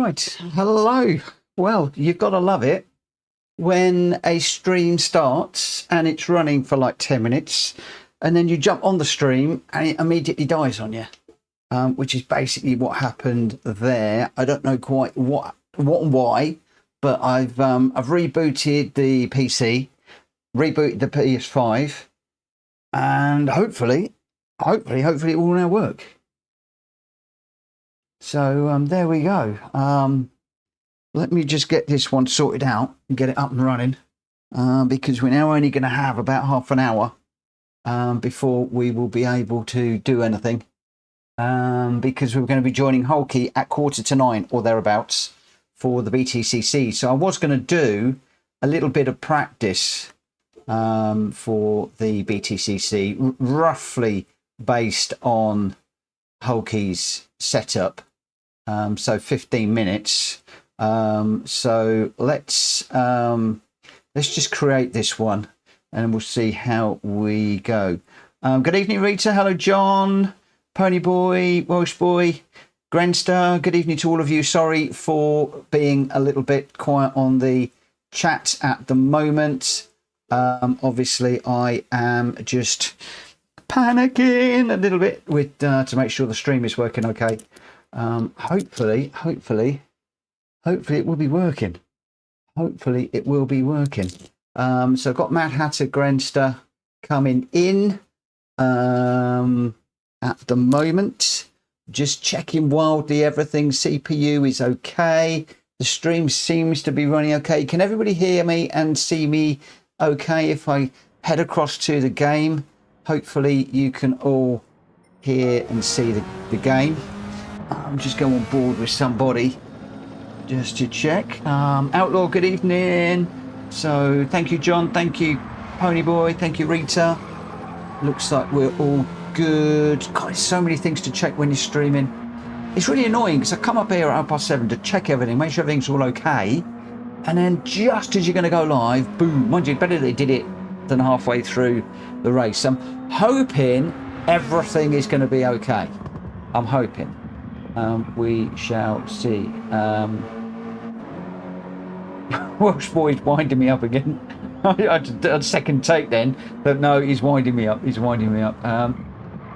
Right, hello. Well, you've got to love it when a stream starts and it's running for like 10 minutes and then you jump on the stream and it immediately dies on you, which is basically what happened there. I don't know quite what and why, but I've rebooted the PC, rebooted the PS5, and hopefully it will now work. So there we go. Let me just get this one sorted out and get it up and running, because we're now only going to have about half an hour before we will be able to do anything, because we're going to be joining Hulky at 8:45 or thereabouts for the BTCC. So I was going to do a little bit of practice for the BTCC, roughly based on Hulky's setup. So 15 minutes. So let's just create this one and we'll see how we go. Good evening, Rita. Hello, John, Pony Boy, Welsh Boy, Grenster. Good evening to all of you. Sorry for being a little bit quiet on the chat at the moment. Obviously I am just panicking a little bit with to make sure the stream is working okay. Hopefully it will be working. Hopefully it will be working. So I've got Mad Hatter Grenster coming in at the moment. Just checking wildly everything. CPU is okay. The stream seems to be running okay. Can everybody hear me and see me okay if I head across to the game? Hopefully you can all hear and see the game. I'm just going on board with somebody just to check. Outlaw, good evening. So thank you, John. Thank you, Pony Boy. Thank you, Rita. Looks like we're all good. God, there's so many things to check when you're streaming. It's really annoying because I come up here at 7:30 to check everything, make sure everything's all okay. And then just as you're going to go live, boom. Mind you, better they did it than halfway through the race. I'm hoping everything is going to be okay. I'm hoping. We shall see. Welsh Boy's winding me up again. I did a second take then, but no, he's winding me up. He's winding me up.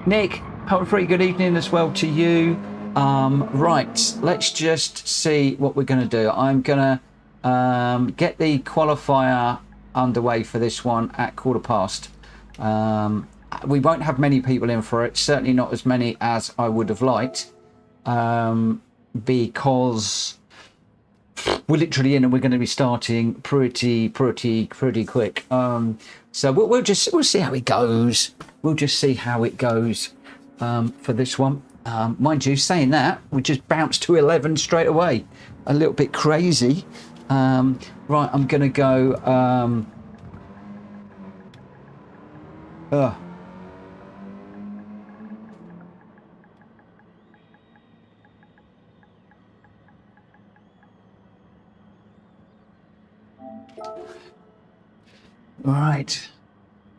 Nick, Humphrey, good evening as well to you. Right, let's just see what we're going to do. I'm going to get the qualifier underway for this one at 8:15. We won't have many people in for it, certainly not as many as I would have liked, because we're literally in and we're going to be starting pretty quick. So we'll see how it goes. We'll just see how it goes for this one. Mind you, saying that, we just bounced to 11 straight away. A little bit crazy. Right, I'm going to go. Right,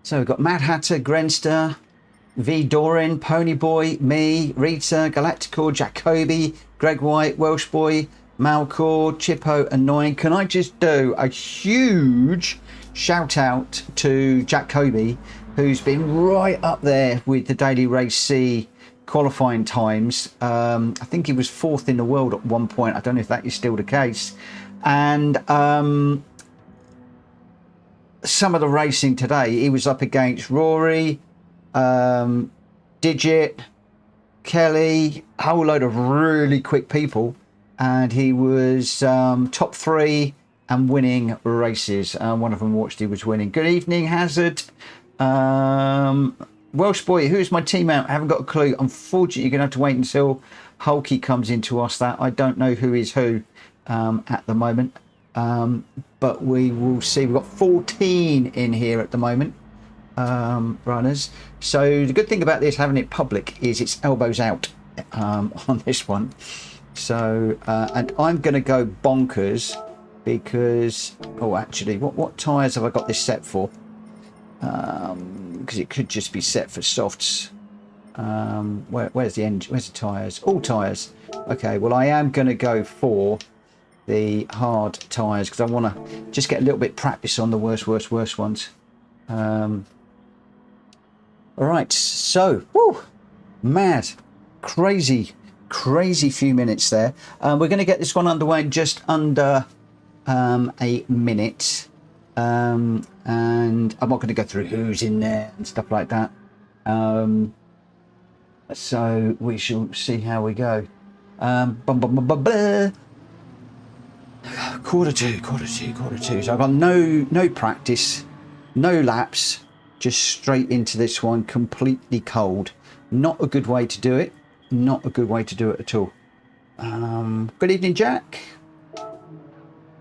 so we've got Mad Hatter, Grenster, V Doran, Pony Boy, me, Rita, Galactical, Jacoby, Greg White, Welsh Boy, Malcor, Chippo, Annoying. Can I just do a huge shout out to Jacoby, who's been right up there with the Daily Race C qualifying times. I think he was 4th in the world at one point. I don't know if that is still the case. And some of the racing today, he was up against Rory, Digit, Kelly, a whole load of really quick people, and he was top 3 and winning races. One of them watched, he was winning. Good evening, Hazard. Welsh Boy, who's my teammate? I haven't got a clue. Unfortunately, you're going to have to wait until Hulky comes in to ask that. I don't know who is who at the moment. But we will see. We've got 14 in here at the moment, runners. So the good thing about this, having it public, is it's elbows out on this one. So and I'm going to go bonkers because, oh, actually, what tyres have I got this set for? Because it could just be set for softs. Where's the engine? Where's the tyres? All tyres. Okay, well, I am going to go for the hard tyres because I want to just get a little bit practice on the worst ones. All right, so, woo, mad, crazy few minutes there. We're going to get this one underway in just under a minute. And I'm not going to go through who's in there and stuff like that. So we shall see how we go. Quarter two. So I've got no practice, no laps, just straight into this one, completely cold. Not a good way to do it. Not a good way to do it at all. Good evening, Jack.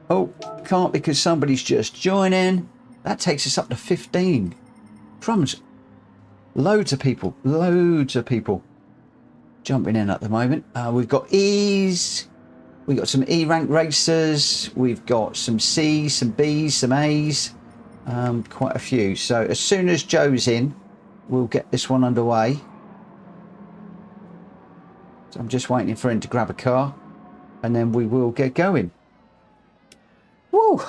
Oh, can't because somebody's just joining. That takes us up to 15. Crumbs. Loads of people jumping in at the moment. We've got E's. We've got some E rank racers. We've got some C's, some B's, some A's. Quite a few. So as soon as Joe's in, we'll get this one underway. So I'm just waiting for him to grab a car and then we will get going. Woo!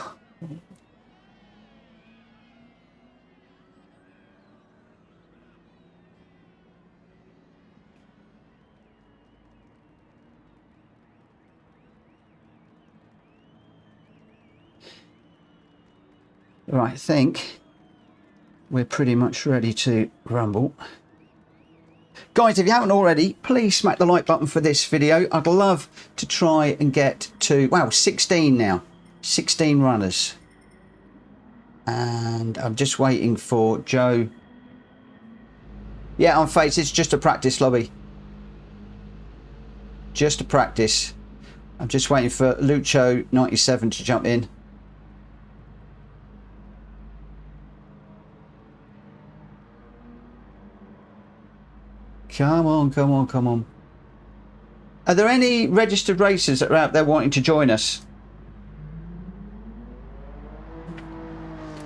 Right, I think we're pretty much ready to rumble. Guys, if you haven't already, please smack the like button for this video. I'd love to try and get to, wow, 16 now. 16 runners. And I'm just waiting for Joe. Yeah, on face, it's just a practice lobby. Just a practice. I'm just waiting for Lucho 97 to jump in. Come on. Are there any registered racers that are out there wanting to join us?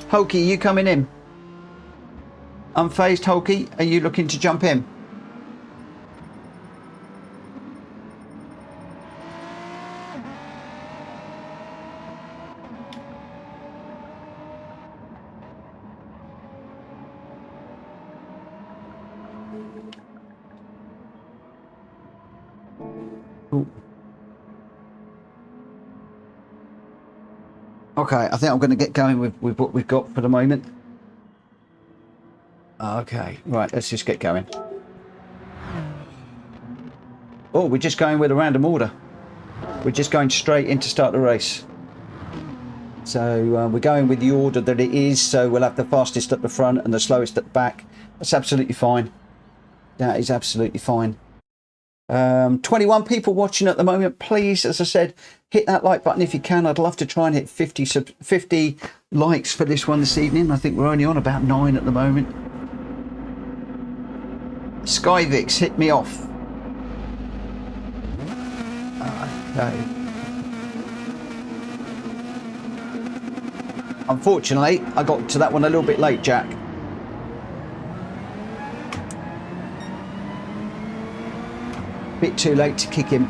Hulky, you coming in? Unfazed Hulky, are you looking to jump in? Ooh. Okay, I think I'm going to get going with what we've got for the moment. Okay, right, let's just get going. Oh, we're just going with a random order. We're just going straight in to start the race. So we're going with the order that it is, so we'll have the fastest at the front and the slowest at the back. That's absolutely fine. That is absolutely fine. 21 people watching at the moment. Please, as I said, hit that like button if you can. I'd love to try and hit 50 likes for this one this evening. I think we're only on about 9 at the moment. Skyvix, hit me off. Okay. Unfortunately, I got to that one a little bit late, Jack. Bit too late to kick him.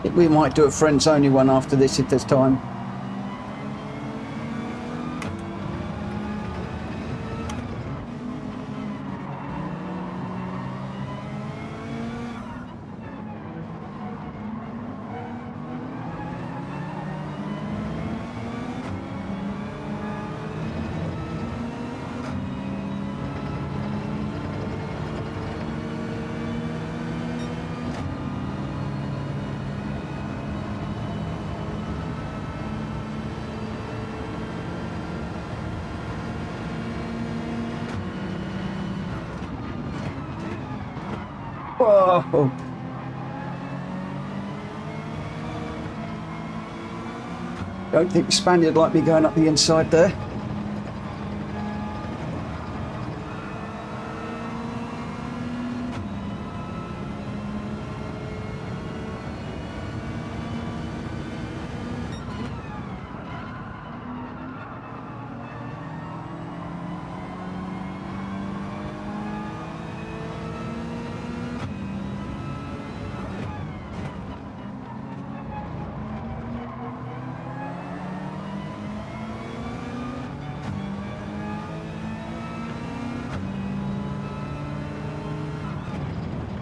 think we might do a friends only one after this if there's time. Whoa! Don't think the Spaniard like me going up the inside there.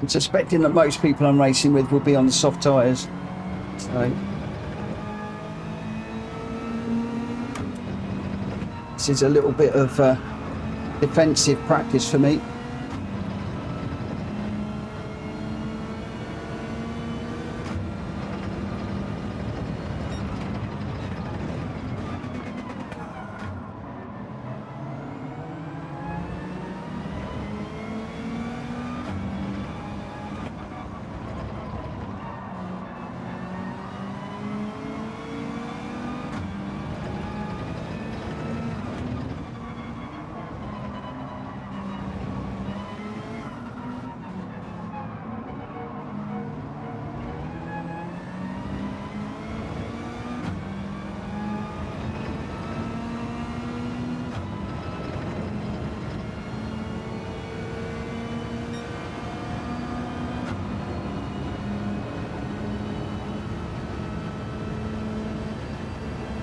I'm suspecting that most people I'm racing with will be on the soft tyres. So this is a little bit of defensive practice for me.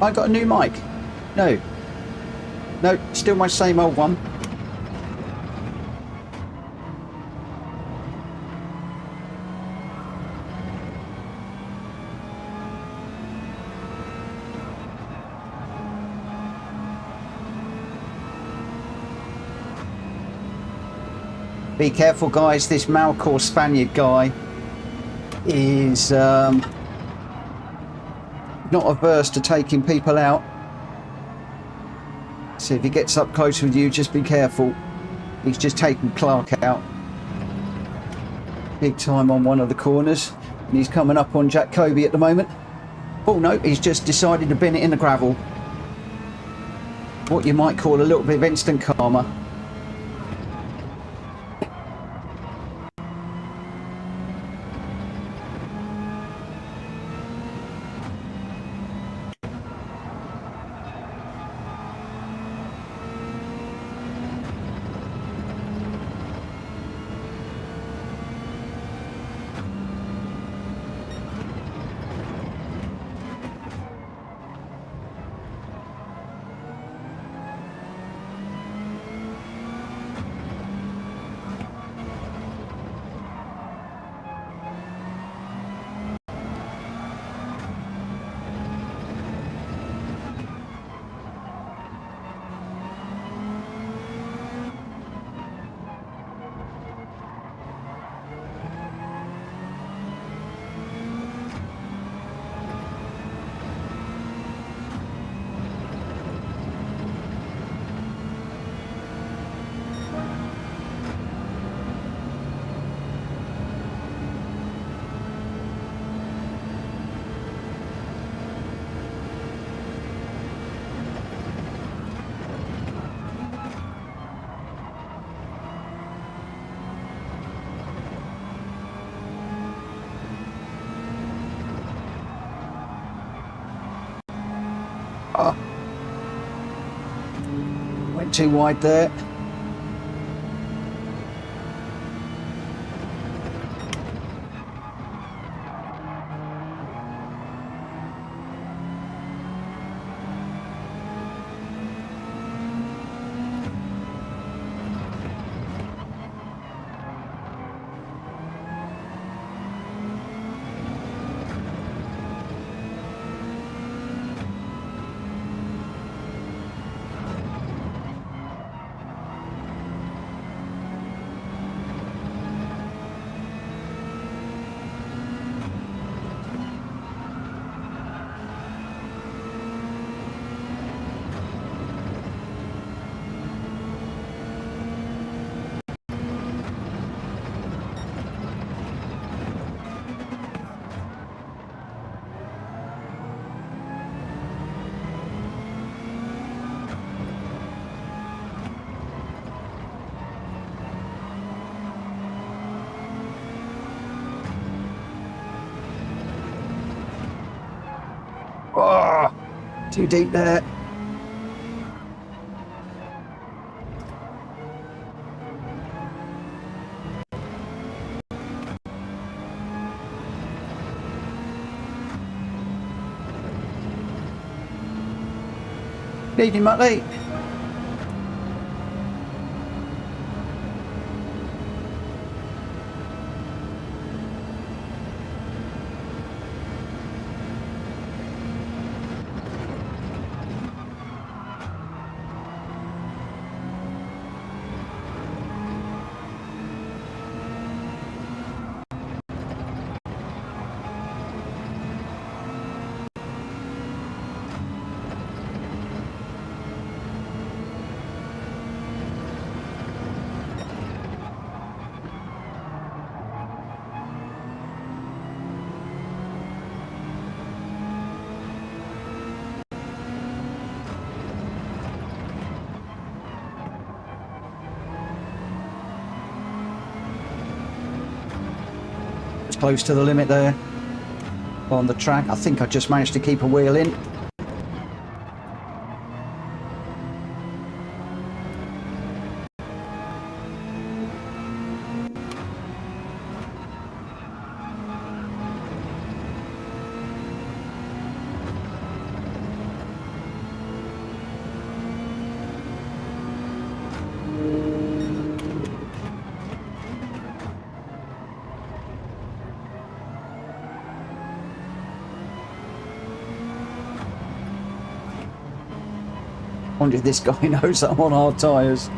I got a new mic. No, still my same old one. Be careful, guys. This Malcor Spaniard guy is not averse to taking people out. So if he gets up close with you, just be careful. He's just taken Clark out big time on one of the corners, and he's coming up on Jack Kobe at the moment. Oh no, he's just decided to bin it in the gravel. What you might call a little bit of instant karma. Oh, went too wide there. Too deep there. Good evening, Muttley. Close to the limit there on the track. I think I just managed to keep a wheel in. I wonder if this guy knows that I'm on hard tyres.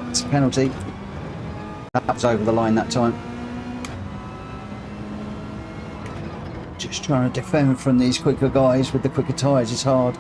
It's a penalty. That was over the line that time. Just trying to defend from these quicker guys with the quicker tyres is hard.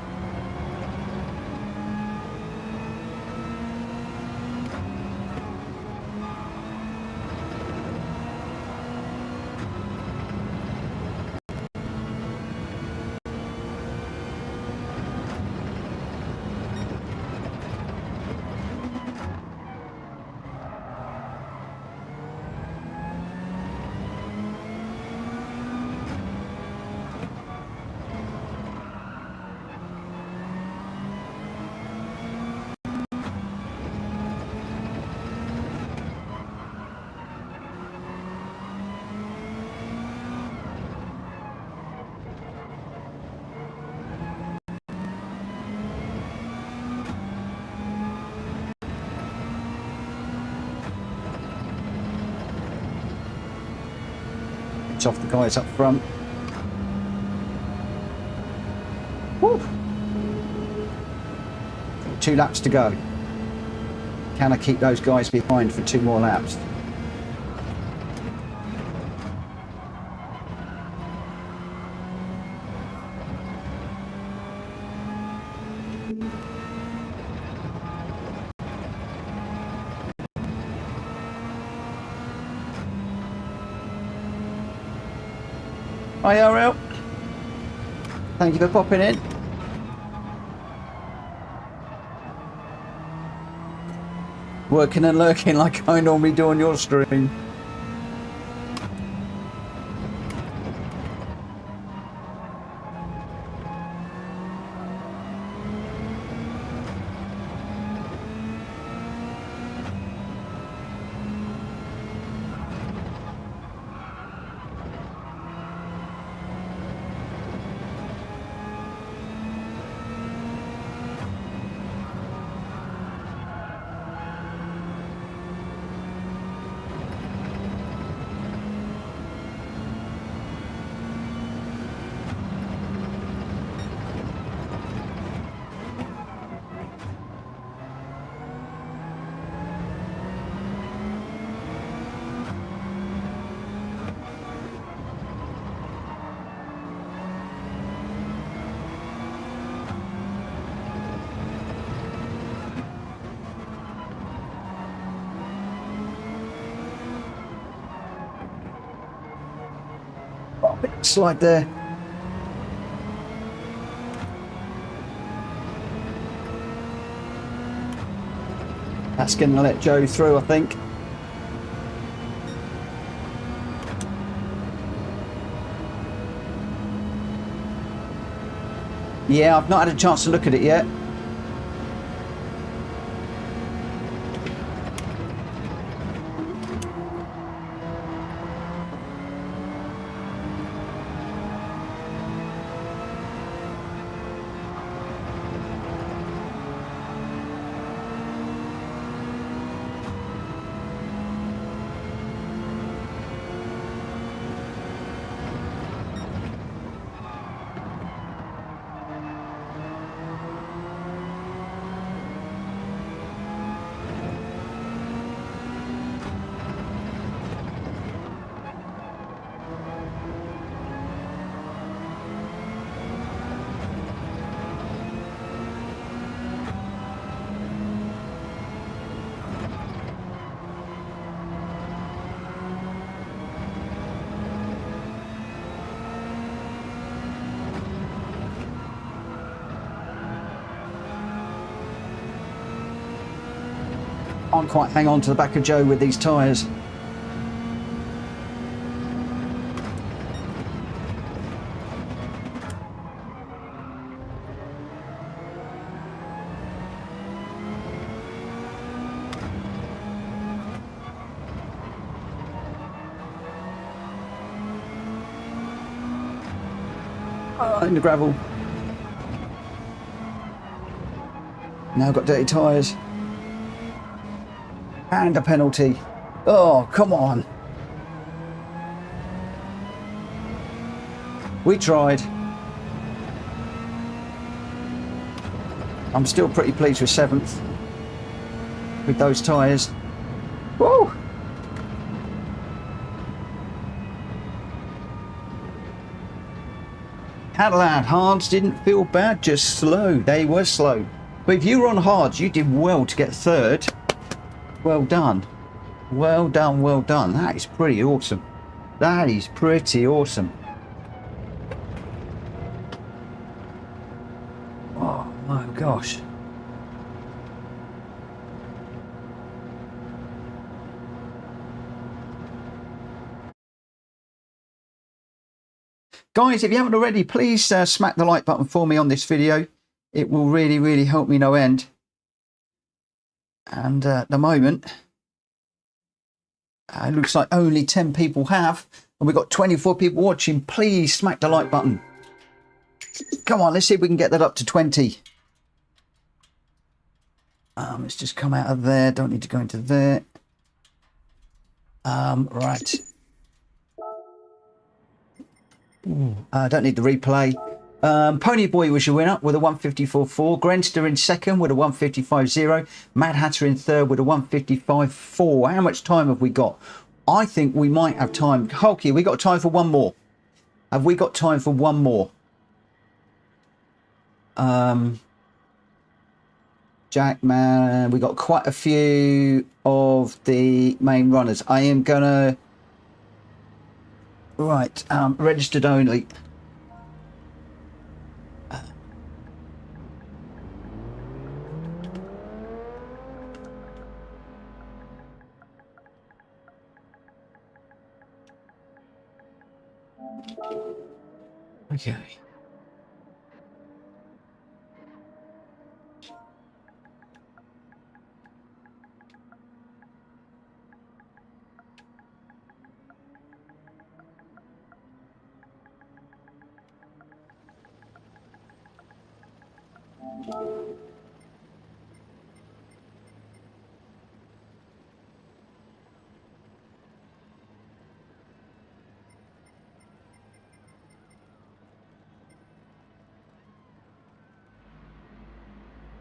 Off the guys up front. Woo. 2 laps to go. Can I keep those guys behind for 2 more laps? Hi RL, thank you for popping in. Working and lurking like I normally do on your stream. Slide there. That's going to let Joe through, I think. Yeah, I've not had a chance to look at it yet. Can't quite hang on to the back of Joe with these tyres. In the gravel. Now got dirty tyres. And a penalty. Oh, come on. We tried. I'm still pretty pleased with 7th with those tyres. Woo! Catalan hards didn't feel bad, just slow. They were slow. But if you were on hards, you did well to get 3rd. Well done. Well done, well done. That is pretty awesome. That is pretty awesome. Oh my gosh. Guys, if you haven't already, please smack the like button for me on this video. It will really, really help me no end. And at the moment, it looks like only 10 people have, and we've got 24 people watching. Please smack the like button. Come on, let's see if we can get that up to 20. Let's just come out of there. Don't need to go into there. Right. I don't need the replay. Pony Boy was your winner with a 154.4. Grenster in second with a 155.0. Mad Hatter in third with a 155.4. How much time have we got? I think we might have time. Hulky, we got time for one more. Have we got time for one more? Jackman, we got quite a few of the main runners. I am gonna registered only. Okay.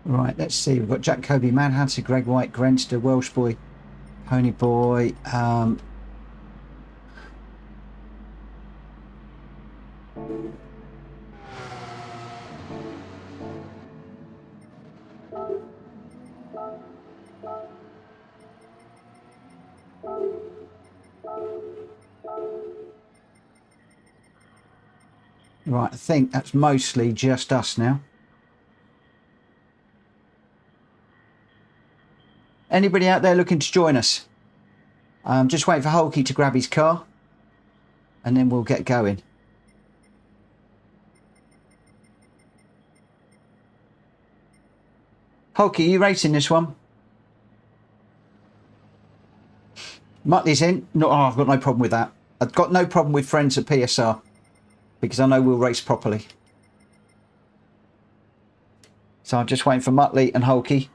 Right, let's see. We've got Jack Kobe, Mad Hatter, Greg White, Grenster, Welsh Boy, Pony Boy. Right, I think that's mostly just us now. Anybody out there looking to join us? Just waiting for Hulky to grab his car and then we'll get going. Hulky, you racing this one? Muttley's in. No, I've got no problem with that. I've got no problem with friends at PSR because I know we'll race properly. So I'm just waiting for Muttley and Hulky.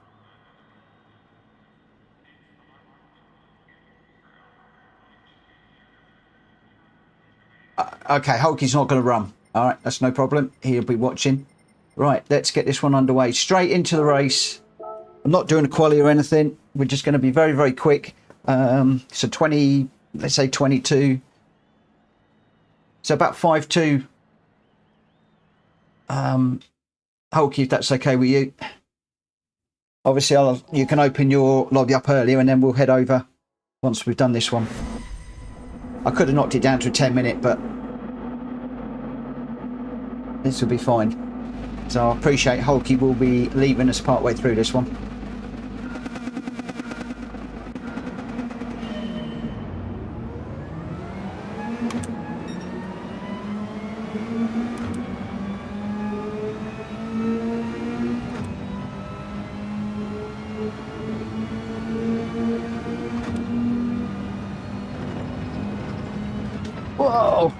Okay, Hulky's not going to run. All right, that's no problem. He'll be watching. Right, let's get this one underway. Straight into the race. I'm not doing a quali or anything. We're just going to be very, very quick. So 20, let's say 22. So about 5-2. Hulky, if that's okay with you. Obviously, you can open your lobby up earlier and then we'll head over once we've done this one. I could have knocked it down to a 10-minute, but this will be fine. So I appreciate Hulky will be leaving us part way through this one. Whoa!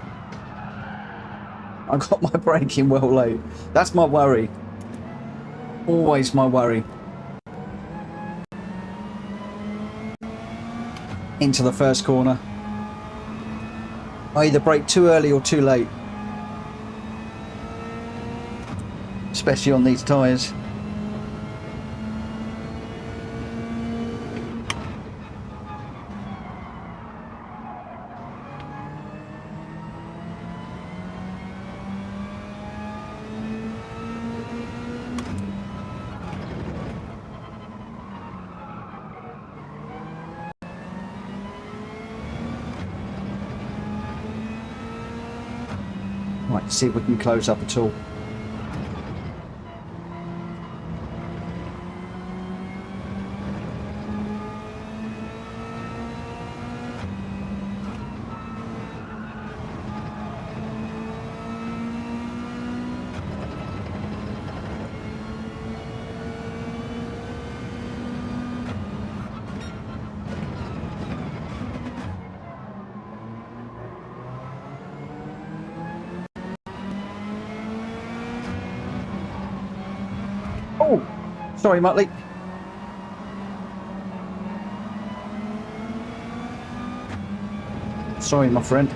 I got my braking well late. That's my worry. Always my worry. Into the first corner. I either brake too early or too late. Especially on these tyres. Right, see if we can close up at all. Oh, sorry, Muttley. Sorry, my friend.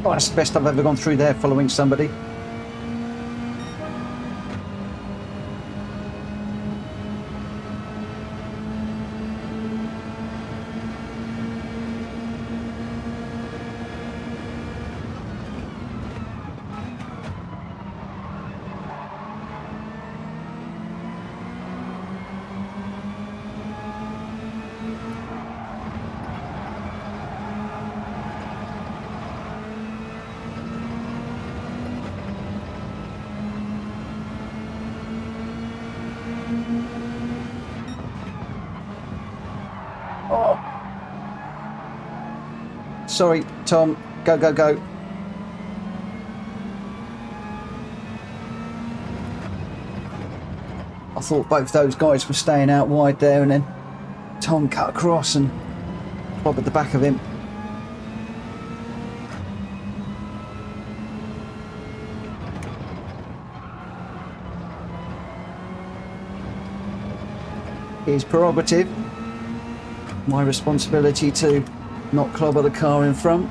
Oh, that's the best I've ever gone through there following somebody. Oh. Sorry, Tom. Go, go, go. I thought both those guys were staying out wide there, and then Tom cut across and clobbered the back of him. His prerogative. My responsibility to not clobber the car in front.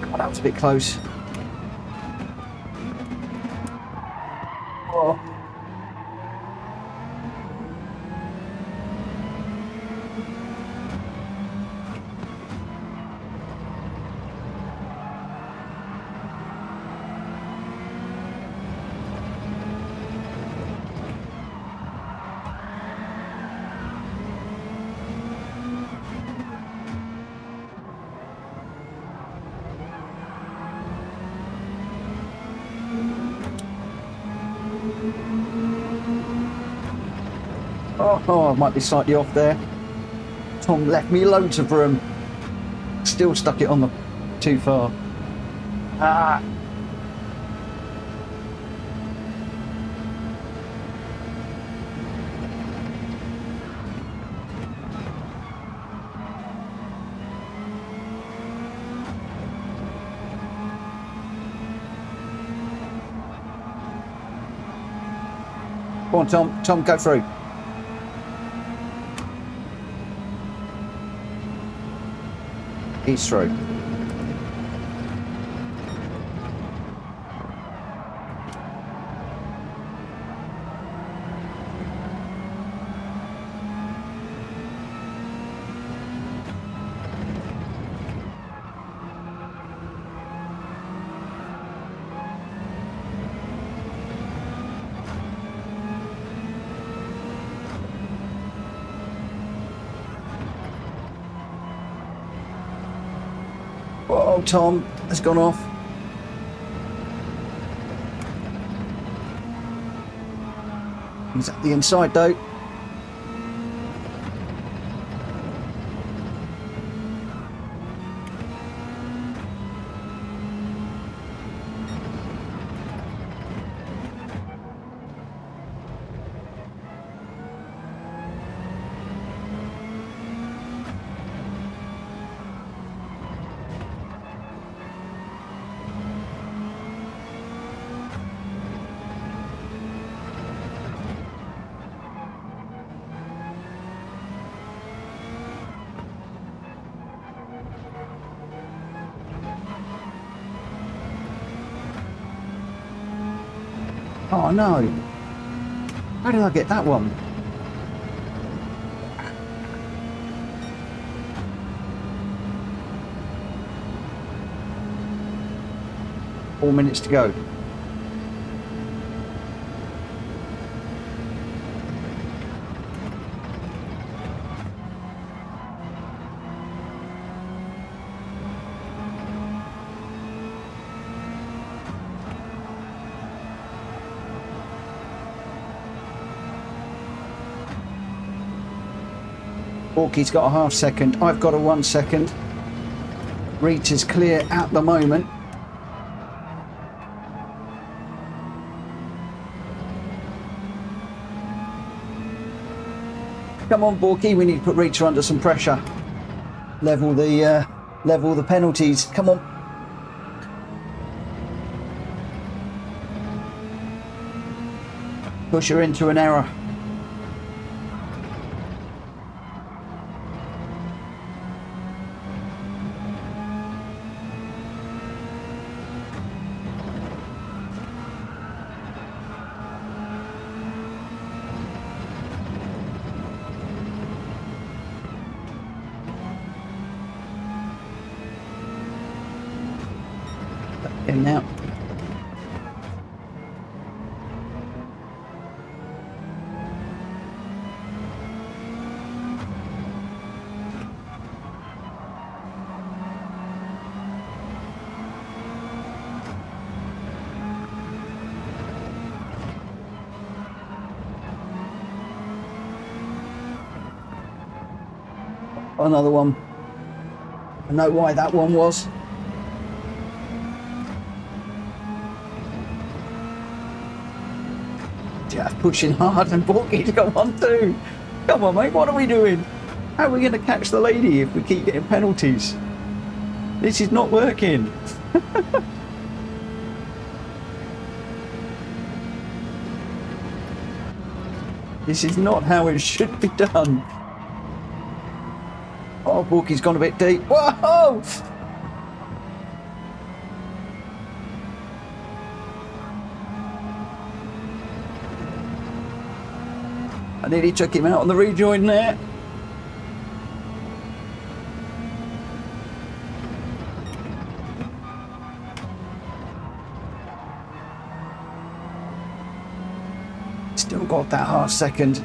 God, that was a bit close. Oh. Oh, I might be slightly off there. Tom left me loads of room. Still stuck it on the too far. Ah. Come on, Tom. Tom, go through. He's through. Oh, Tom has gone off. He's at the inside though. Oh no! How did I get that one? Four minutes to go. Hulky's got a half second. I've got a 1 second. Reach is clear at the moment. Come on, Borky, we need to put Rita under some pressure. Level the penalties. Come on. Push her into an error. In now. Another one. I know why that one was. Yeah, pushing hard and Bulky's got one too. Come on, mate, what are we doing? How are we going to catch the lady if we keep getting penalties? This is not working. This is not how it should be done. Oh, Bulky's gone a bit deep. Whoa! I nearly took him out on the rejoin there. Still got that half second.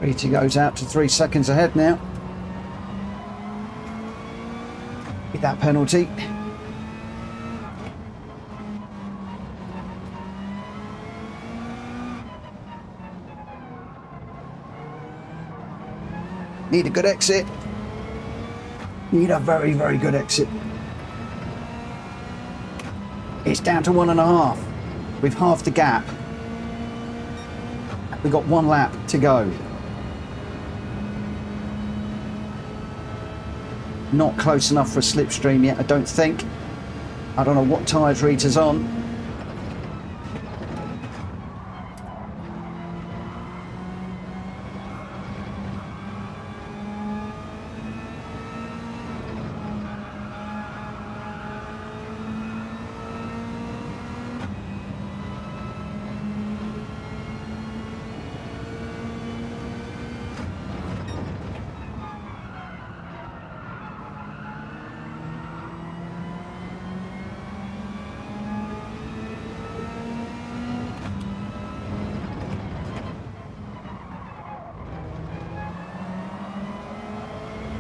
Rita goes out to 3 seconds ahead now. With that penalty. Need a good exit. Need a very, very good exit. It's down to 1.5. We've halved the gap. We've got 1 lap to go. Not close enough for a slipstream yet, I don't think. I don't know what tyres Rita's on.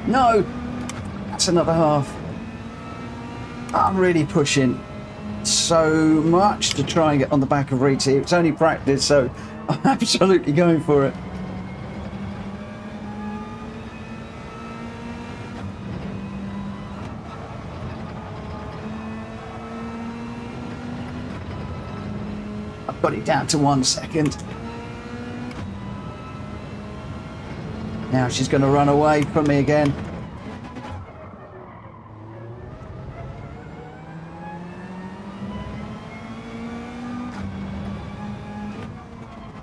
No, that's another half. I'm really pushing so much to try and get on the back of Rita. It's only practice, so I'm absolutely going for it. I've got it down to 1 second. Now she's going to run away from me again.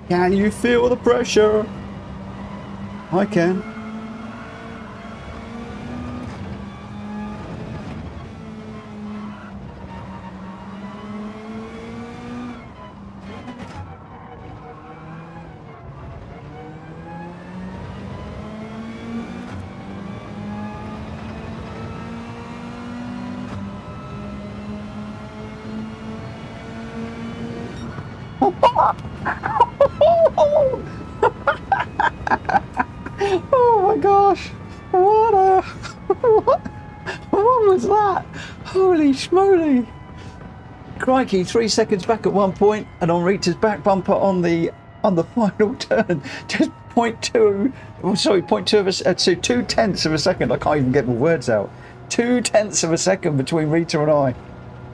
Can you feel the pressure? I can. Oh my gosh, what was that? Holy schmoly. Crikey, 3 seconds back at one point, and on Rita's back bumper on the final turn, just 0.2 of a, so 2/10 of a second. I can't even get my words out. 2/10 of a second between Rita and I.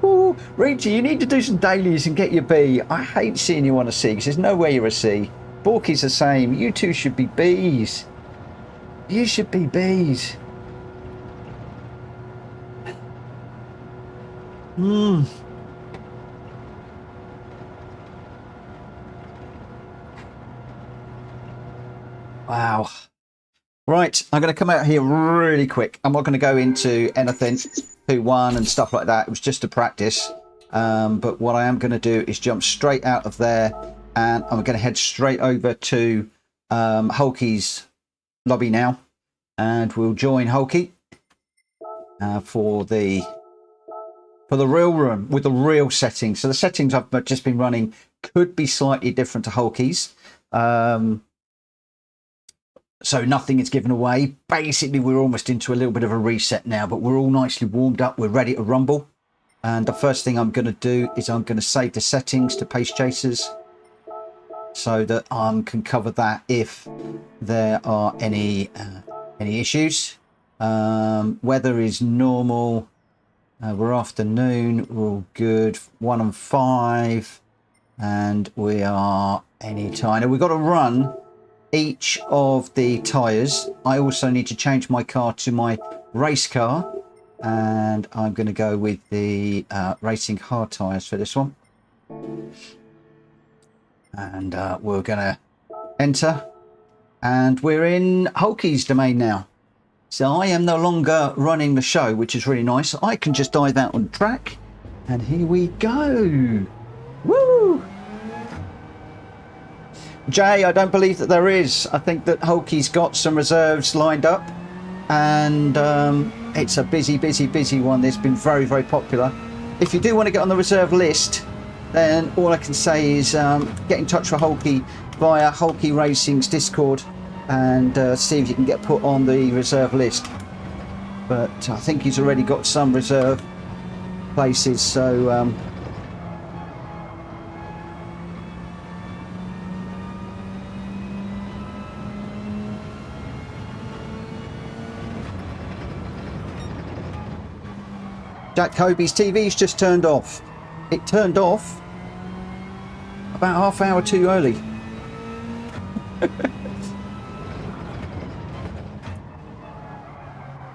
Ooh, Rita, you need to do some dailies and get your B. I hate seeing you on a C because there's no way you're a C. Borky's the same. You two should be Bs. You should be Bs. Wow. Right, I'm going to come out here really quick. I'm not going to go into anything, who won and stuff like that. It was just a practice. But what I am going to do is jump straight out of there, and I'm going to head straight over to Hulky's lobby now, and we'll join Hulky for the real room with the real settings. So the settings I've just been running could be slightly different to Hulky's. So nothing is given away. Basically, we're almost into a little bit of a reset now, but we're all nicely warmed up. We're ready to rumble. And the first thing I'm going to do is I'm going to save the settings to Pace Chasers so that I can cover that if there are any issues. Weather is normal. We're afternoon. We're all good. 1 and 5. And we are anytime. And we've got to run each of the tyres. I also need to change my car to my race car, and I'm going to go with the racing hard tyres for this one. And we're going to enter, and we're in Hulky's domain now. So I am no longer running the show, which is really nice. I can just dive out on track, and here we go. Woo! Jay, I don't believe that there is. I think that Hulky's got some reserves lined up, and it's a busy one. It's been very, very popular. If you do want to get on the reserve list, then all I can say is get in touch with Hulky via Hulky Racing's Discord and see if you can get put on the reserve list. But I think he's already got some reserve places, so Jack Kobe's TV's just turned off. It turned off about half hour too early.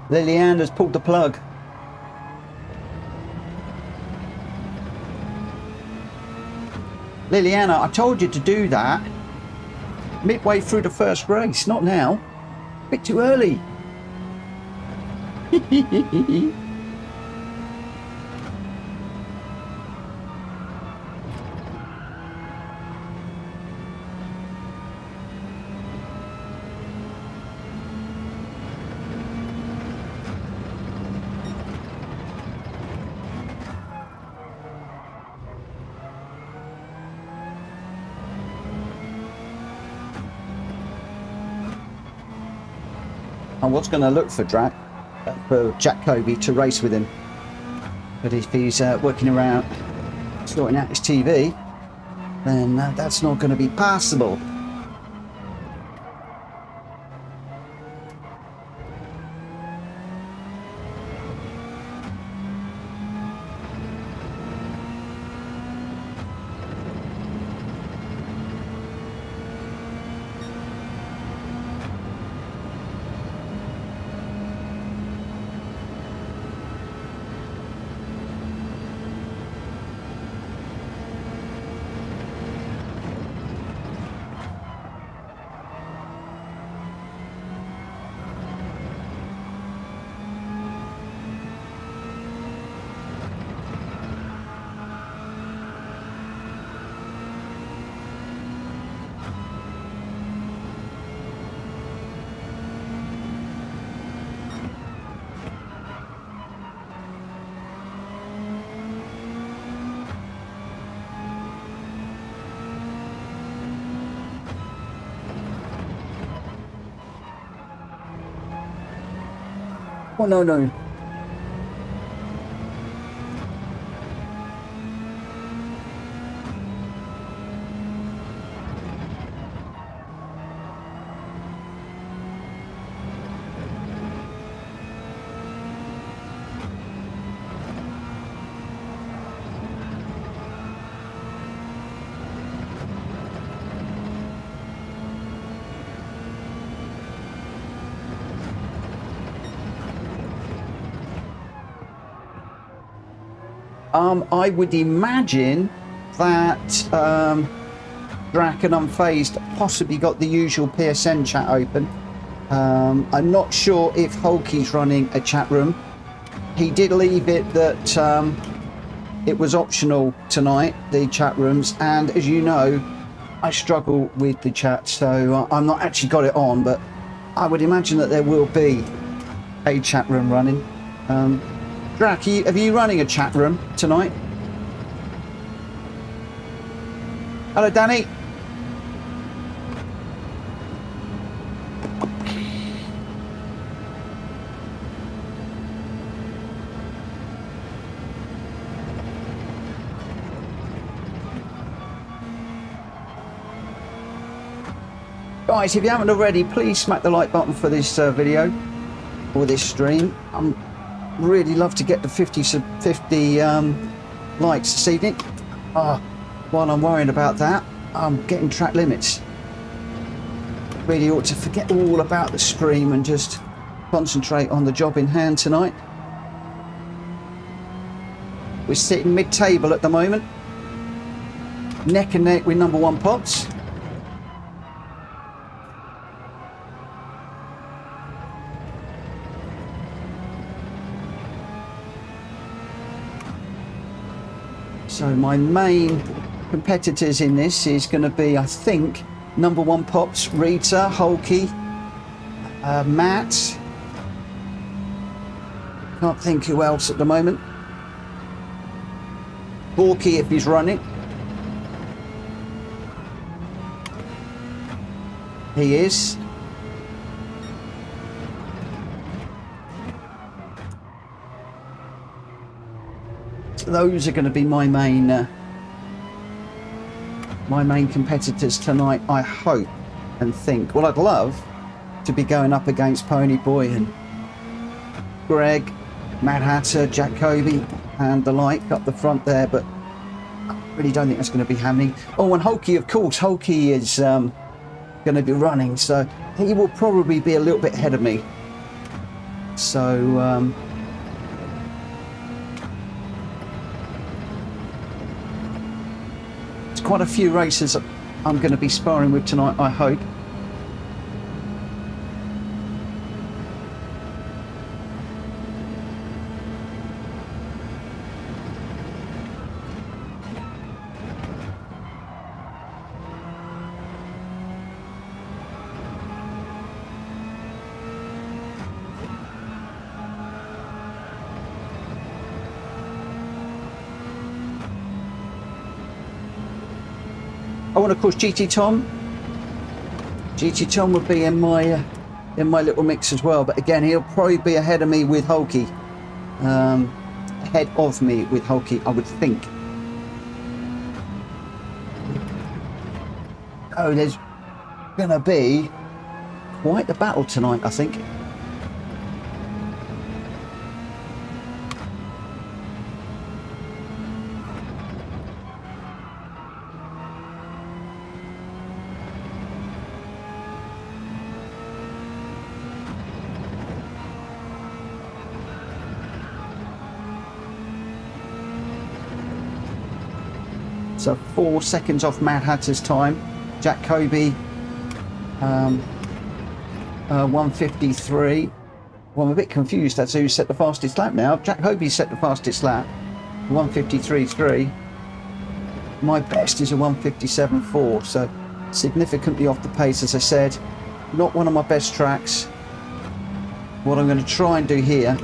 Lillian has pulled the plug. Liliana, I told you to do that midway through the first race, not now. A bit too early. I was going to look for Jack Kobe to race with him, but if he's working around sorting out his TV, then that's not going to be possible. Oh, no. I would imagine that Drac and Unfazed possibly got the usual PSN chat open. I'm not sure if Hulky's running a chat room. He did leave it that it was optional tonight, the chat rooms, and as you know, I struggle with the chat, so I'm not actually got it on, but I would imagine that there will be a chat room running. Drac, are you running a chat room tonight? Hello, Danny. Guys, if you haven't already, please smack the like button for this video or this stream. I'm really love to get to 50 likes this evening. While I'm worrying about that, I'm getting track limits. Really ought to forget all about the stream and just concentrate on the job in hand tonight. We're sitting mid-table at the moment, neck and neck with number one Pops. So my main competitors in this is going to be, I think, number one Pops, Rita, Hulky, Matt. Can't think who else at the moment. Borky if he's running. He is. Those are going to be my main competitors tonight, I hope and think. Well, I'd love to be going up against Ponyboy and Greg, Mad Hatter, Jack Kobe and the like up the front there, but I really don't think that's going to be happening. Oh, and Hulky, of course. Hulky is going to be running, so he will probably be a little bit ahead of me. So quite a few racers I'm going to be sparring with tonight, I hope. Oh, and of course GT Tom. GT Tom would be in my little mix as well, but again he'll probably be ahead of me with Hulky. Ahead of me with Hulky, I would think. Oh, there's gonna be quite a battle tonight, I think. So 4 seconds off Mad Hatter's time. Jack Kobe, 1:53. Well, I'm a bit confused as to who set the fastest lap now. Jack Kobe set the fastest lap, 1:53.3. My best is a 1:57.4, so significantly off the pace, as I said. Not one of my best tracks. What I'm going to try and do here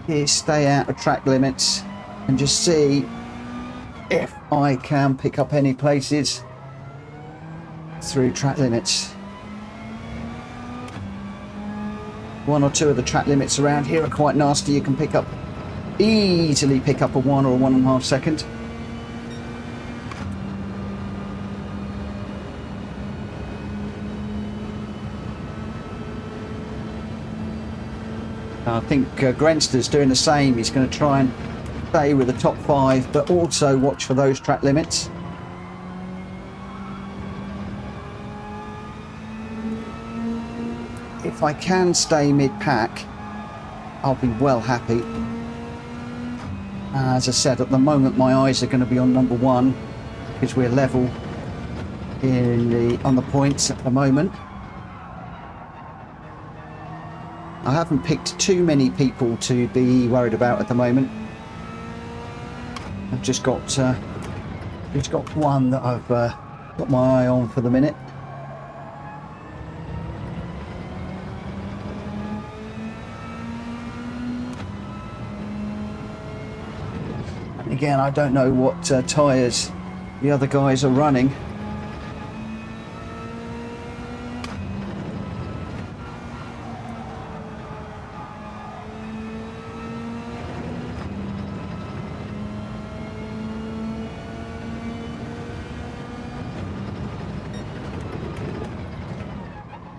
is stay out of track limits and just see if I can pick up any places through track limits. One or two of the track limits around here are quite nasty. You can easily pick up a 1 or a 1.5 second. I think Grenster's doing the same. He's going to try and stay with the top 5, but also watch for those track limits. If I can stay mid-pack, I'll be well happy. As I said, at the moment my eyes are going to be on number 1 because we're level on the points at the moment. I haven't picked too many people to be worried about at the moment. I've just got one that I've got my eye on for the minute. And again, I don't know what tyres the other guys are running.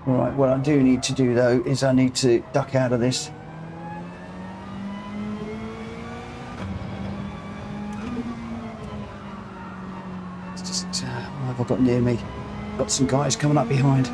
Right, what I do need to do though is I need to duck out of this. It's just, what have I got near me? Got some guys coming up behind.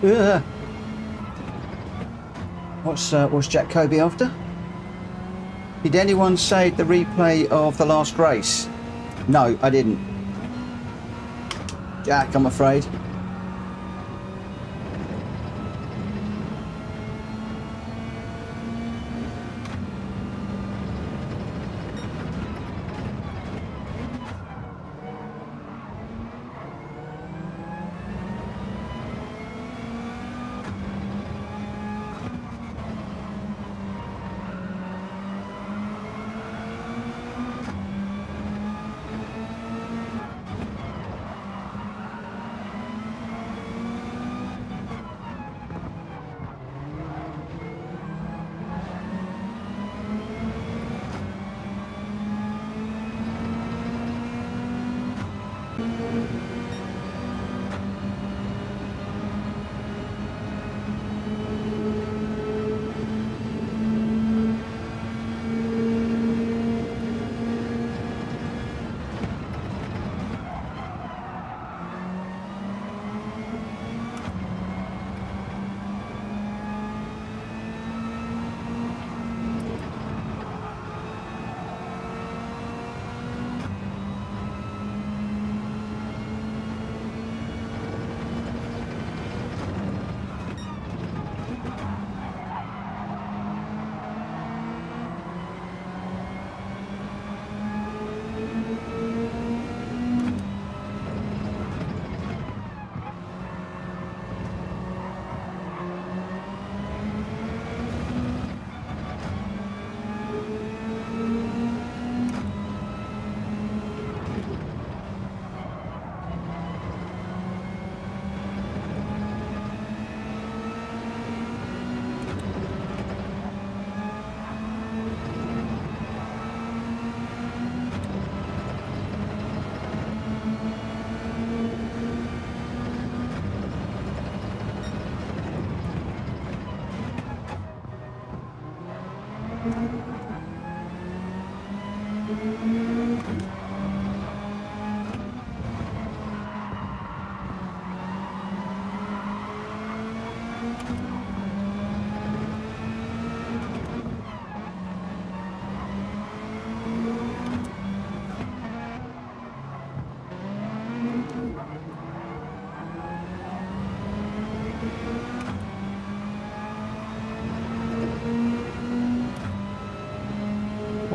Ugh. What's Jack Kobe after? Did anyone say the replay of the last race? No, I didn't. Jack, I'm afraid.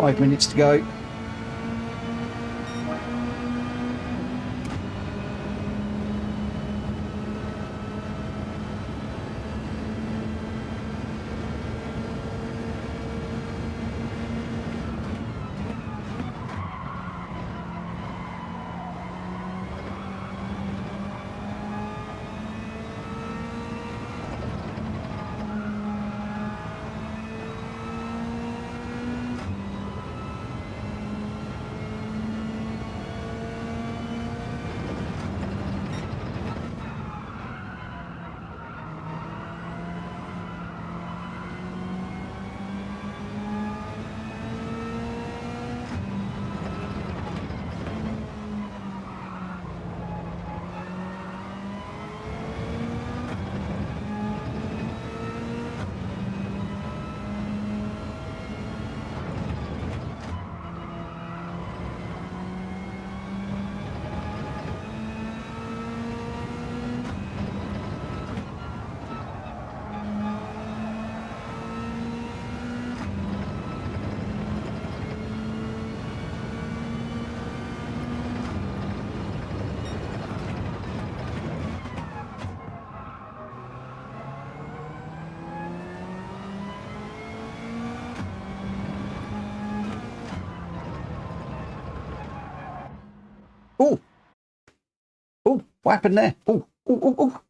5 minutes to go. Oh, oh, what happened there? Oh, oh, oh, oh.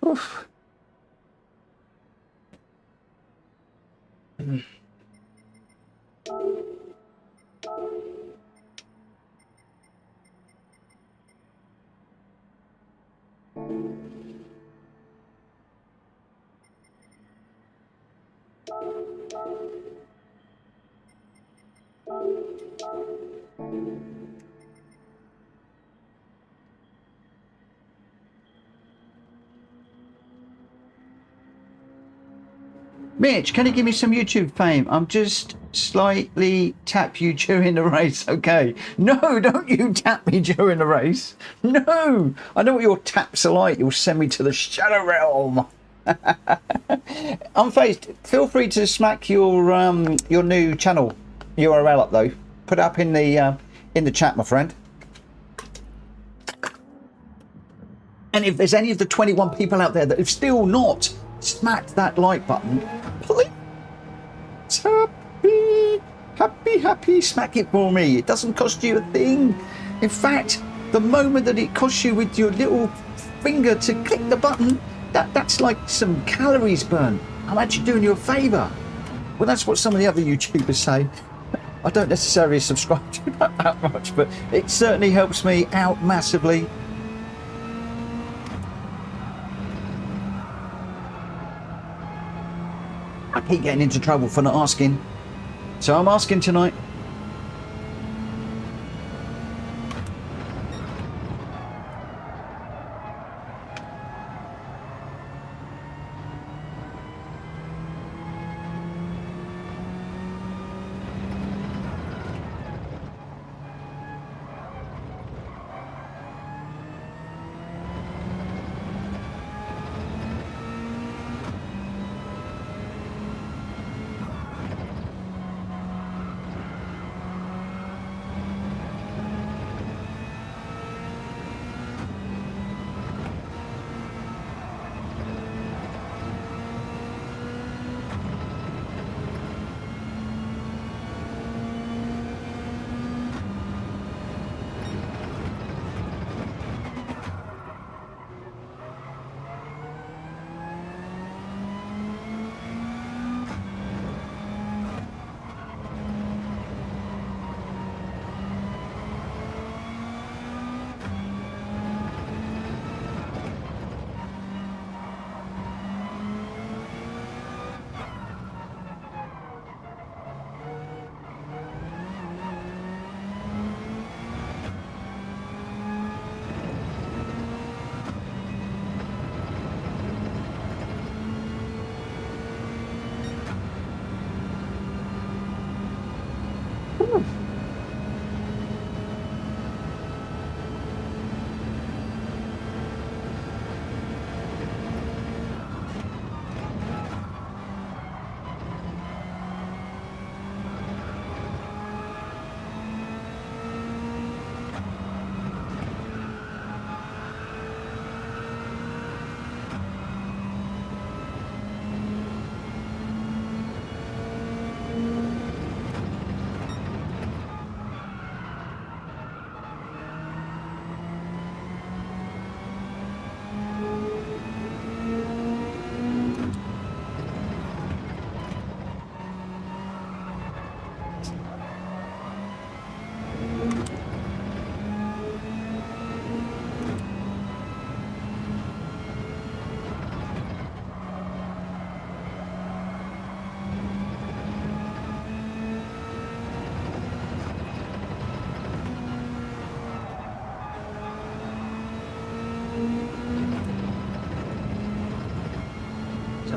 Oof. Mitch, can you give me some YouTube fame? I'm just slightly tap you during the race. Okay. No, don't you tap me during the race. No. I know what your taps are like. You'll send me to the shadow realm. Unfazed, feel free to smack your new channel URL up though. Put it up in the chat, my friend. And if there's any of the 21 people out there that have still not smacked that like button, please, happy, smack it for me. It doesn't cost you a thing. In fact, the moment that it costs you with your little finger to click the button, that's like some calories burned. I'm actually doing you a favour. Well, that's what some of the other YouTubers say. I don't necessarily subscribe to that much, but it certainly helps me out massively. I keep getting into trouble for not asking, so I'm asking tonight.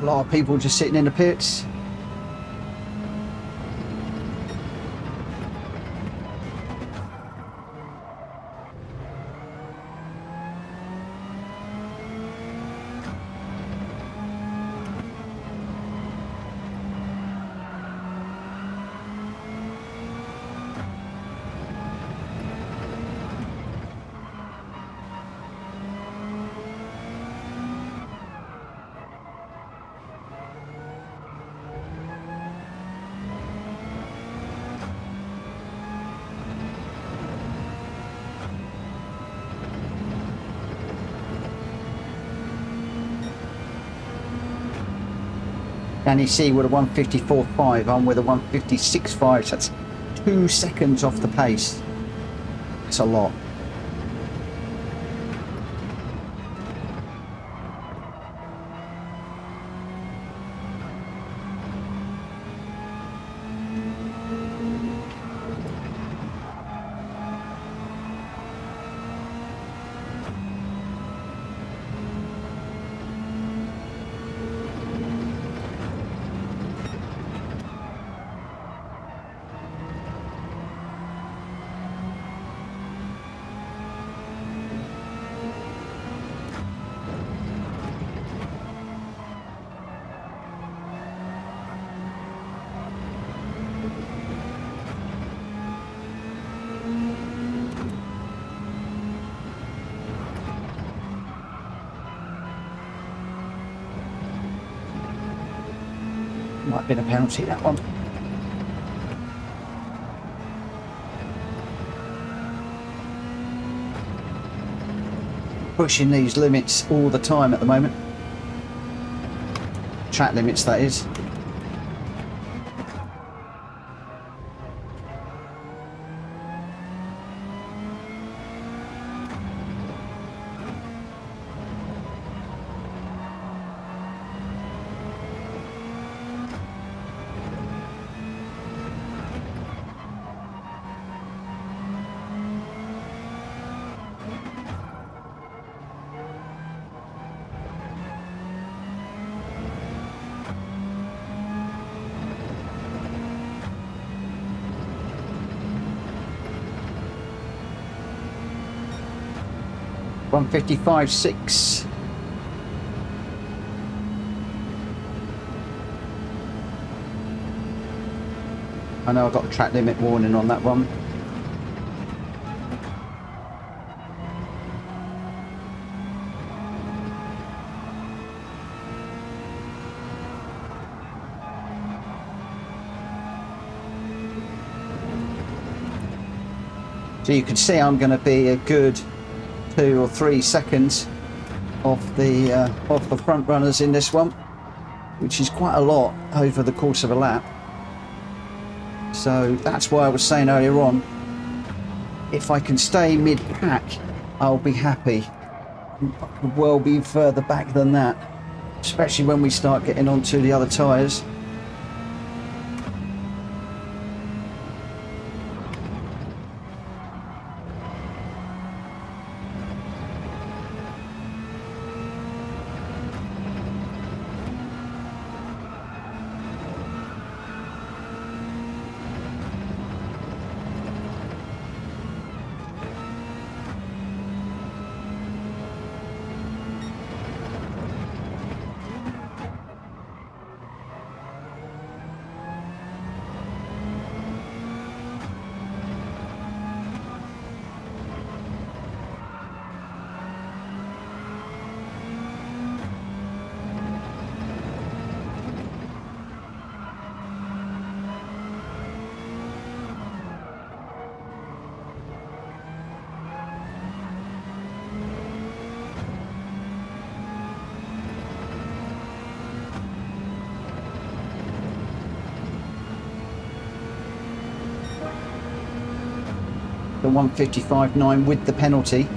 A lot of people just sitting in the pits. Can you see with a 154.5, I'm with a 156.5, so that's 2 seconds off the pace. It's a lot. Might have been a penalty, that one. Pushing these limits all the time at the moment. Track limits, that is. $155.6. I know I've got a track limit warning on that one. So you can see I'm going to be a good 2 or 3 seconds off the front runners in this one, which is quite a lot over the course of a lap. So that's why I was saying earlier on, if I can stay mid-pack, I'll be happy. I could well be further back than that, especially when we start getting onto the other tyres. The 155.9 with the penalty.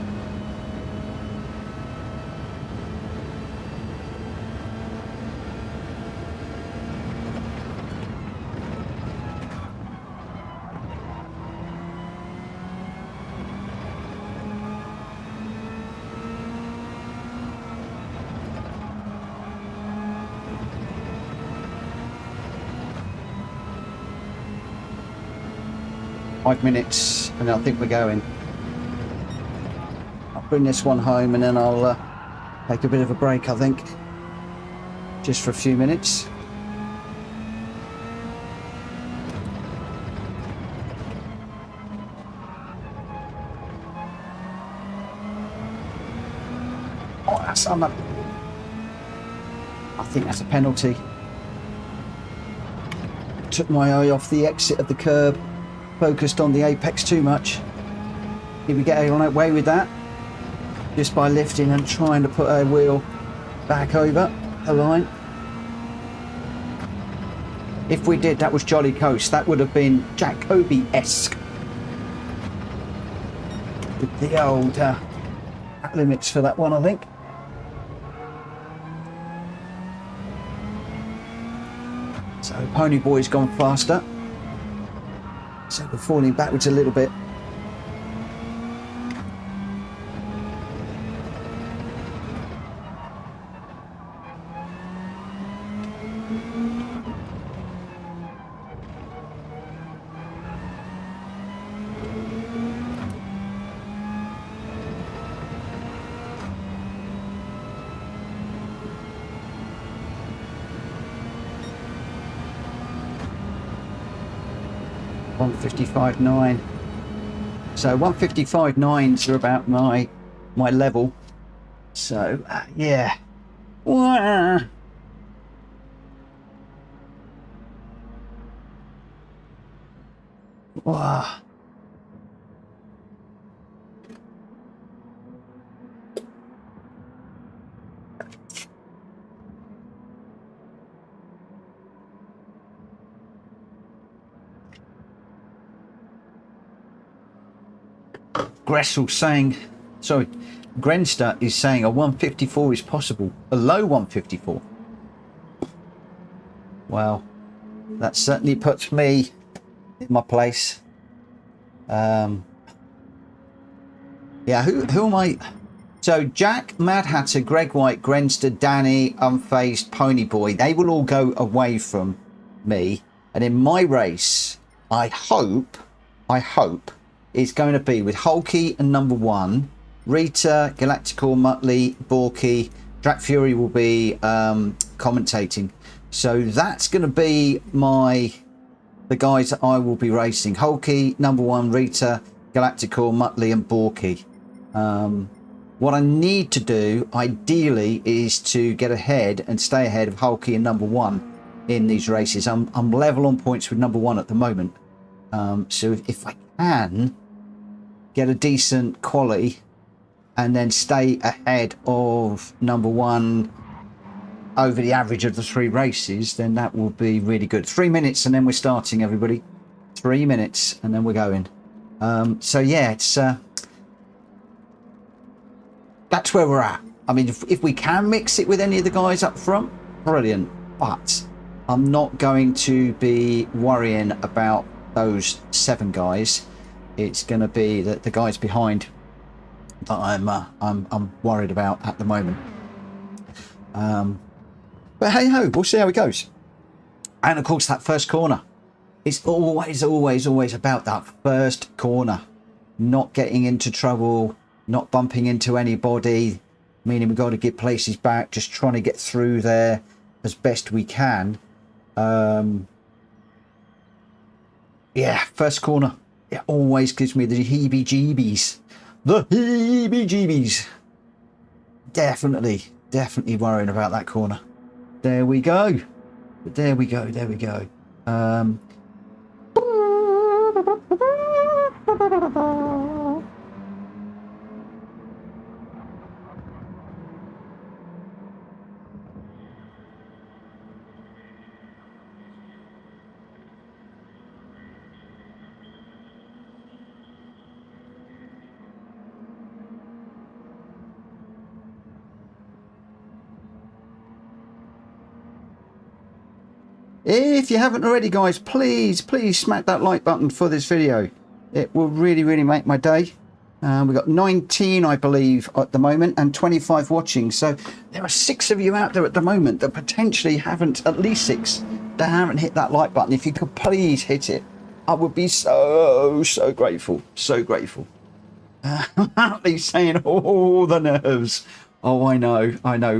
5 minutes, and I think we're going. I'll bring this one home, and then I'll take a bit of a break, I think, just for a few minutes. Oh, that's on the... I think that's a penalty. Took my eye off the exit of the curb, focused on the apex too much. Did we get away with that? Just by lifting and trying to put our wheel back over the line. If we did, that was Jolly Coast. That would have been Jacoby-esque. With the old limits for that one, I think. So Pony Boy's gone faster. So we're falling backwards a little bit. .155.9. So 155.9s are about my level. So yeah. Wah. Wah. Gressel saying, sorry, Grenster is saying a 154 is possible, a low 154. Well, that certainly puts me in my place. Yeah, who am I? So Jack, Mad Hatter, Greg White, Grenster, Danny, Unfazed, Pony Boy, they will all go away from me. And in my race, I hope, it's going to be with Hulky and number 1, Rita, Galactical, Muttley, Borky. Drac Fury will be commentating. So that's going to be the guys that I will be racing. Hulky, number 1, Rita, Galactical, Muttley and Borky. What I need to do, ideally, is to get ahead and stay ahead of Hulky and number 1 in these races. I'm level on points with number 1 at the moment. So if I can get a decent quality and then stay ahead of number 1 over the average of the 3 races, then that will be really good. 3 minutes and then we're starting, everybody. 3 minutes and then we're going. So yeah, it's that's where we're at. I mean, if we can mix it with any of the guys up front, brilliant. But I'm not going to be worrying about those 7 guys. It's going to be the guys behind that I'm worried about at the moment. But hey ho, we'll see how it goes. And of course, that first corner. It's always about that first corner. Not getting into trouble, not bumping into anybody, meaning we've got to get places back, just trying to get through there as best we can. Yeah, first corner. It always gives me the heebie-jeebies. The heebie-jeebies. Definitely worrying about that corner. There we go. There we go. If you haven't already, guys, please smack that like button for this video. It will really make my day. We've got 19, I believe, at the moment, and 25 watching. So there are 6 of you out there at the moment that potentially haven't, at least 6, that haven't hit that like button. If you could please hit it. I would be so grateful, so grateful. He's saying, oh, the nerves. Oh, I know.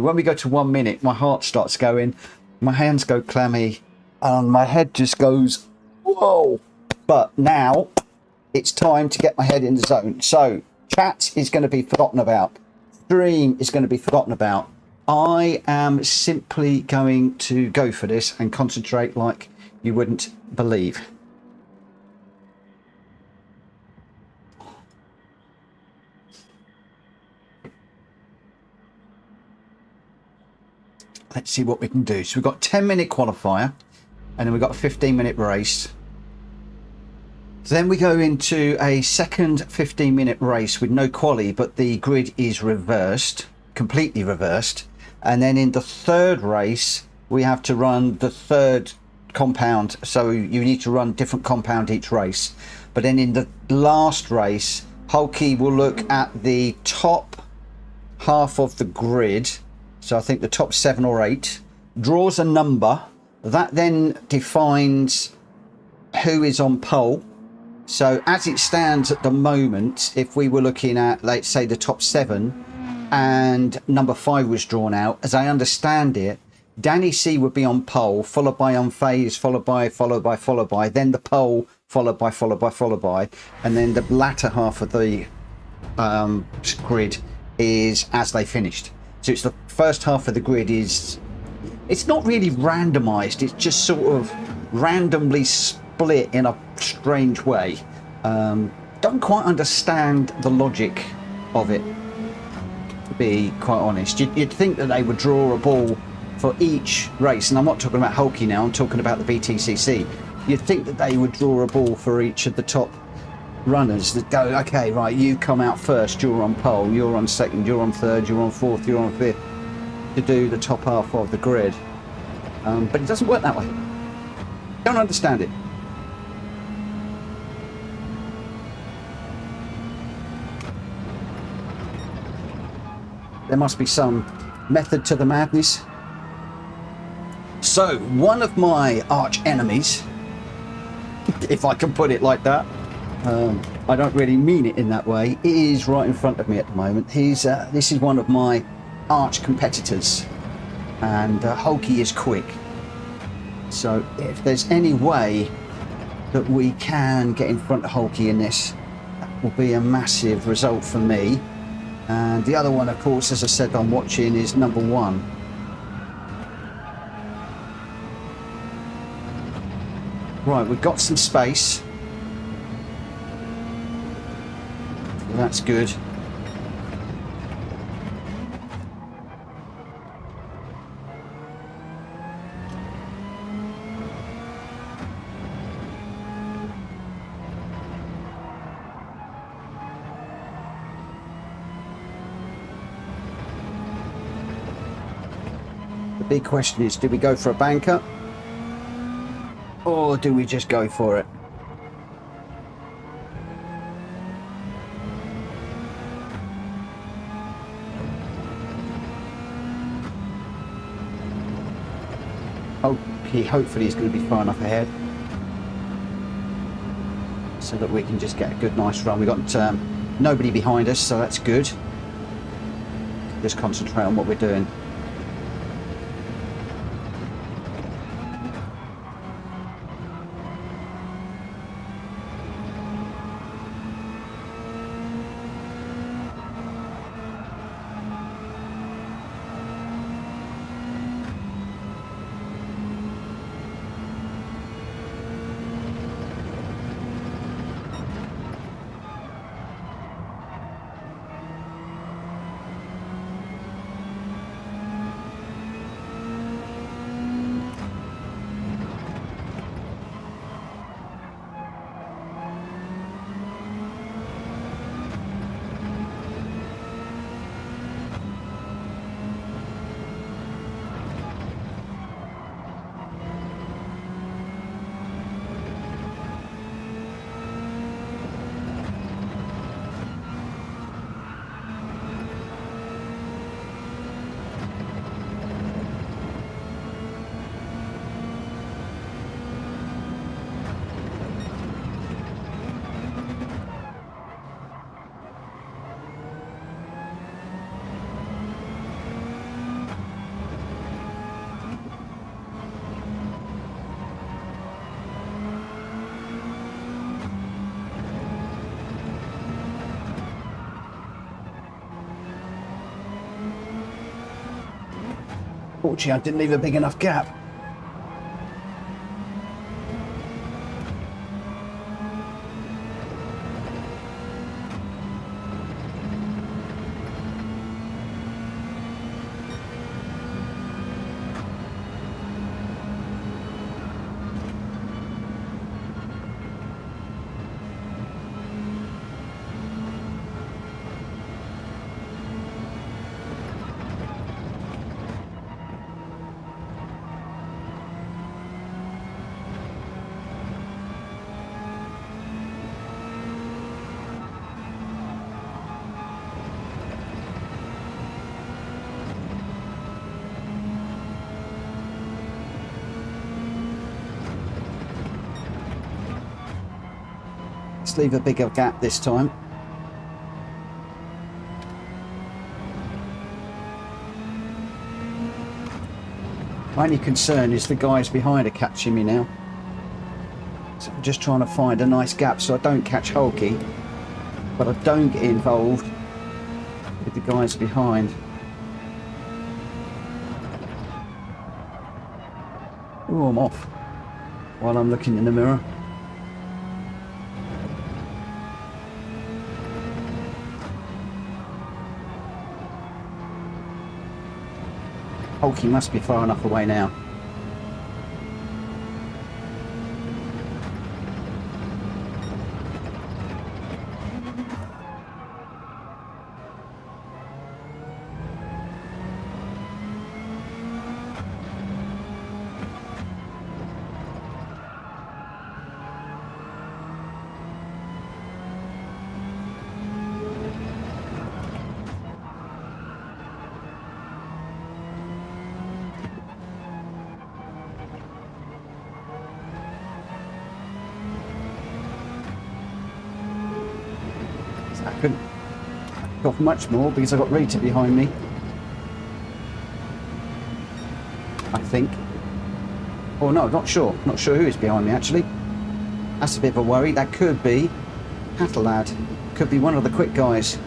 When we go to 1 minute, my heart starts going, my hands go clammy, and my head just goes, whoa. But now it's time to get my head in the zone. So chat is going to be forgotten about. Stream is going to be forgotten about. I am simply going to go for this and concentrate like you wouldn't believe. Let's see what we can do. So we've got 10-minute qualifier, and then we've got a 15-minute race. So then we go into a second 15-minute race with no quali, but the grid is reversed, completely reversed. And then in the third race, we have to run the third compound. So you need to run different compound each race. But then in the last race, Hulky will look at the top half of the grid. So I think the top 7 or 8, draws a number. That then defines who is on pole. So as it stands at the moment, if we were looking at, let's say, the top 7 and number 5 was drawn out, as I understand it, Danny C would be on pole, followed by unfazed, followed by, then the pole, followed by, and then the latter half of the grid is as they finished. So it's the first half of the grid is, it's not really randomized, it's just sort of randomly split in a strange way. Don't quite understand the logic of it, to be quite honest. You'd think that they would draw a ball for each race, and I'm not talking about Hulky now, I'm talking about the BTCC. You'd think that they would draw a ball for each of the top runners that go, okay, right, you come out first, you're on pole, you're on second, you're on third, you're on fourth, you're on fifth, to do the top half of the grid. But it doesn't work that way. Don't understand it. There must be some method to the madness. So one of my arch enemies, if I can put it like that, I don't really mean it in that way, is right in front of me at the moment. This is one of my arch competitors, and Hulky is quick. So if there's any way that we can get in front of Hulky in this, that will be a massive result for me. And the other one, of course, as I said, I'm watching is number 1. Right, we've got some space. That's good. The big question is, do we go for a banker? Or do we just go for it? Hopefully he's going to be far enough ahead so that we can just get a good nice run. We've got nobody behind us, so that's good. Just concentrate on what we're doing. Fortunately, I didn't leave a big enough gap. Let's leave a bigger gap this time. My only concern is the guys behind are catching me now. So I'm just trying to find a nice gap so I don't catch Hulky, but I don't get involved with the guys behind. Oh, I'm off while I'm looking in the mirror. Hulky must be far enough away now. I couldn't go off much more because I got Rita behind me, I think. Oh no, not sure who is behind me actually. That's a bit of a worry. That could be Lad. Could be one of the quick guys.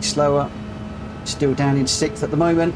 Slower, still down in 6th at the moment.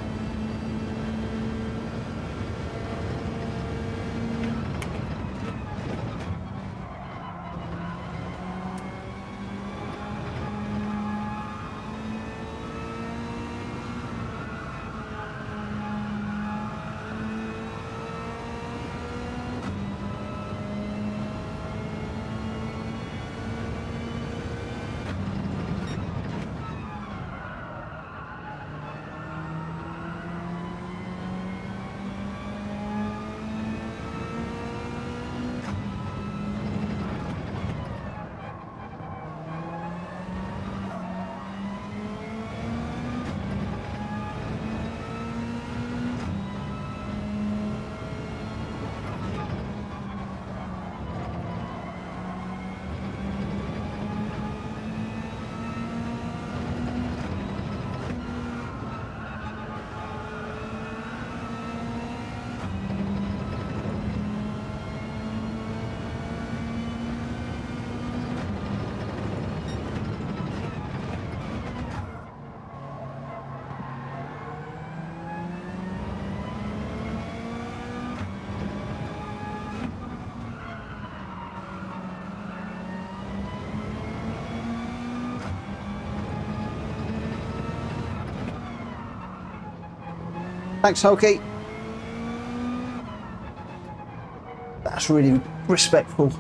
Thanks, Hulky. That's really respectful.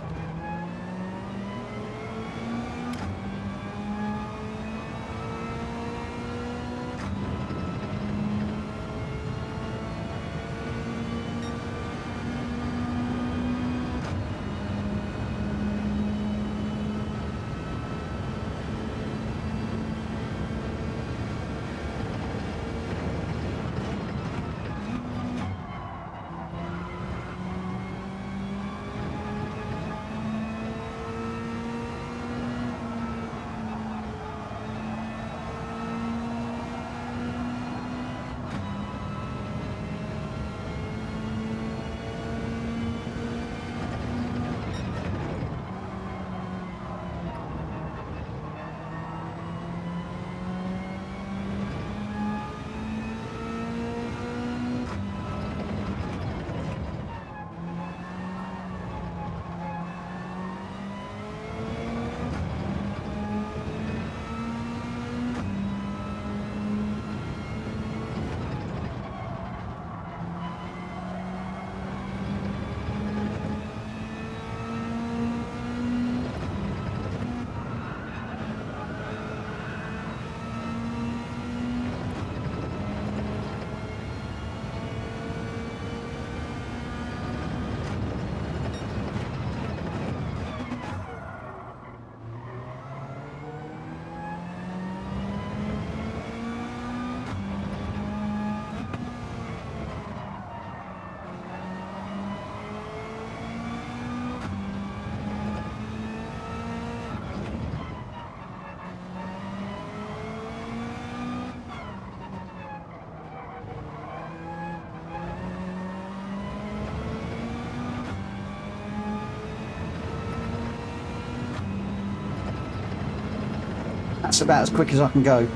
That's about as quick as I can go.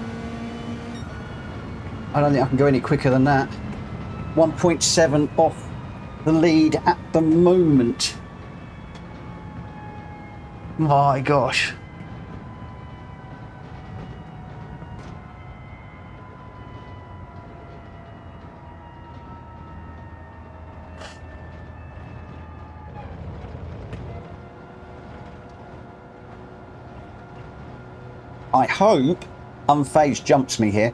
I don't think I can go any quicker than that. 1.7 off the lead at the moment. My gosh. I hope Unfazed jumps me here.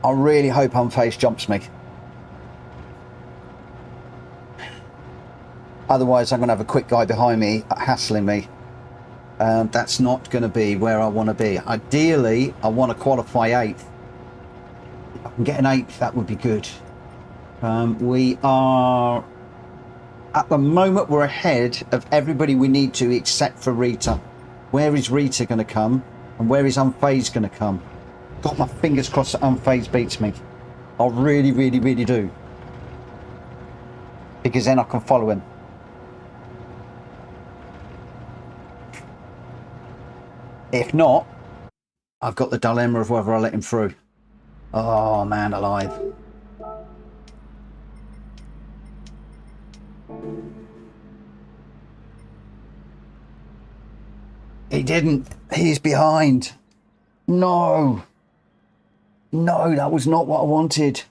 I really hope Unfazed jumps me. Otherwise, I'm going to have a quick guy behind me hassling me. That's not going to be where I want to be. Ideally, I want to qualify 8th. If I can get an 8th, that would be good. We are... At the moment, we're ahead of everybody we need to except for Rita. Where is Rita going to come? And where is Unfazed going to come? Got my fingers crossed that Unfazed beats me. I really, really, really do. Because then I can follow him. If not, I've got the dilemma of whether I let him through. Oh, man alive. He didn't. He's behind. No. No, that was not what I wanted.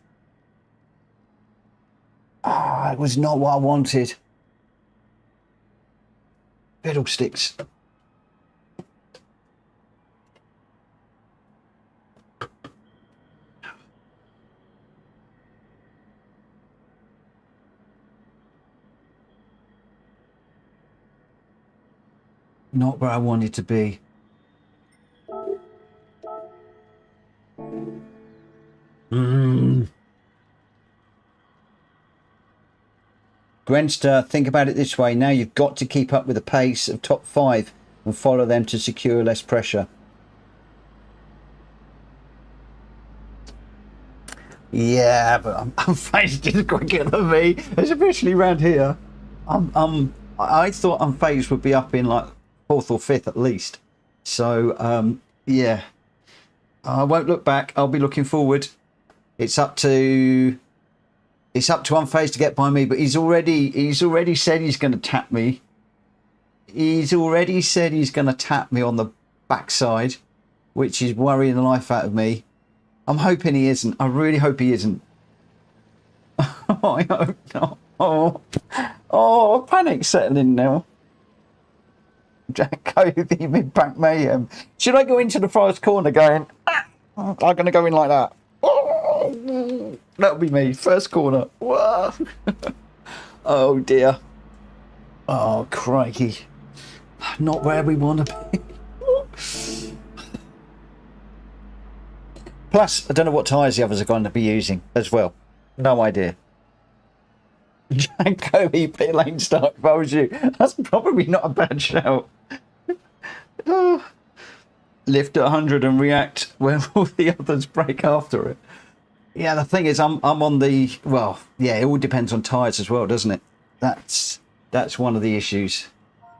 Ah, it was not what I wanted. Fiddlesticks. Not where I wanted to be. Grenster, think about it this way. Now you've got to keep up with the pace of top 5 and follow them to secure less pressure. Yeah, but I'm phased is quicker than me, especially around here. I thought Unfazed would be up in like 4th or 5th at least. So yeah, I won't look back. I'll be looking forward. It's up to Unfazed to get by me, but he's already said he's going to tap me. He's already said he's going to tap me on the backside, which is worrying the life out of me. I'm hoping he isn't. I really hope he isn't, Oh, I hope not. Oh, panic settling now. Jack Cody, mid-pack mayhem. Should I go into the first corner going, I'm going to go in like that? Oh, that'll be me. First corner. Whoa. Oh, dear. Oh, crikey. Not where we want to be. Plus, I don't know what tyres the others are going to be using as well. No idea. Jack Cody, pit lane start if I was you. That's probably not a bad shout. Oh. Lift at 100 and react when all the others break after it. Yeah, the thing is, I'm on the, well, yeah, it all depends on tyres as well, doesn't it? That's one of the issues,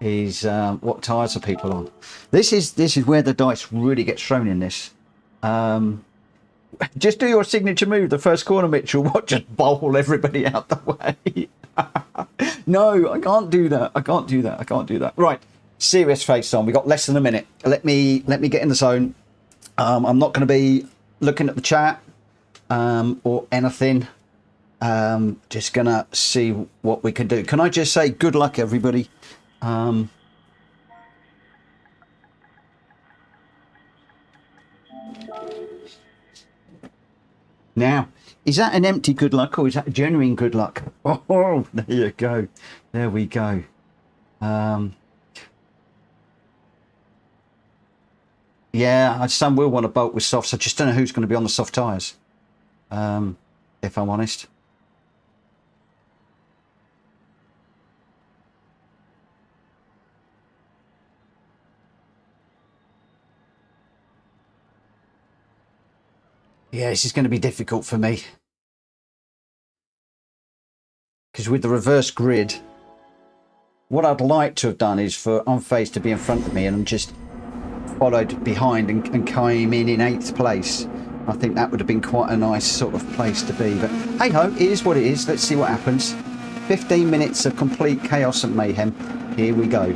is what tyres are people on. This is where the dice really gets thrown in this. Just do your signature move, the first corner, Mitchell. What, just bowl everybody out the way? No, I can't do that. I can't do that. Right, serious face on. We got less than a minute. Let me get in the zone. I'm not going to be looking at the chat or anything. Just going to see what we can do. Can I just say good luck, everybody? Now, is that an empty good luck or is that genuine good luck? Oh, there you go. There we go. Yeah, some will want to bolt with softs. I just don't know who's going to be on the soft tyres, if I'm honest. Yeah, this is going to be difficult for me. Because with the reverse grid, what I'd like to have done is for Unfazed to be in front of me and just followed behind and came in 8th place. I think that would have been quite a nice sort of place to be. But hey ho, it is what it is. Let's see what happens. 15 minutes of complete chaos and mayhem. Here we go.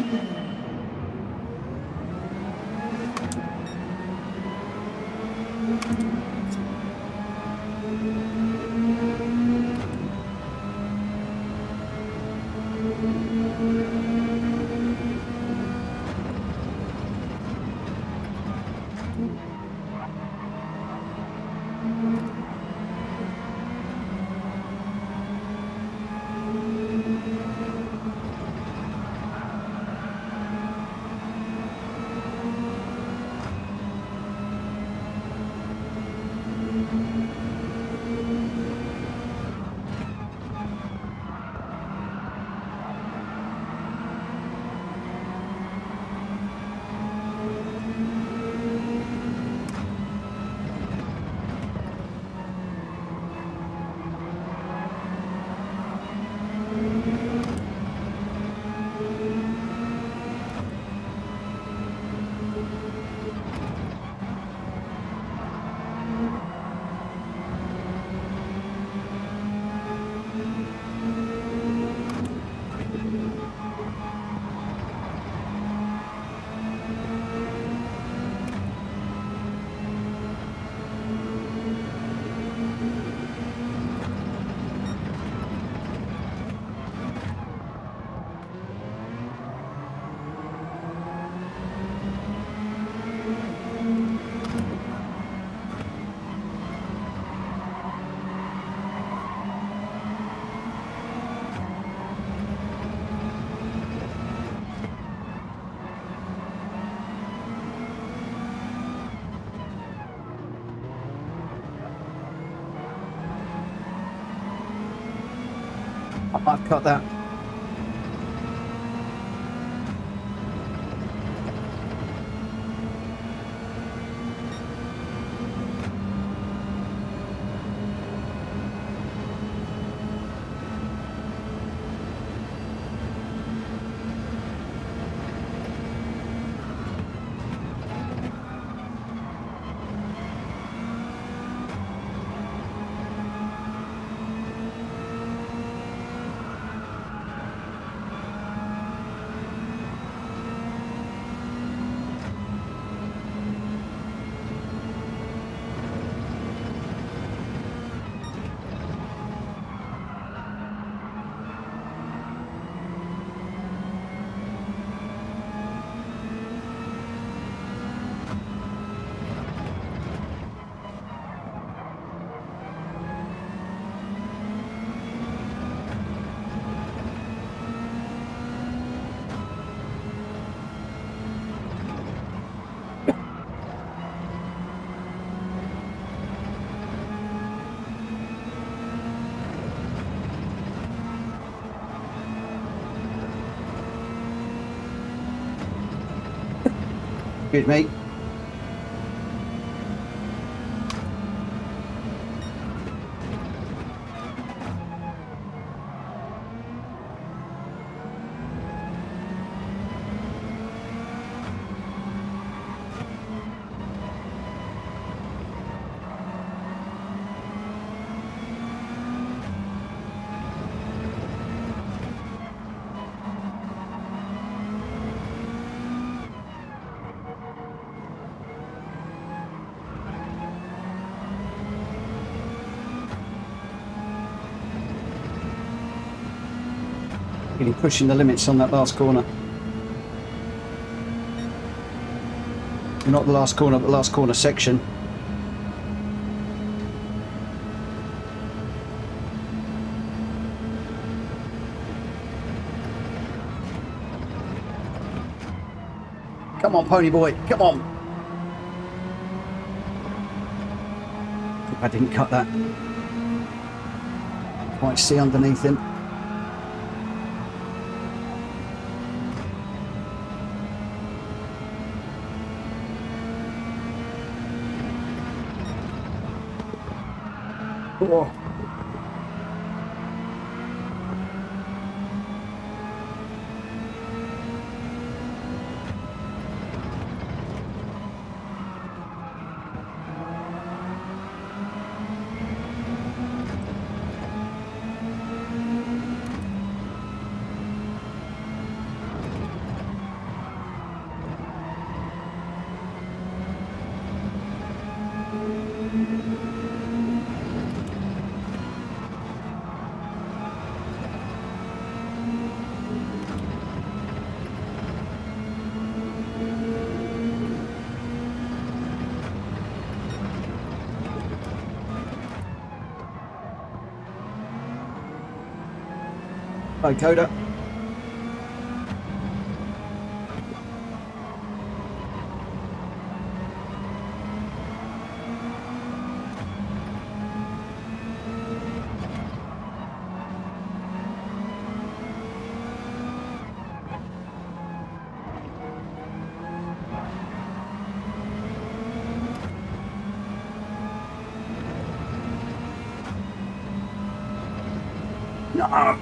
I've got that. Excuse me. Really pushing the limits on that last corner. Not the last corner, but the last corner section. Come on, pony boy, come on. I didn't cut that. Quite see underneath him. Oh. Hi, Coda. No.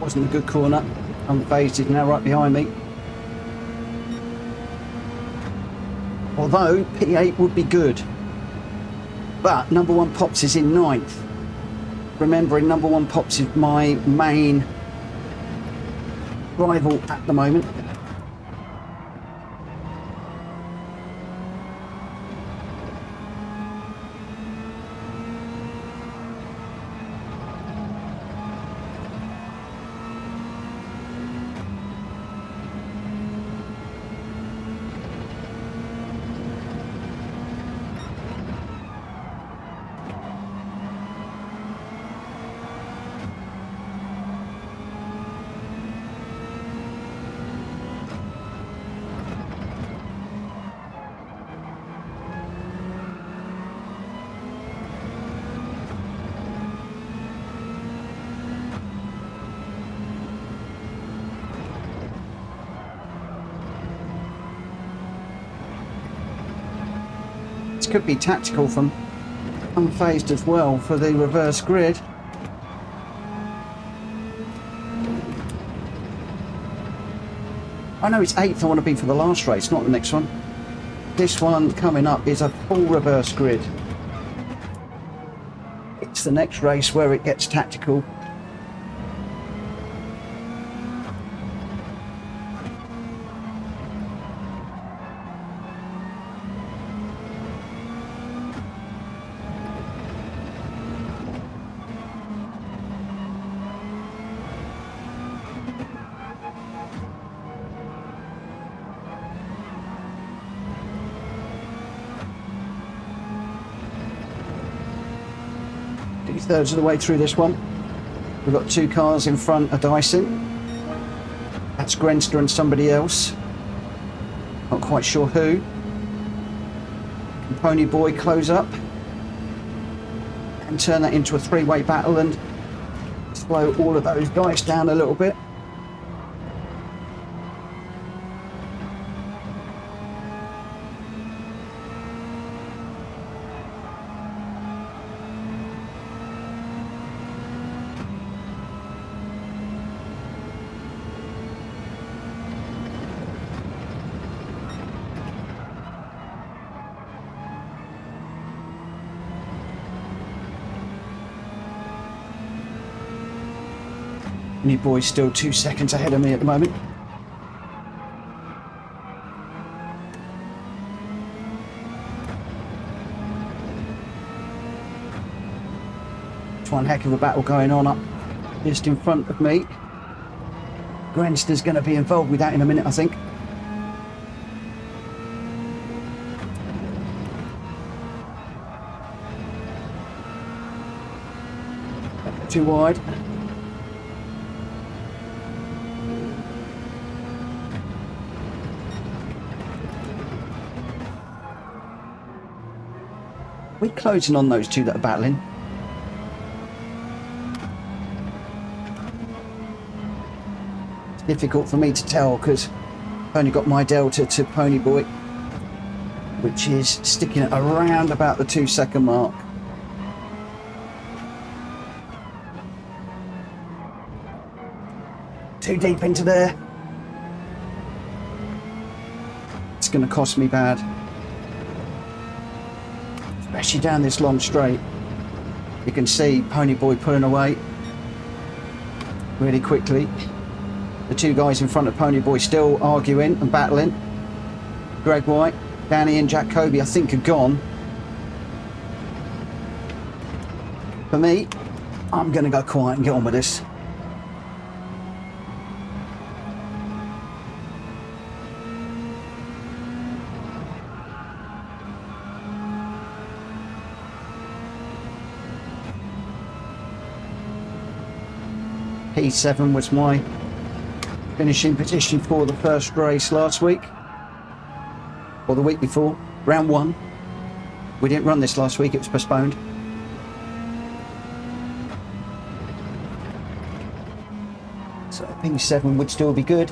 Wasn't a good corner. Unfazed, he's now right behind me. Although P8 would be good. But number one Pops is in ninth. Remembering number one Pops is my main rival at the moment. could be tactical from unfazed as well for the reverse grid. I know it's 8th I want to be for the last race, not the next one. This one coming up is a full reverse grid. It's the next race where it gets tactical. Two-thirds of the way through this one. We've got 2 cars in front of Dyson. That's Grenster and somebody else. Not quite sure who. Can Pony Boy close up and turn that into a 3-way battle and slow all of those guys down a little bit. Pony Boy's still 2 seconds ahead of me at the moment. It's one heck of a battle going on up just in front of me. Grenster's going to be involved with that in a minute, I think. Too wide. We're closing on those 2 that are battling. It's difficult for me to tell because I've only got my delta to Pony Boy, which is sticking at around about the 2-second mark. Too deep into there. It's going to cost me bad. Especially down this long straight. You can see Pony Boy pulling away really quickly. The 2 guys in front of Pony Boy still arguing and battling. Greg White, Danny and Jack Kobe I think are gone. For me, I'm going to go quiet and get on with this. P7 was my finishing position for the first race last week, or the week before, round 1. We didn't run this last week, it was postponed. So P7 would still be good.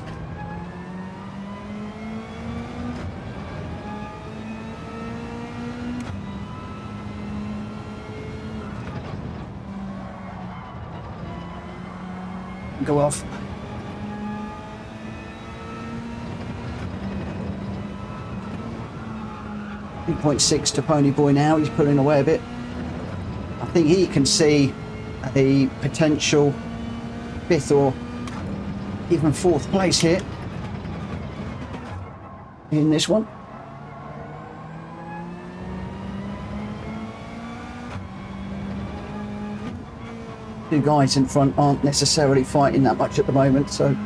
Go off. .6 to Pony Boy now, he's pulling away a bit. I think he can see a potential 5th or even 4th place here in this one. Two guys in front aren't necessarily fighting that much at the moment, so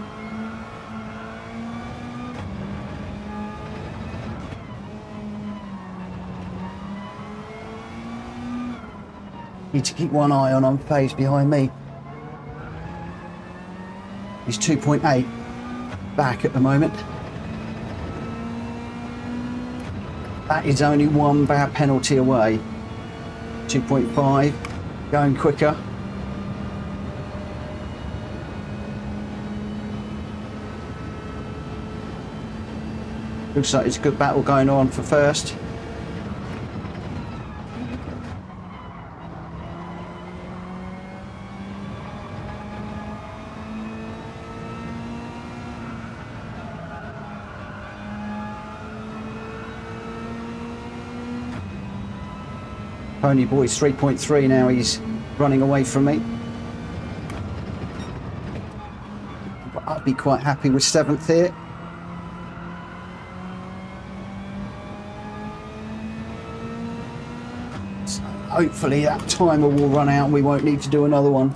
need to keep one eye on phase behind me. He's 2.8 back at the moment. That is only 1 bad penalty away. 2.5, going quicker. Looks like it's a good battle going on for first. Pony Boy's 3.3 now. He's running away from me. But I'd be quite happy with 7th here. So hopefully that timer will run out and we won't need to do another one.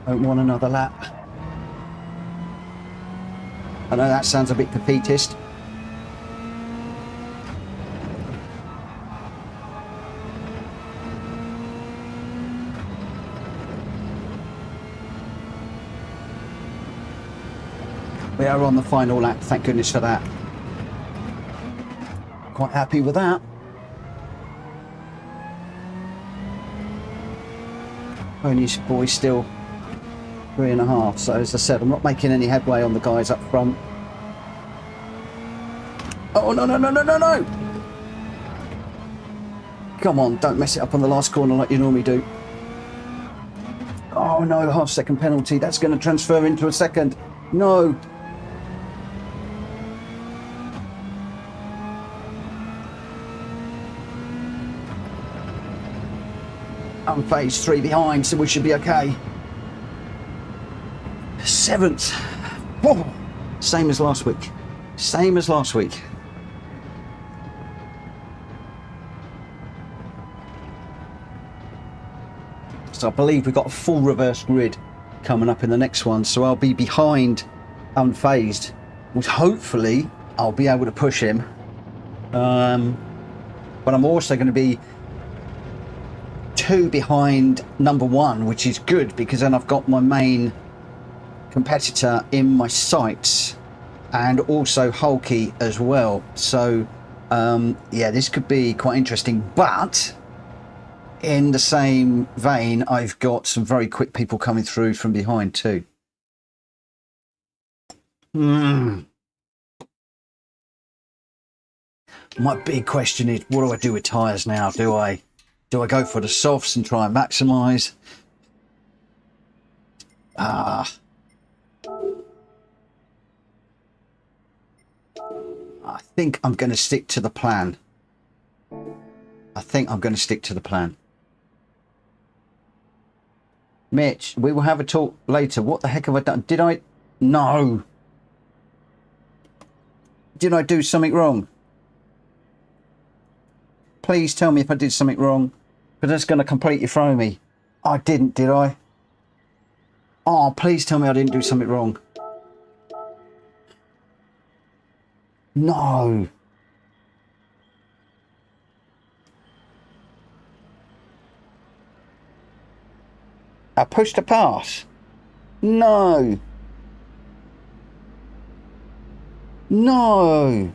Don't want another lap. I know that sounds a bit defeatist. We are on the final lap, thank goodness for that. Quite happy with that. Pony's Boy still 3.5, so as I said, I'm not making any headway on the guys up front. Oh, no, no, no, no, no, no! Come on, don't mess it up on the last corner like you normally do. Oh no, half-second penalty, that's going to transfer into a second. No! I'm phase 3 behind, so we should be okay. 7th. Whoa. Same as last week. Same as last week. So I believe we've got a full reverse grid coming up in the next one, so I'll be behind unfazed, which hopefully I'll be able to push him. But I'm also going to be 2 behind number 1, which is good because then I've got my main competitor in my sights and also Hulky as well. So yeah, this could be quite interesting, but in the same vein, I've got some very quick people coming through from behind too. My big question is, what do I do with tyres now? Do I go for the softs and try and maximise? I think I'm going to stick to the plan. Mitch, we will have a talk later. What the heck have I done? Did I? No. Did I do something wrong? Please tell me if I did something wrong, because that's going to completely throw me. I didn't, did I? Oh, please tell me I didn't do something wrong. No. I pushed a pass. No. No.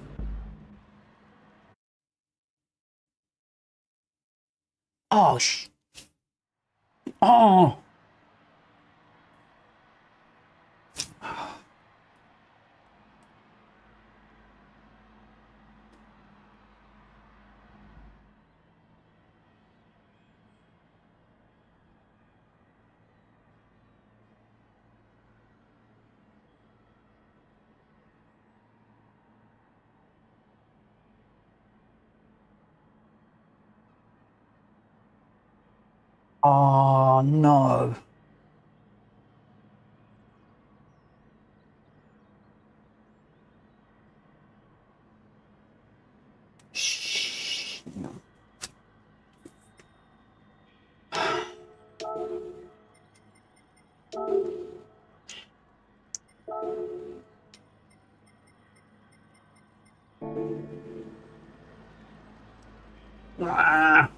Oh, oh. Oh, no. Shh. Ah.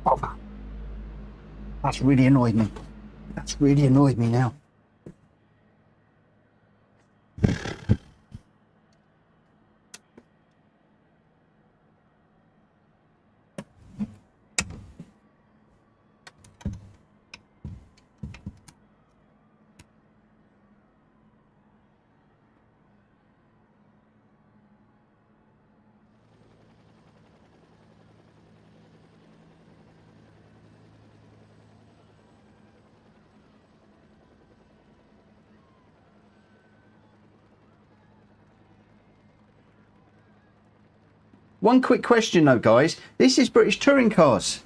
Oh, that's really annoyed me. That's really annoyed me now. One quick question though, guys. This is British touring cars.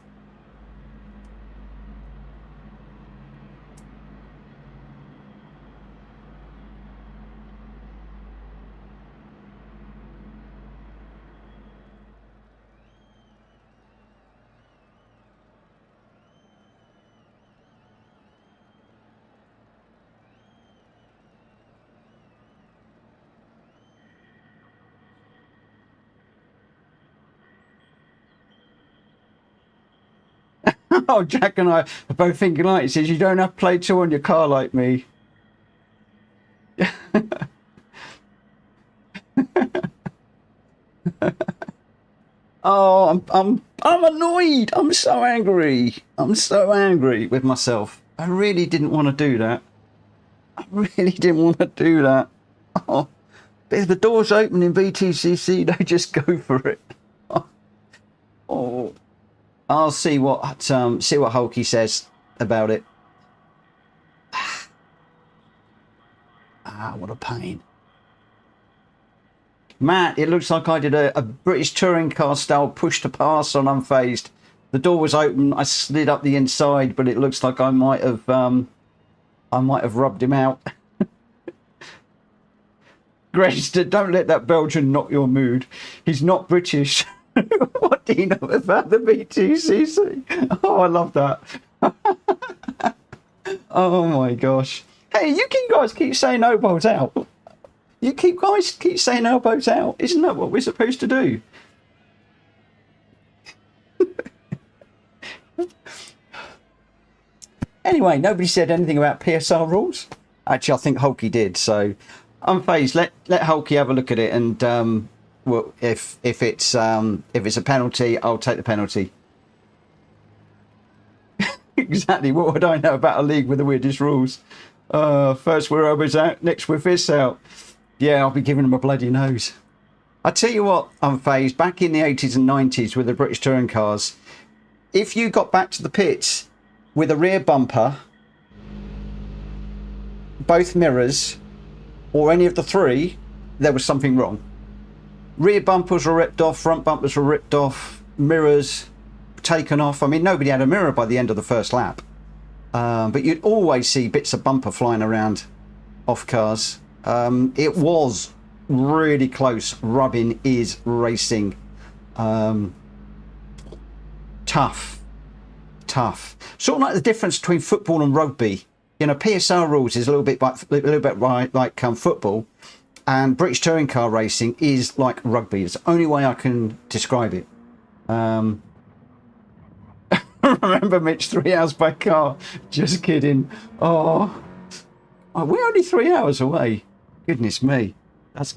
Oh, Jack and I are both thinking like he says, you don't have play two on your car like me. Oh, I'm annoyed. I'm so angry. I'm so angry with myself. I really didn't want to do that. I really didn't want to do that. Oh, but if the door's open in BTCC, they just go for it. Oh, I'll see what Hulky says about it. Ah, what a pain. Matt, it looks like I did a British touring car style push to pass on Unfazed. The door was open. I slid up the inside, but it looks like I might have rubbed him out. Grace, don't let that Belgian knock your mood. He's not British. What do you know about the BTCC? Oh, I love that. Oh my gosh. Hey, you guys keep saying elbows out. You guys keep saying elbows out. Isn't that what we're supposed to do? Anyway, nobody said anything about PSR rules. Actually, I think Hulky did. So, Unfazed, let Hulky have a look at it, and well, if it's a penalty, I'll take the penalty. Exactly. What would I know about a league with the weirdest rules? First we're elbows out, next we're fists out. Yeah, I'll be giving them a bloody nose. I tell you what, Unfazed, back in the 80s and 90s with the British touring cars, if you got back to the pits with a rear bumper, both mirrors, or any of the three, there was something wrong. Rear bumpers were ripped off, front bumpers were ripped off, mirrors taken off. I mean, nobody had a mirror by the end of the first lap. But you'd always see bits of bumper flying around off cars. It was really close. Rubbing is racing. Tough. Sort of like the difference between football and rugby. You know, PSR rules is a little bit like football, and British touring car racing is like rugby. It's the only way I can describe it. Remember, Mitch, 3 hours by car. Just kidding. Oh, we're only 3 hours away. Goodness me, that's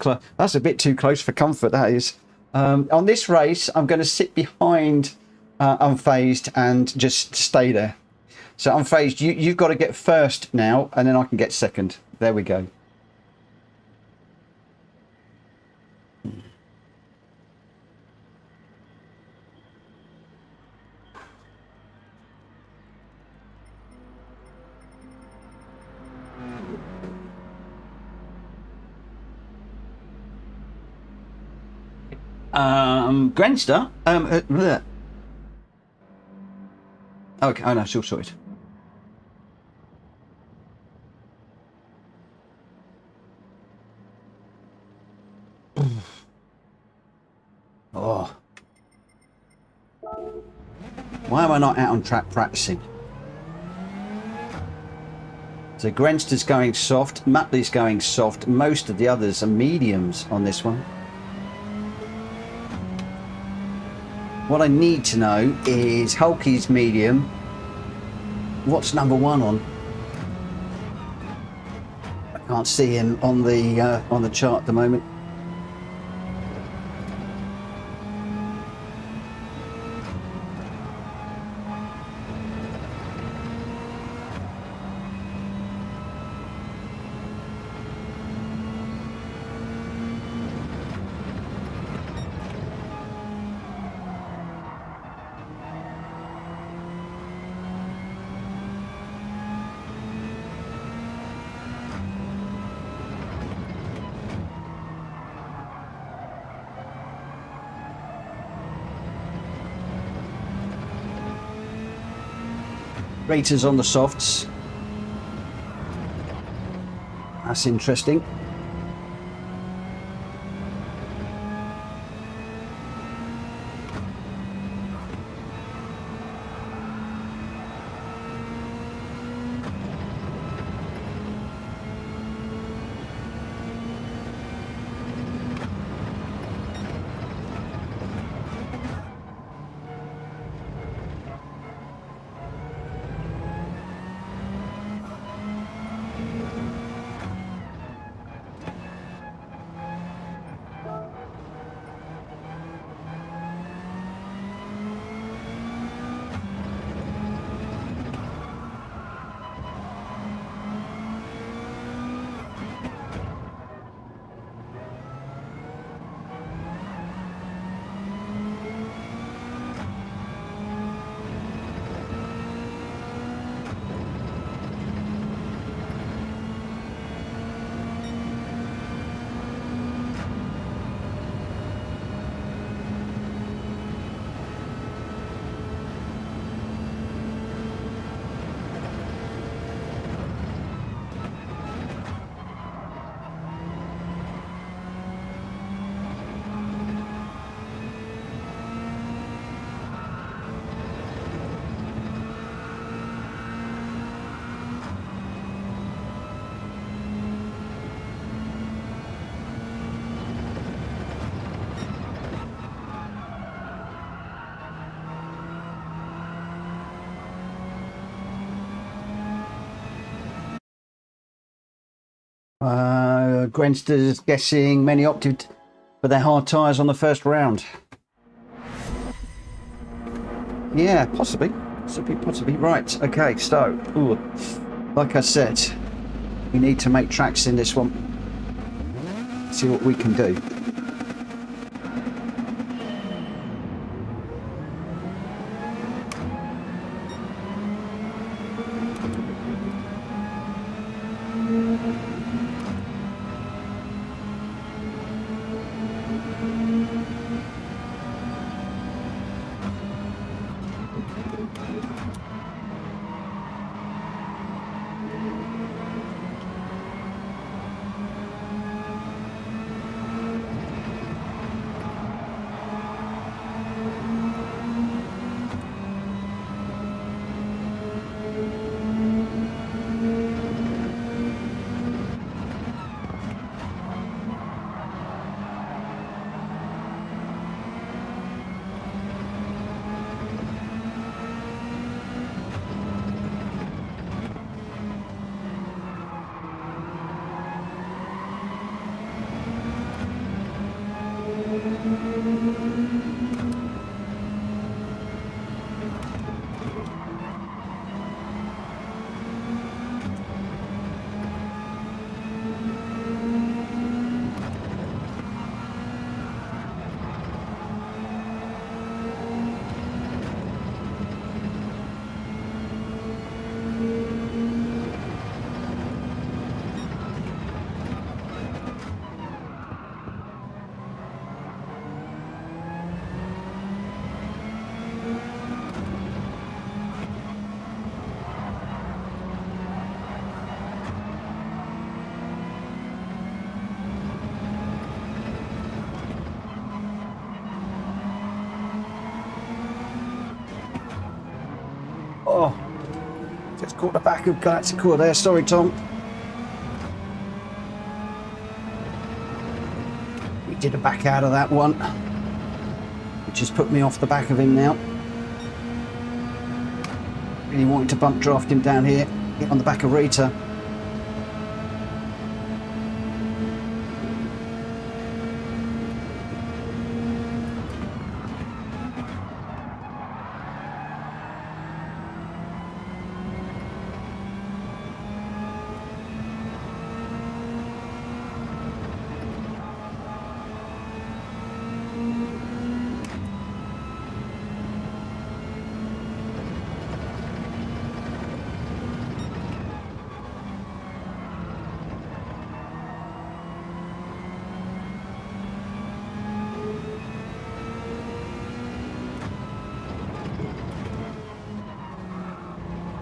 a bit too close for comfort. That is. On this race, I'm going to sit behind Unfazed and just stay there. So Unfazed, you've got to get first now, and then I can get second. There we go. Granster. Okay. Oh no, it's all sorted. Oh. Why am I not out on track practicing? So Grenster's going soft, Mutley's going soft, most of the others are mediums on this one. What I need to know is Hulky's medium. What's number one on? I can't see him on the chart at the moment. raters on the softs. That's interesting. Grenster's guessing many opted for their hard tyres on the first round. Yeah, possibly. Possibly. Right, okay, so, like I said, we need to make tracks in this one. See what we can do. Oh, just caught the back of Galacticor there. Sorry, Tom. We did a back out of that one, which has put me off the back of him now. Really wanting to bump draft him down here, get on the back of Rita.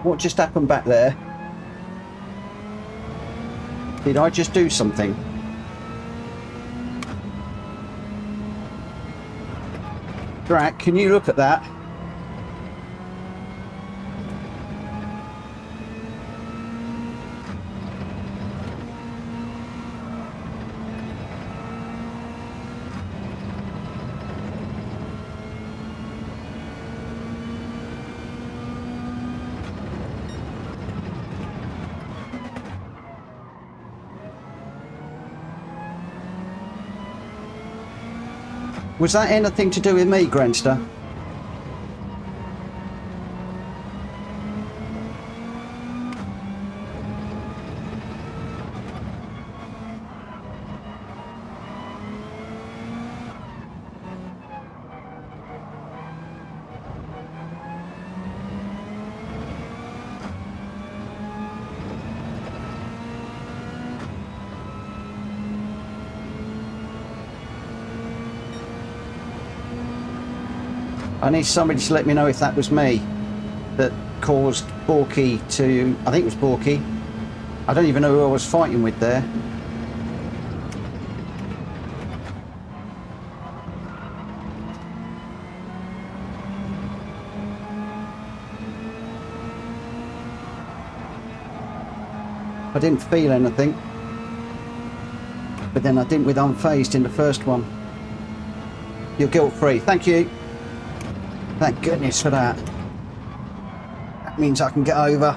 What just happened back there? Did I just do something? Drac, can you look at that? Was that anything to do with me, Granster? I need somebody to let me know if that was me that caused Borky to... I think it was Borky. I don't even know who I was fighting with there. I didn't feel anything. But then I didn't with Unfazed in the first one. You're guilt-free. Thank you. Thank goodness for that. That means I can get over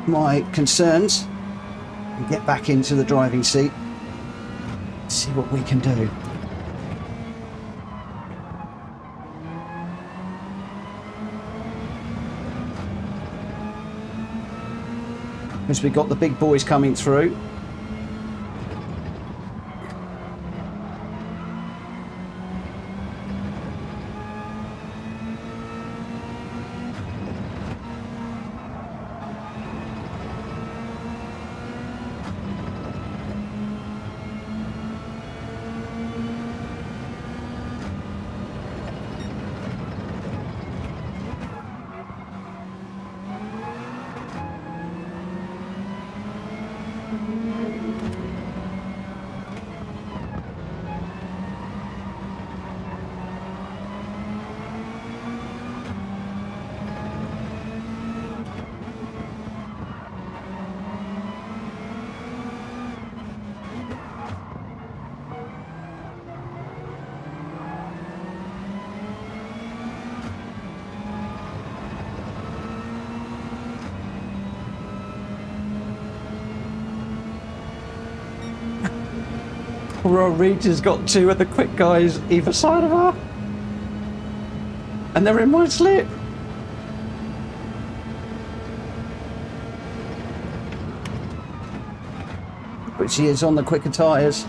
my concerns and get back into the driving seat. See what we can do. Because we've got the big boys coming through. Royal Regis got two of the quick guys either side of her, and they're in my slip. But she is on the quicker tyres.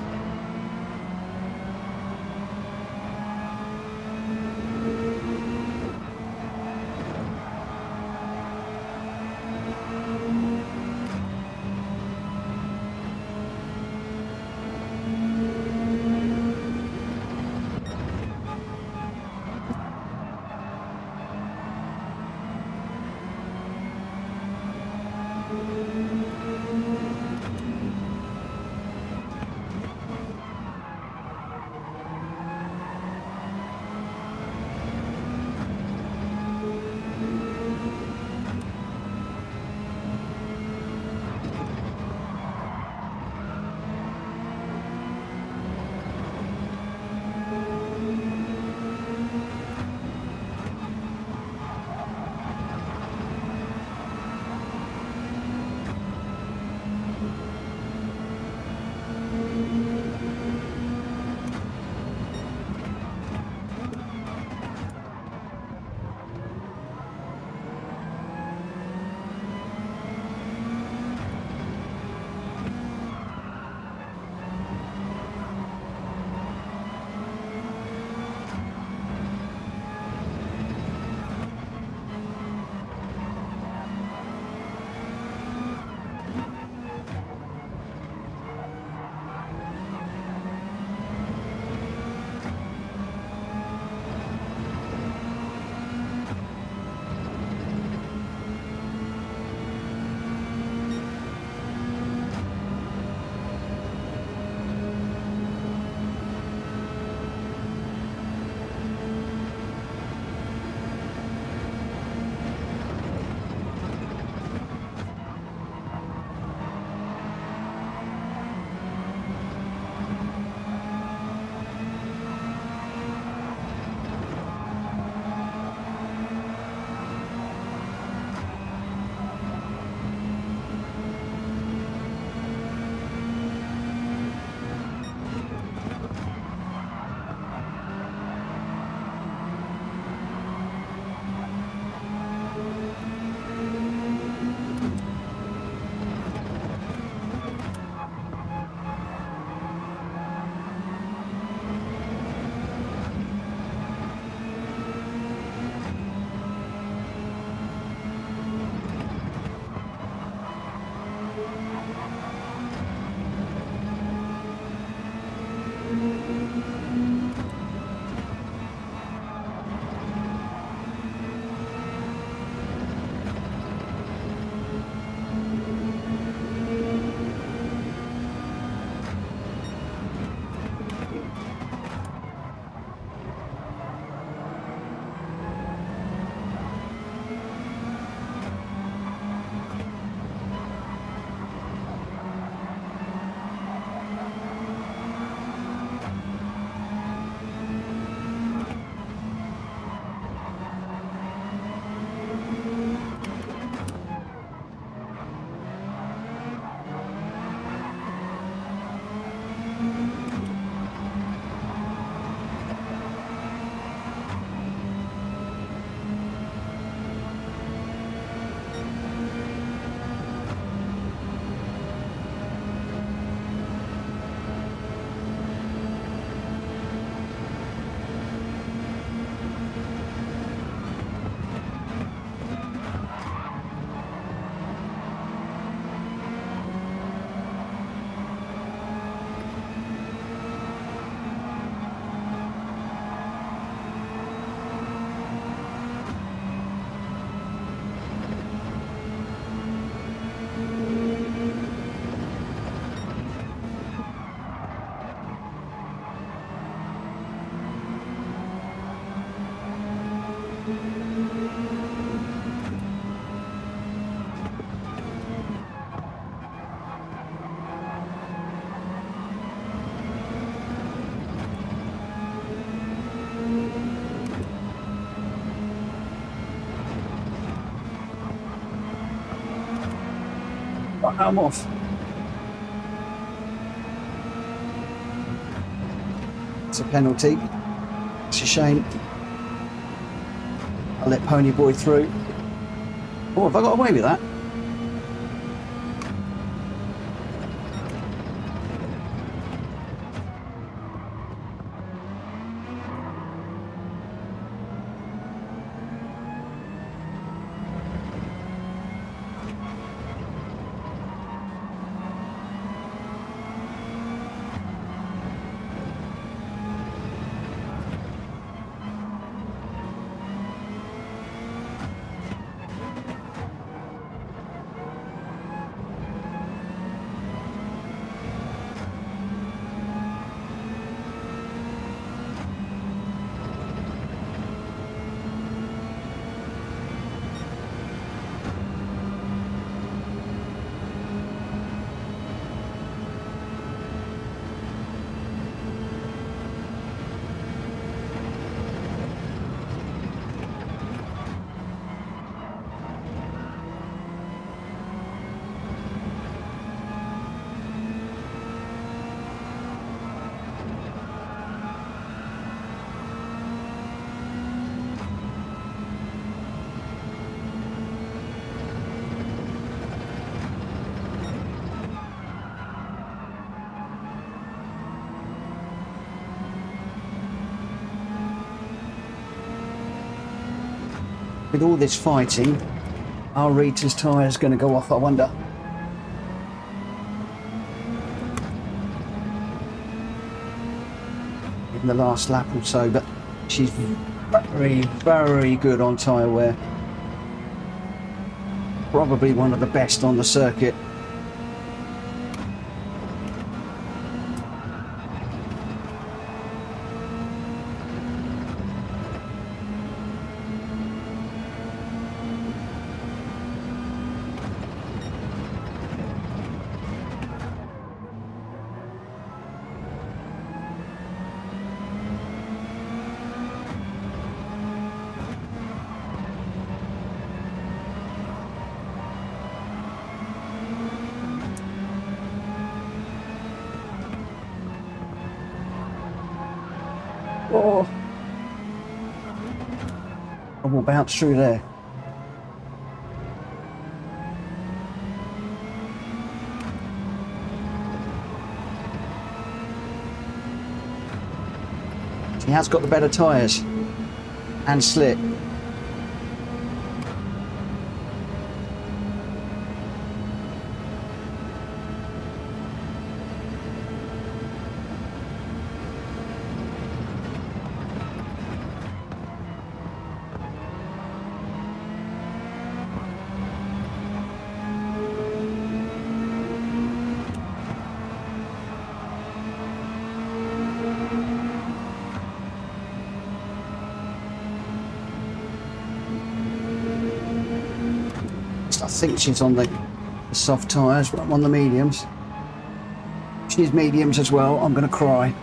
Right, I'm off. It's a penalty. It's a shame. I'll let Pony Boy through. Oh, have I got away with that? With all this fighting, are Rita's tyres going to go off, I wonder? In the last lap or so, but she's very, very good on tyre wear. Probably one of the best on the circuit. Oh, I will bounce through there. He has got the better tyres and slip. I think she's on the soft tyres, but I'm on the mediums. She's mediums as well. I'm going to cry.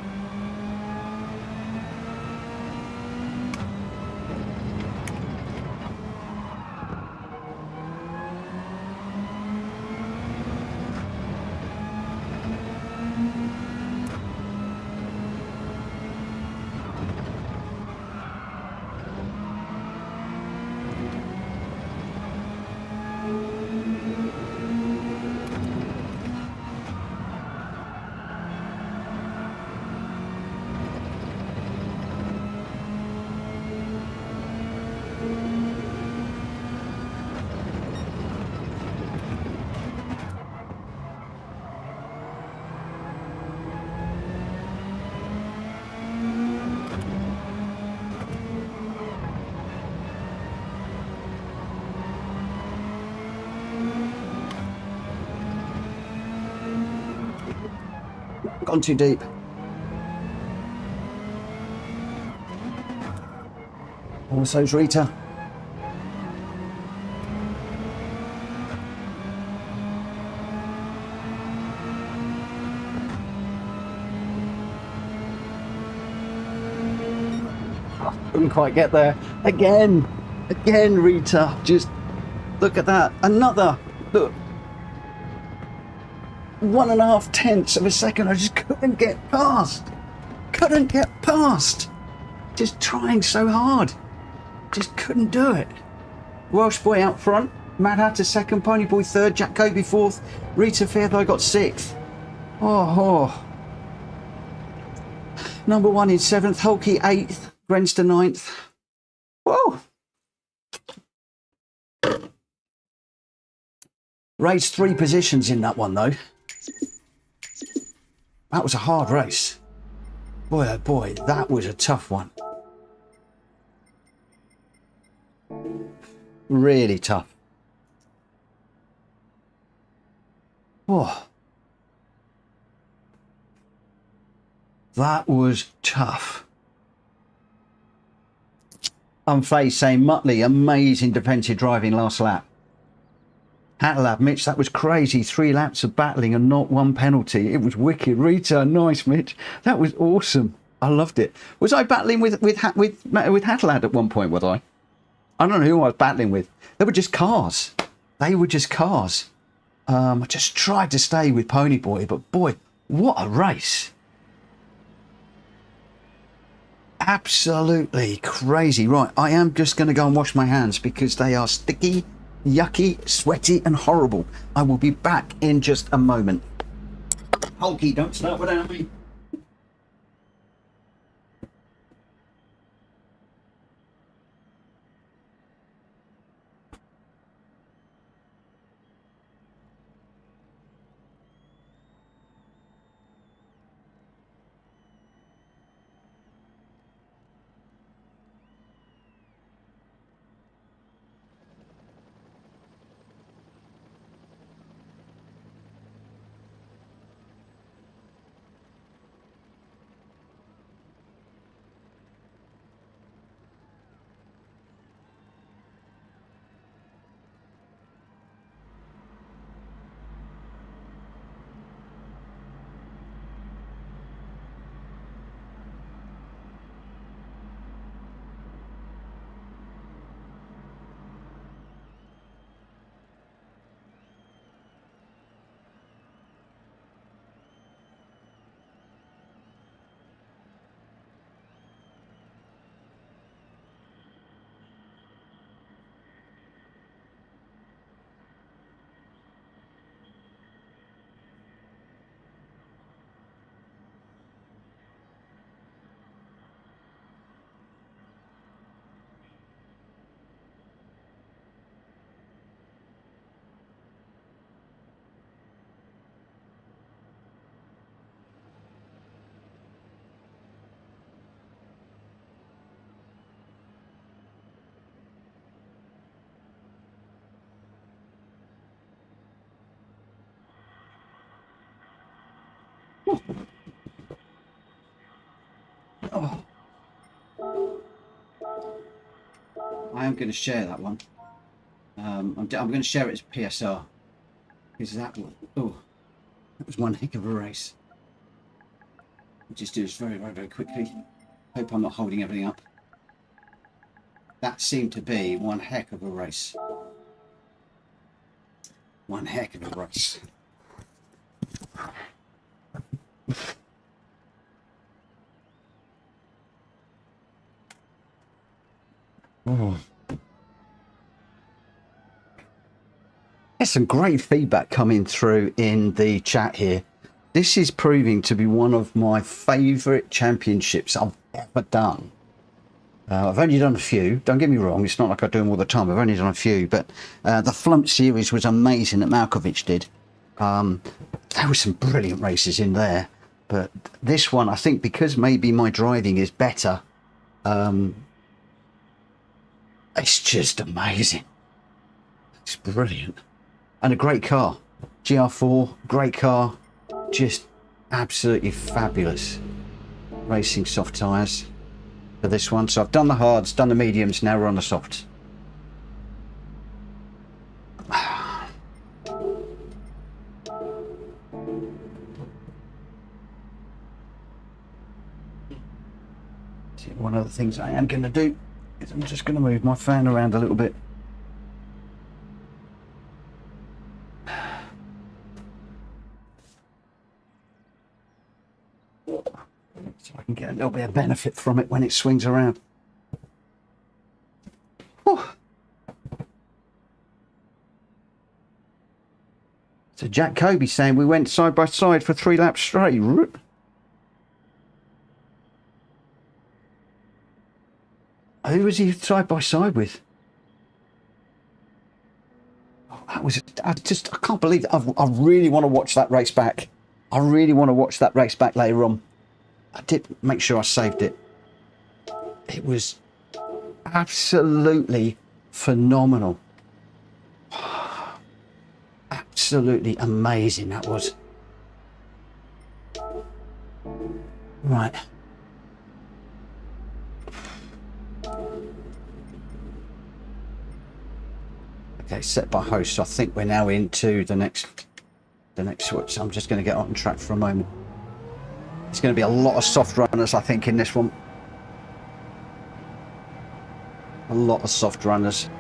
Gone too deep. Also's Rita. Couldn't quite get there. Again, Rita. Just look at that. Another. Look. 1.5 tenths of a second. I just couldn't get past. Couldn't get past. Just trying so hard. Just couldn't do it. Welsh boy out front. Mad Hatter second. Pony boy third. Jack Kobe fourth. Rita fifth. I got sixth. Oh. Number one in seventh. Hulky eighth. Grenster ninth. Whoa. Raised 3 positions in that one though. That was a hard race. Boy, oh boy, that was a tough one. Really tough. Oh. That was tough. Unfazed saying, Muttley, amazing defensive driving last lap. Hatlab, Mitch, that was crazy. 3 laps of battling and not 1 penalty. It was wicked. Rita, nice, Mitch. That was awesome. I loved it. Was I battling with Hatlab at one point, was I? I don't know who I was battling with. They were just cars. They were just cars. I just tried to stay with Pony Boy, but boy, what a race. Absolutely crazy. Right, I am just going to go and wash my hands because they are sticky, yucky, sweaty and horrible. I will be back in just a moment. Hulky, don't start without me. Oh. I am going to share that one. I'm going to share it as PSR because that was one heck of a race. I'll just do this very, very, very quickly. Hope I'm not holding everything up. That seemed to be one heck of a race. One heck of a race. Oh. There's some great feedback coming through in the chat here. This is proving to be one of my favourite championships I've ever done. I've only done a few, don't get me wrong, it's not like I do them all the time, I've only done a few, but the Flump series was amazing that Malkovich did. There were some brilliant races in there, but this one, I think because maybe my driving is better, it's just amazing. It's brilliant. And a great car. GR4, great car. Just absolutely fabulous. Racing soft tyres for this one. So I've done the hards, done the mediums, now we're on the softs. One of the things I am going to do is I'm just going to move my fan around a little bit. we can get a little bit of benefit from it when it swings around. Whew. So Jack Kobe saying we went side by side for 3 laps straight. Who was he side by side with? Oh, that was, I can't believe it. I really want to watch that race back. I really want to watch that race back later on. I did make sure I saved it. It was absolutely phenomenal. Absolutely amazing that was. Right. Okay, set by host. So I think we're now into the next switch. So I'm just going to get on track for a moment. There's going to be a lot of soft runners, I think, in this one. A lot of soft runners.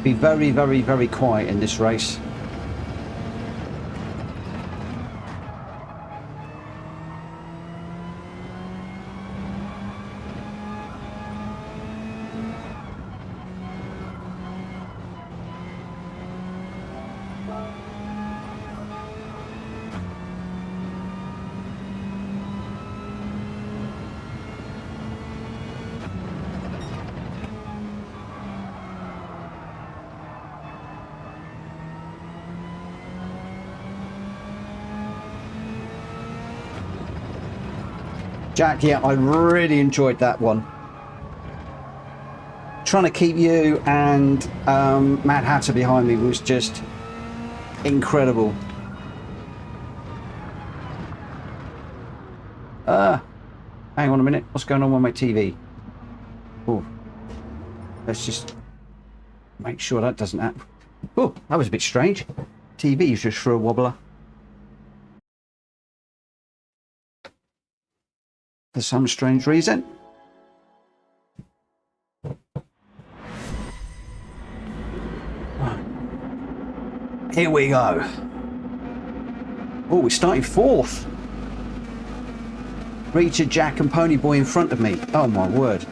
Be very, very, very quiet in this race. Jack, yeah, I really enjoyed that one. Trying to keep you and Mad Hatter behind me was just incredible. Hang on a minute, what's going on with my TV? Oh, let's just make sure that doesn't happen. Oh, that was a bit strange. TV's just for a wobbler. For some strange reason. Here we go. Oh, we're starting 4th. Richard, Jack and Ponyboy in front of me. Oh my word.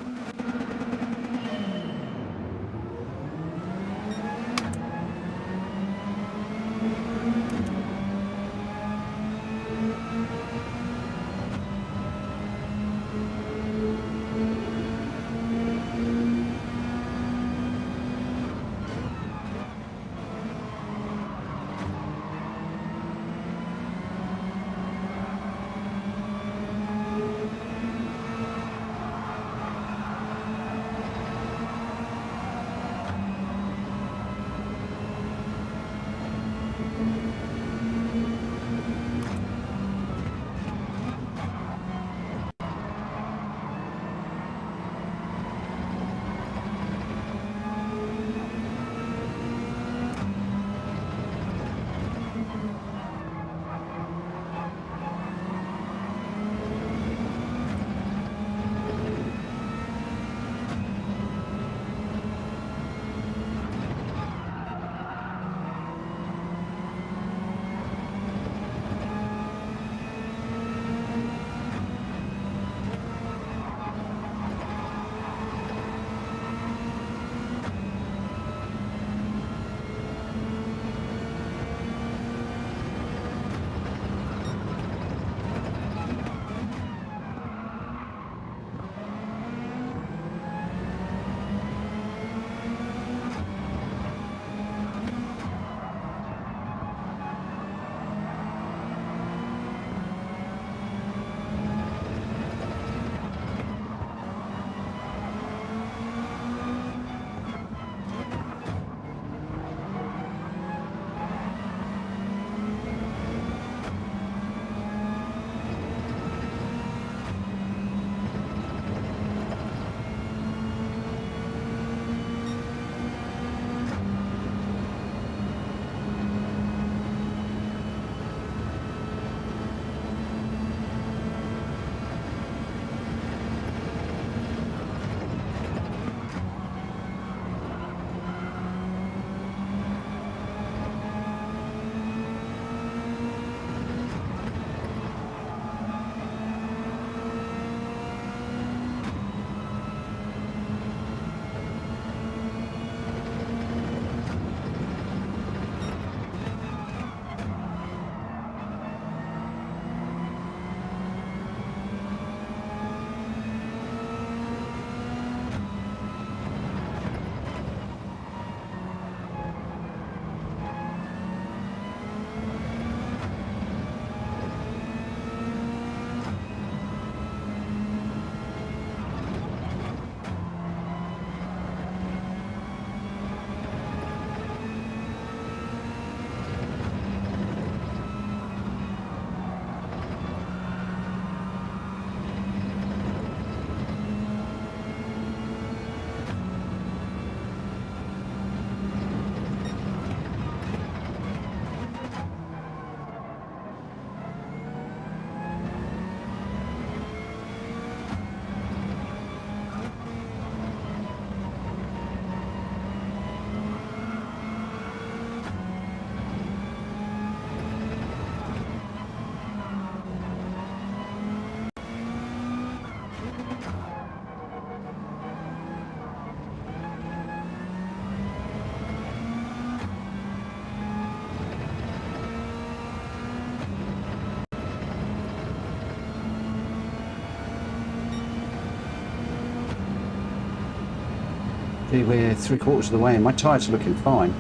See, we're 3/4 of the way and my tyres are looking fine.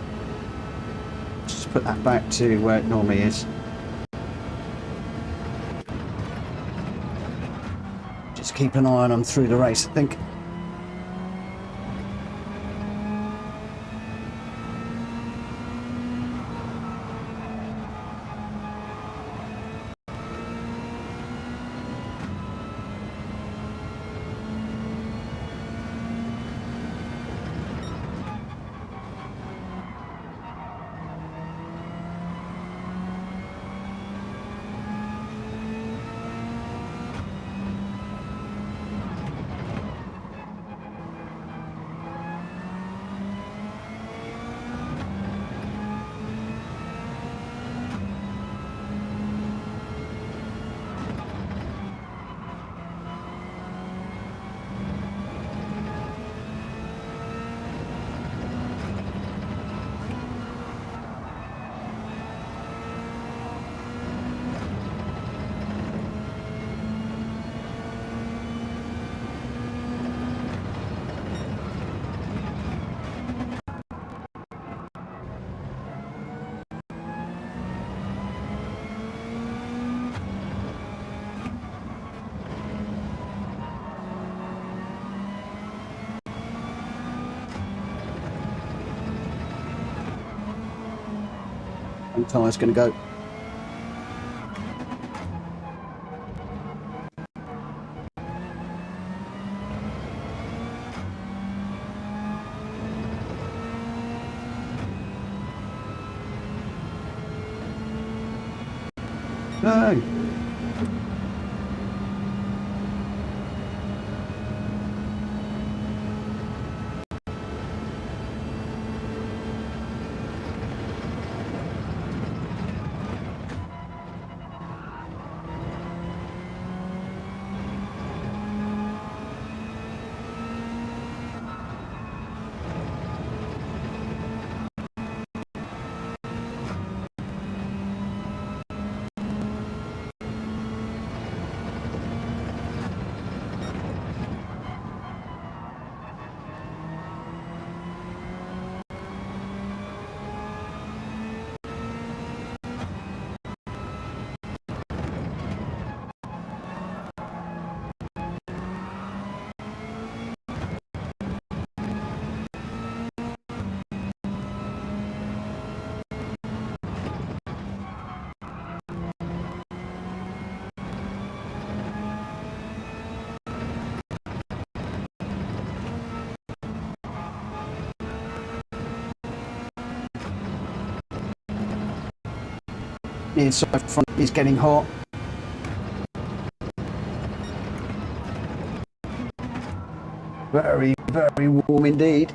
Just put that back to where it normally is. Just keep an eye on them through the race, I think. And tyre's going to go. No. The inside front is getting hot. Very, very warm indeed.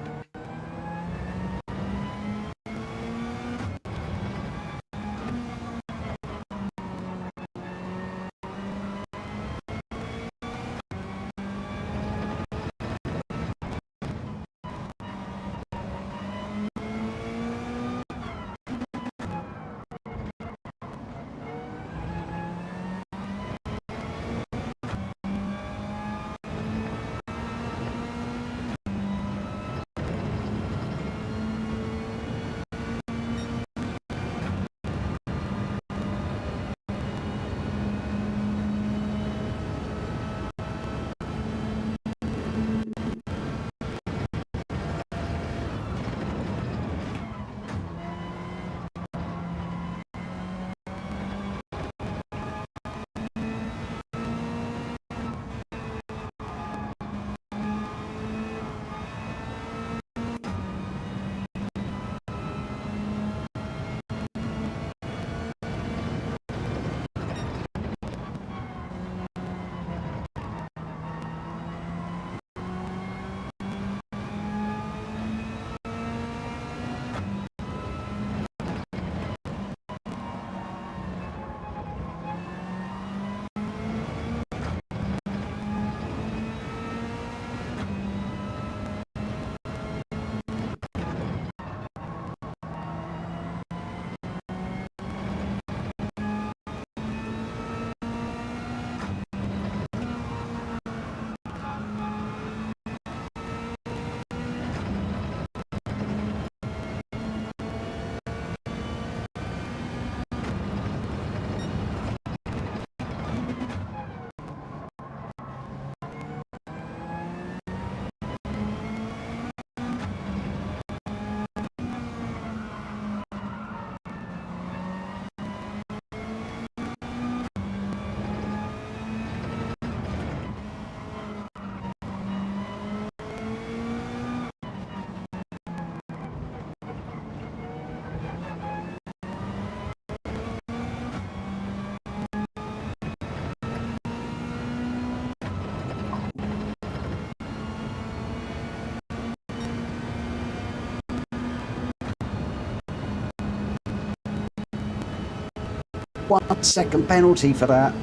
1 second penalty for that.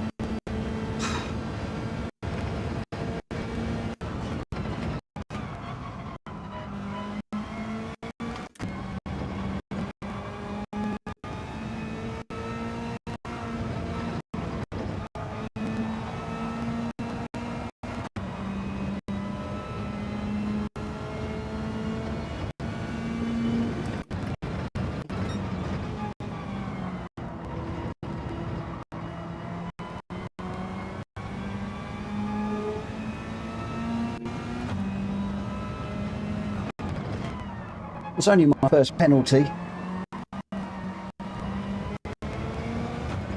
It's only my first penalty.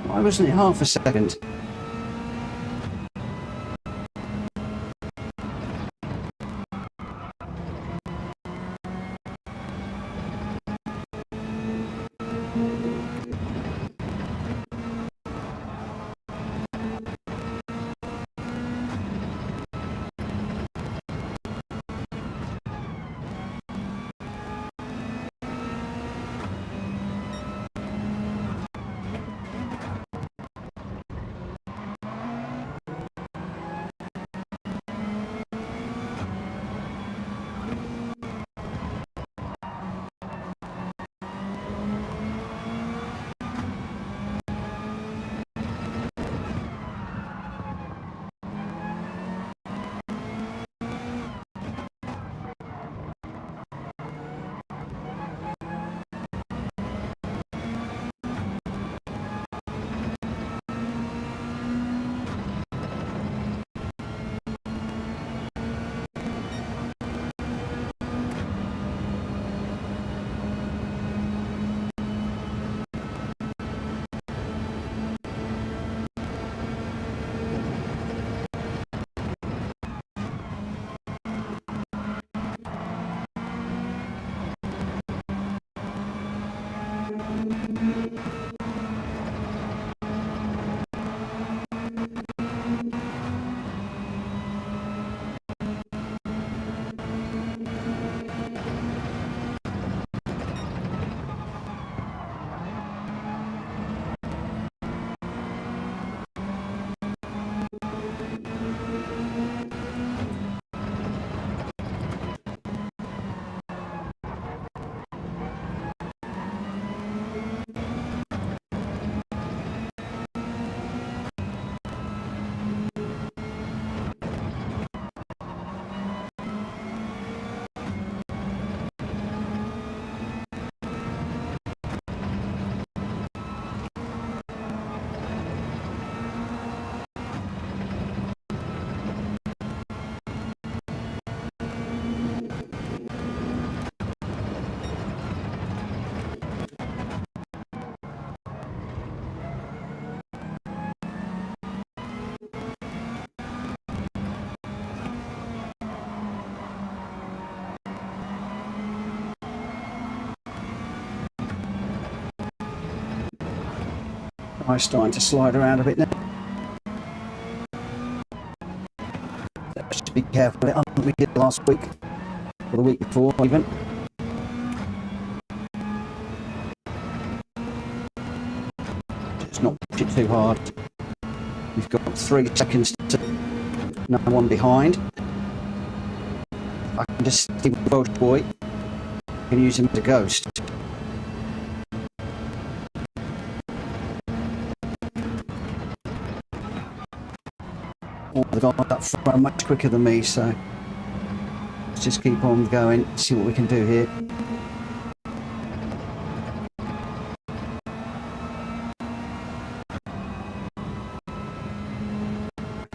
Why wasn't it half a second? I'm starting to slide around a bit now. Just be careful of it, we did last week, or the week before even. Just not push it too hard. We've got 3 seconds to no one behind. I can just see the Welsh boy. I can use him as a ghost. All the guys up front are much quicker than me, so let's just keep on going, see what we can do here.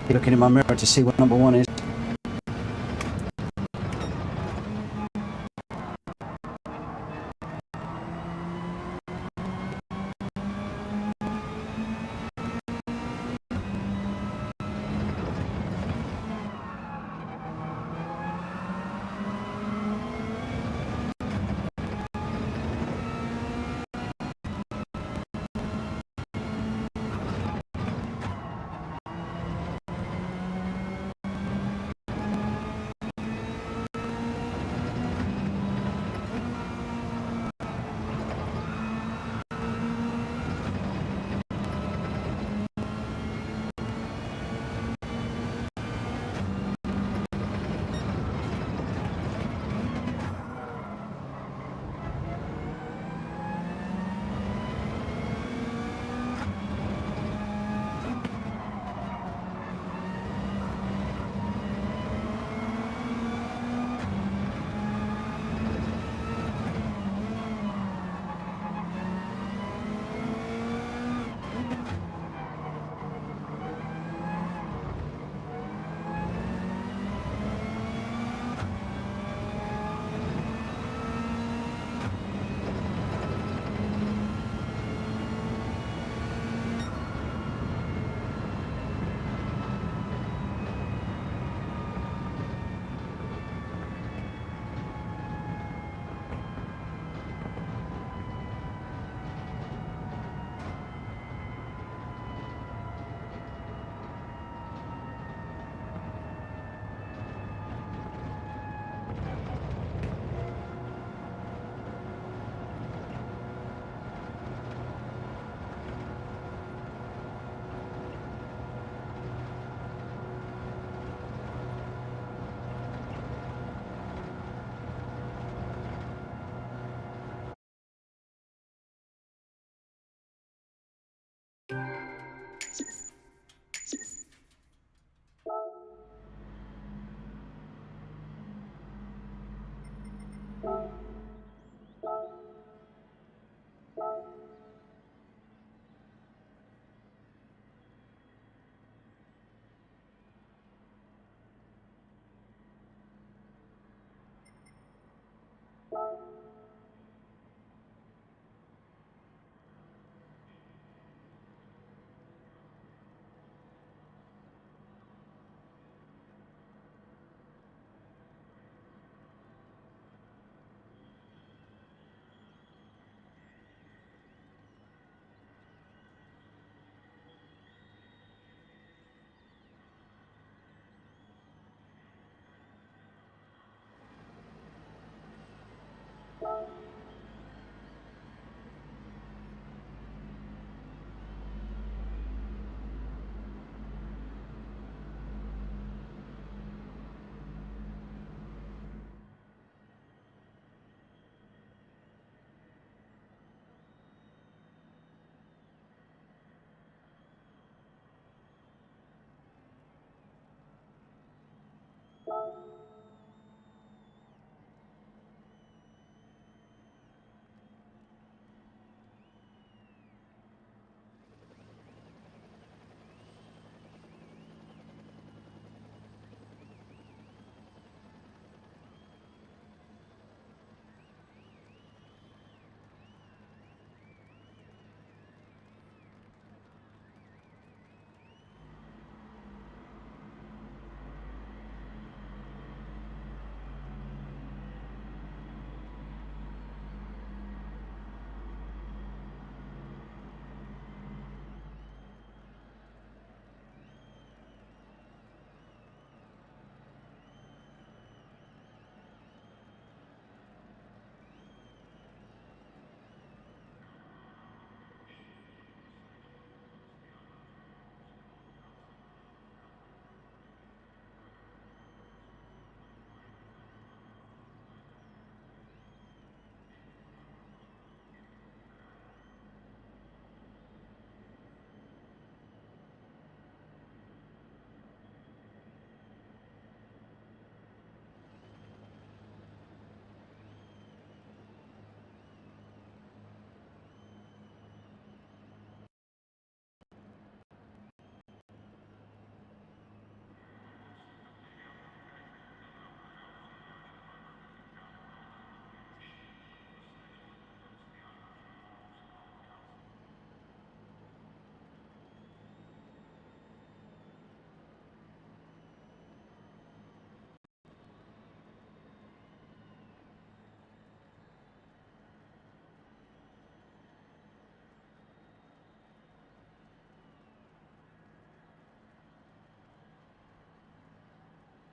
Keep looking in my mirror to see what number 1 is.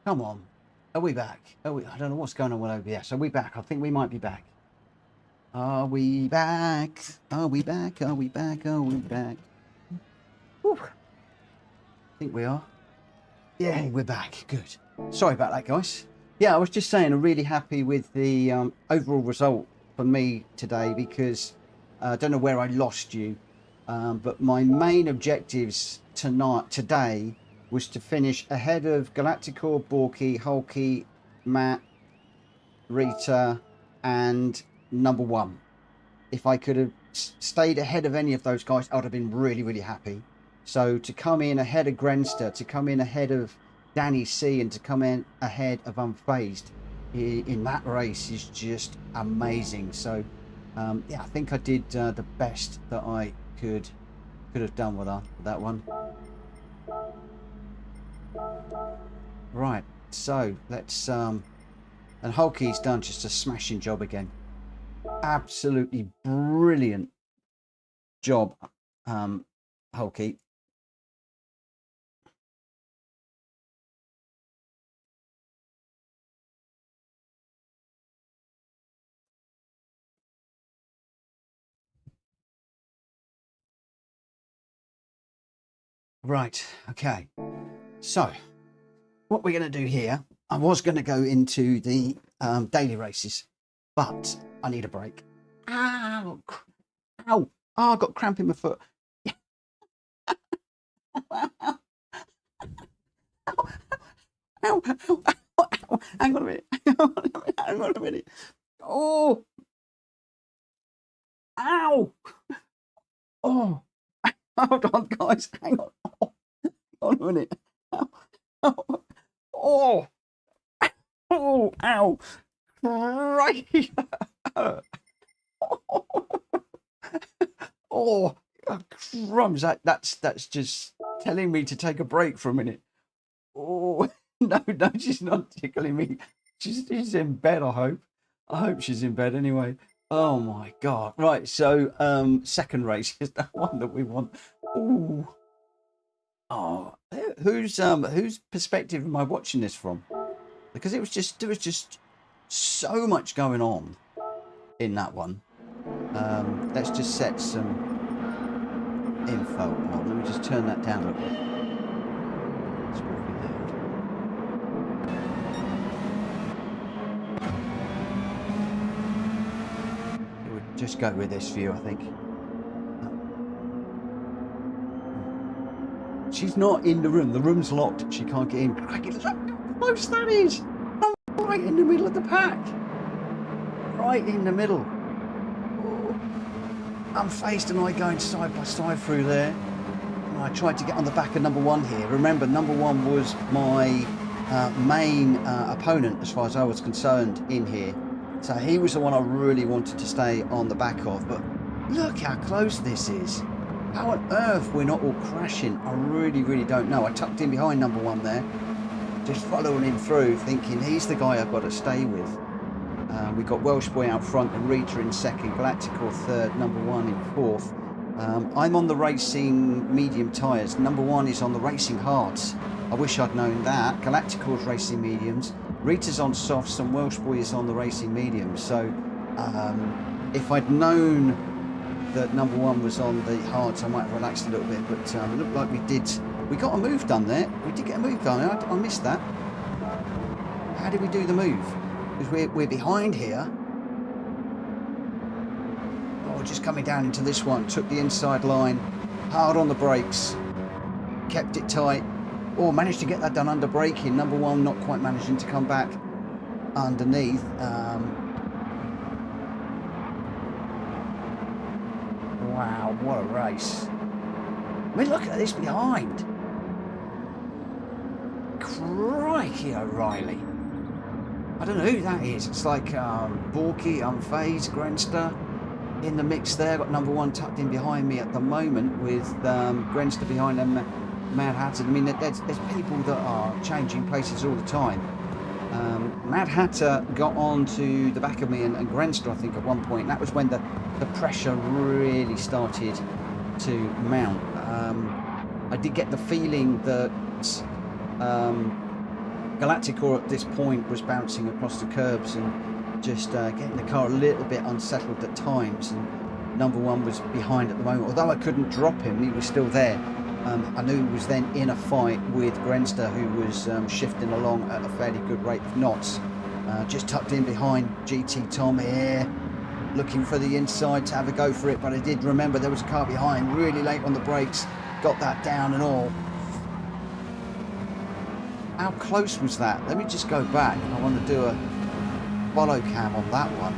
Come on. Are we back? Are we, I don't know what's going on with OBS. Are we back? I think we might be back. Are we back? Are we back? Are we back? Are we back? Whew. I think we are. Yeah, we're back. Good. Sorry about that, guys. Yeah, I was just saying I'm really happy with the overall result for me today because I don't know where I lost you, but my main objectives today was to finish ahead of Galacticor, Borky, Hulky, Matt, Rita, and number one. If I could have stayed ahead of any of those guys, I would have been really, really happy. So to come in ahead of Grenster, to come in ahead of Danny C, and to come in ahead of Unfazed in that race is just amazing. So yeah, I think I did the best that I could have done with that one. Right, so let's and Hulky's done just a smashing job again. Absolutely brilliant job, Hulky. Right, okay. So what we're going to do here, I was going to go into the daily races, but I need a break. Ow! Ow! Oh, I got cramp in my foot. Ow! Ow! Ow! Ow! Hang on a minute. Hang on a minute. Oh! Ow! Oh! Hold on, guys. Hang on. Oh, hang on a minute. Ow! Oh! Oh! Oh! Ow! Right! Oh, crumbs! That's just telling me to take a break for a minute. Oh no, she's not tickling me. She's in bed. I hope she's in bed anyway. Oh my god! Right, so second race is the one that we want. Ooh. Oh, whose perspective am I watching this from? Because there was just so much going on. in that one. Let's just set some info on. Let me just turn that down a little bit. That's what we do. We'll just go with this view, I think. She's not in the room. The room's locked. She can't get in. Crikey, look how close that is. I'm right in the middle of the pack. Right in the middle. I'm faced and I going side by side through there. And I tried to get on the back of number one here. Remember, number one was my main opponent as far as I was concerned in here. So he was the one I really wanted to stay on the back of. But look how close this is. How on earth we're not all crashing, I really don't know. I tucked in behind number one there, just following him through, thinking he's the guy I've got to stay with. We've got Welsh Boy out front and Rita in second, Galacticor third, number one in fourth. I'm on the racing medium tyres. Number one is on the racing hards. I wish I'd known that. Galacticor's racing mediums. Rita's on softs and Welsh Boy is on the racing mediums. So if I'd known that number one was on the hards, I might have relaxed a little bit, but it looked like we got a move done there. We did get a move done. I missed that. How did we do the move? Because we're behind here. Oh, just coming down into this one, took the inside line, hard on the brakes, kept it tight. Oh, managed to get that done under braking. Number one not quite managing to come back underneath. Wow, what a race. I mean, look at this behind. Crikey O'Reilly. I don't know who that is. It's like Borky, Unfazed, Grenster in the mix there. Got number one tucked in behind me at the moment with Grenster behind them, Mad Hatter. I mean, there's people that are changing places all the time. Mad Hatter got on to the back of me and Grenster, I think, at one point. That was when the pressure really started to mount. I did get the feeling that Galacticor at this point was bouncing across the curbs and just getting the car a little bit unsettled at times, and number one was behind at the moment. Although I couldn't drop him, he was still there. I knew he was then in a fight with Grenster, who was shifting along at a fairly good rate of knots. Just tucked in behind GT Tom here, looking for the inside to have a go for it, but I did remember there was a car behind, really late on the brakes, got that down and all. How close was that? Let me just go back. I want to do a follow cam on that one.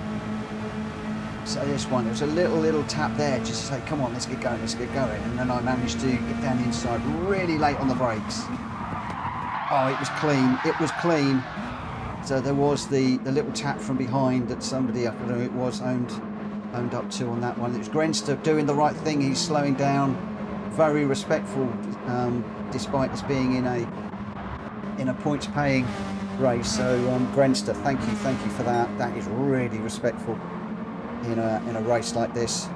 So this one, there was a little tap there just to say, come on, let's get going, and then I managed to get down the inside really late on the brakes. Oh, it was clean. So there was the little tap from behind that somebody, I don't know who it was, owned up to on that one. It was Grenster doing the right thing. He's slowing down, very respectful, despite us being in a points paying race. So Grenster, thank you for that. That is really respectful in a race like this,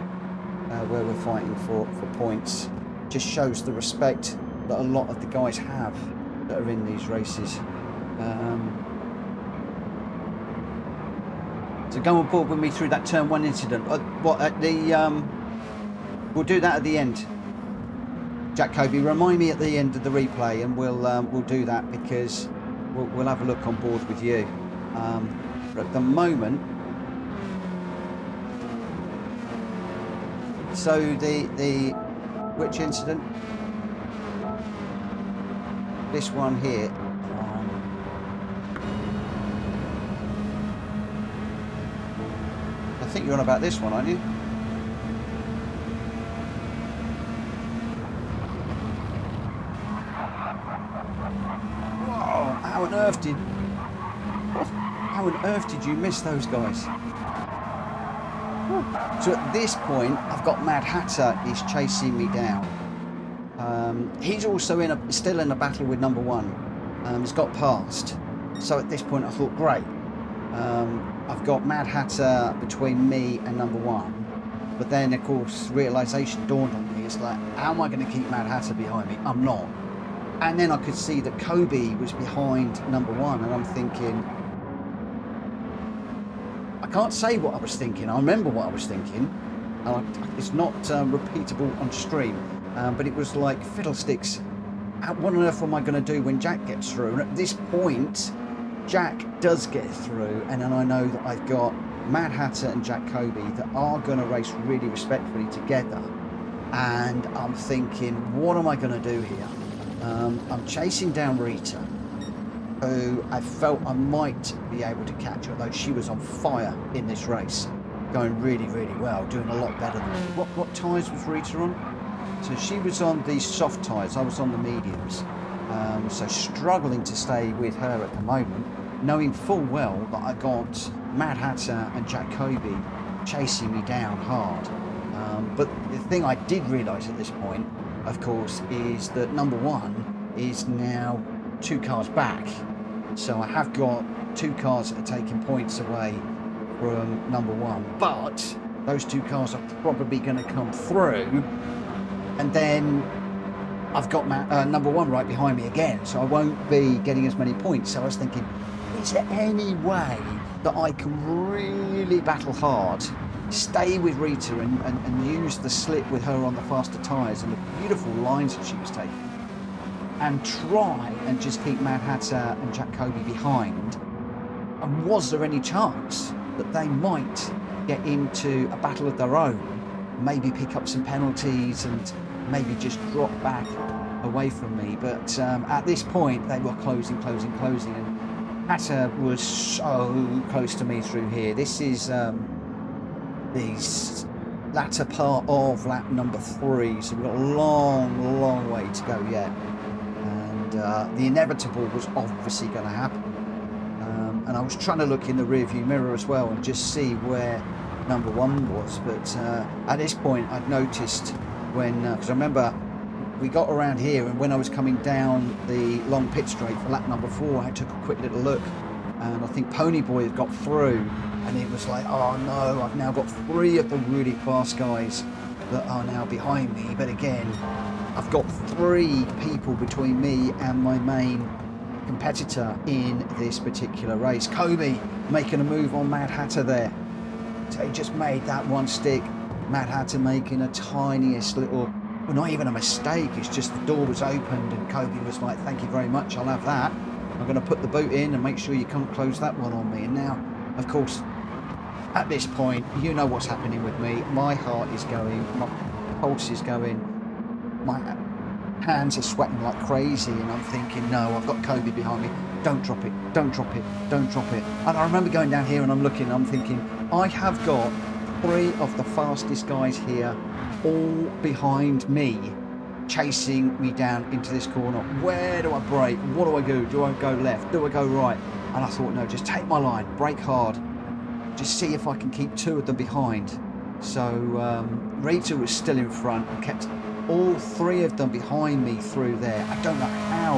where we're fighting for points. Just shows the respect that a lot of the guys have that are in these races. So go on board with me through that turn one incident. We'll do that at the end. Jack Kobe, remind me at the end of the replay, and we'll do that, because we'll have a look on board with you. But at the moment, so the which incident? This one here. I think you're on about this one, aren't you? Whoa! How on earth did you miss those guys? So at this point, I've got Mad Hatter is chasing me down. He's also still in a battle with number one. He's got past. So at this point, I thought, great. I've got Mad Hatter between me and number one. But then, of course, realisation dawned on me. It's like, how am I going to keep Mad Hatter behind me? I'm not. And then I could see that Kobe was behind number one, and I'm thinking, I can't say what I was thinking. I remember what I was thinking. It's not repeatable on stream, but it was like, fiddlesticks, what on earth am I going to do when Jack gets through? And at this point, Jack does get through, and then I know that I've got Mad Hatter and Jack Kobe that are going to race really respectfully together. And I'm thinking, what am I going to do here? I'm chasing down Rita, who I felt I might be able to catch, although she was on fire in this race, going really, really well, doing a lot better than me. What tyres was Rita on? So she was on the soft tyres, I was on the mediums. So struggling to stay with her at the moment, knowing full well that I got Mad Hatter and Jack Kobe chasing me down hard. But the thing I did realise at this point, of course, is that number one is now 2 cars back. So I have got 2 cars that are taking points away from number one. But those 2 cars are probably going to come through. And then I've got number one right behind me again. So I won't be getting as many points. So I was thinking, is there any way that I can really battle hard, stay with Rita and use the slip with her on the faster tyres and the beautiful lines that she was taking, and try and just keep Mad Hatter and Jack Kobe behind? And was there any chance that they might get into a battle of their own, maybe pick up some penalties and maybe just drop back away from me? But at this point they were closing, and Hatter was so close to me through here. This is the latter part of lap number 3, so we've got a long way to go yet, and the inevitable was obviously going to happen. And I was trying to look in the rearview mirror as well and just see where number one was, but at this point I'd noticed when, because I remember we got around here, and when I was coming down the long pit straight for lap number 4, I took a quick little look, and I think Ponyboy had got through, and it was like, oh no, I've now got 3 of the really fast guys that are now behind me. But again, I've got 3 people between me and my main competitor in this particular race. Kobe making a move on Mad Hatter there. So he just made that one stick. Mad Hatter making a tiniest little, well, not even a mistake, it's just the door was opened and Kobe was like, thank you very much, I'll have that. I'm going to put the boot in and make sure you can't close that one on me. And now, of course, at this point, you know what's happening with me. My heart is going, my pulse is going, my hands are sweating like crazy, and I'm thinking, no, I've got Kobe behind me. Don't drop it, don't drop it, don't drop it. And I remember going down here and I'm looking, I'm thinking, I have got 3 of the fastest guys here all behind me, chasing me down into this corner. Where do I brake? What do I do? Do I go left? Do I go right? And I thought, no, just take my line, brake hard, just see if I can keep 2 of them behind. So Rita was still in front and kept all 3 of them behind me through there. I don't know how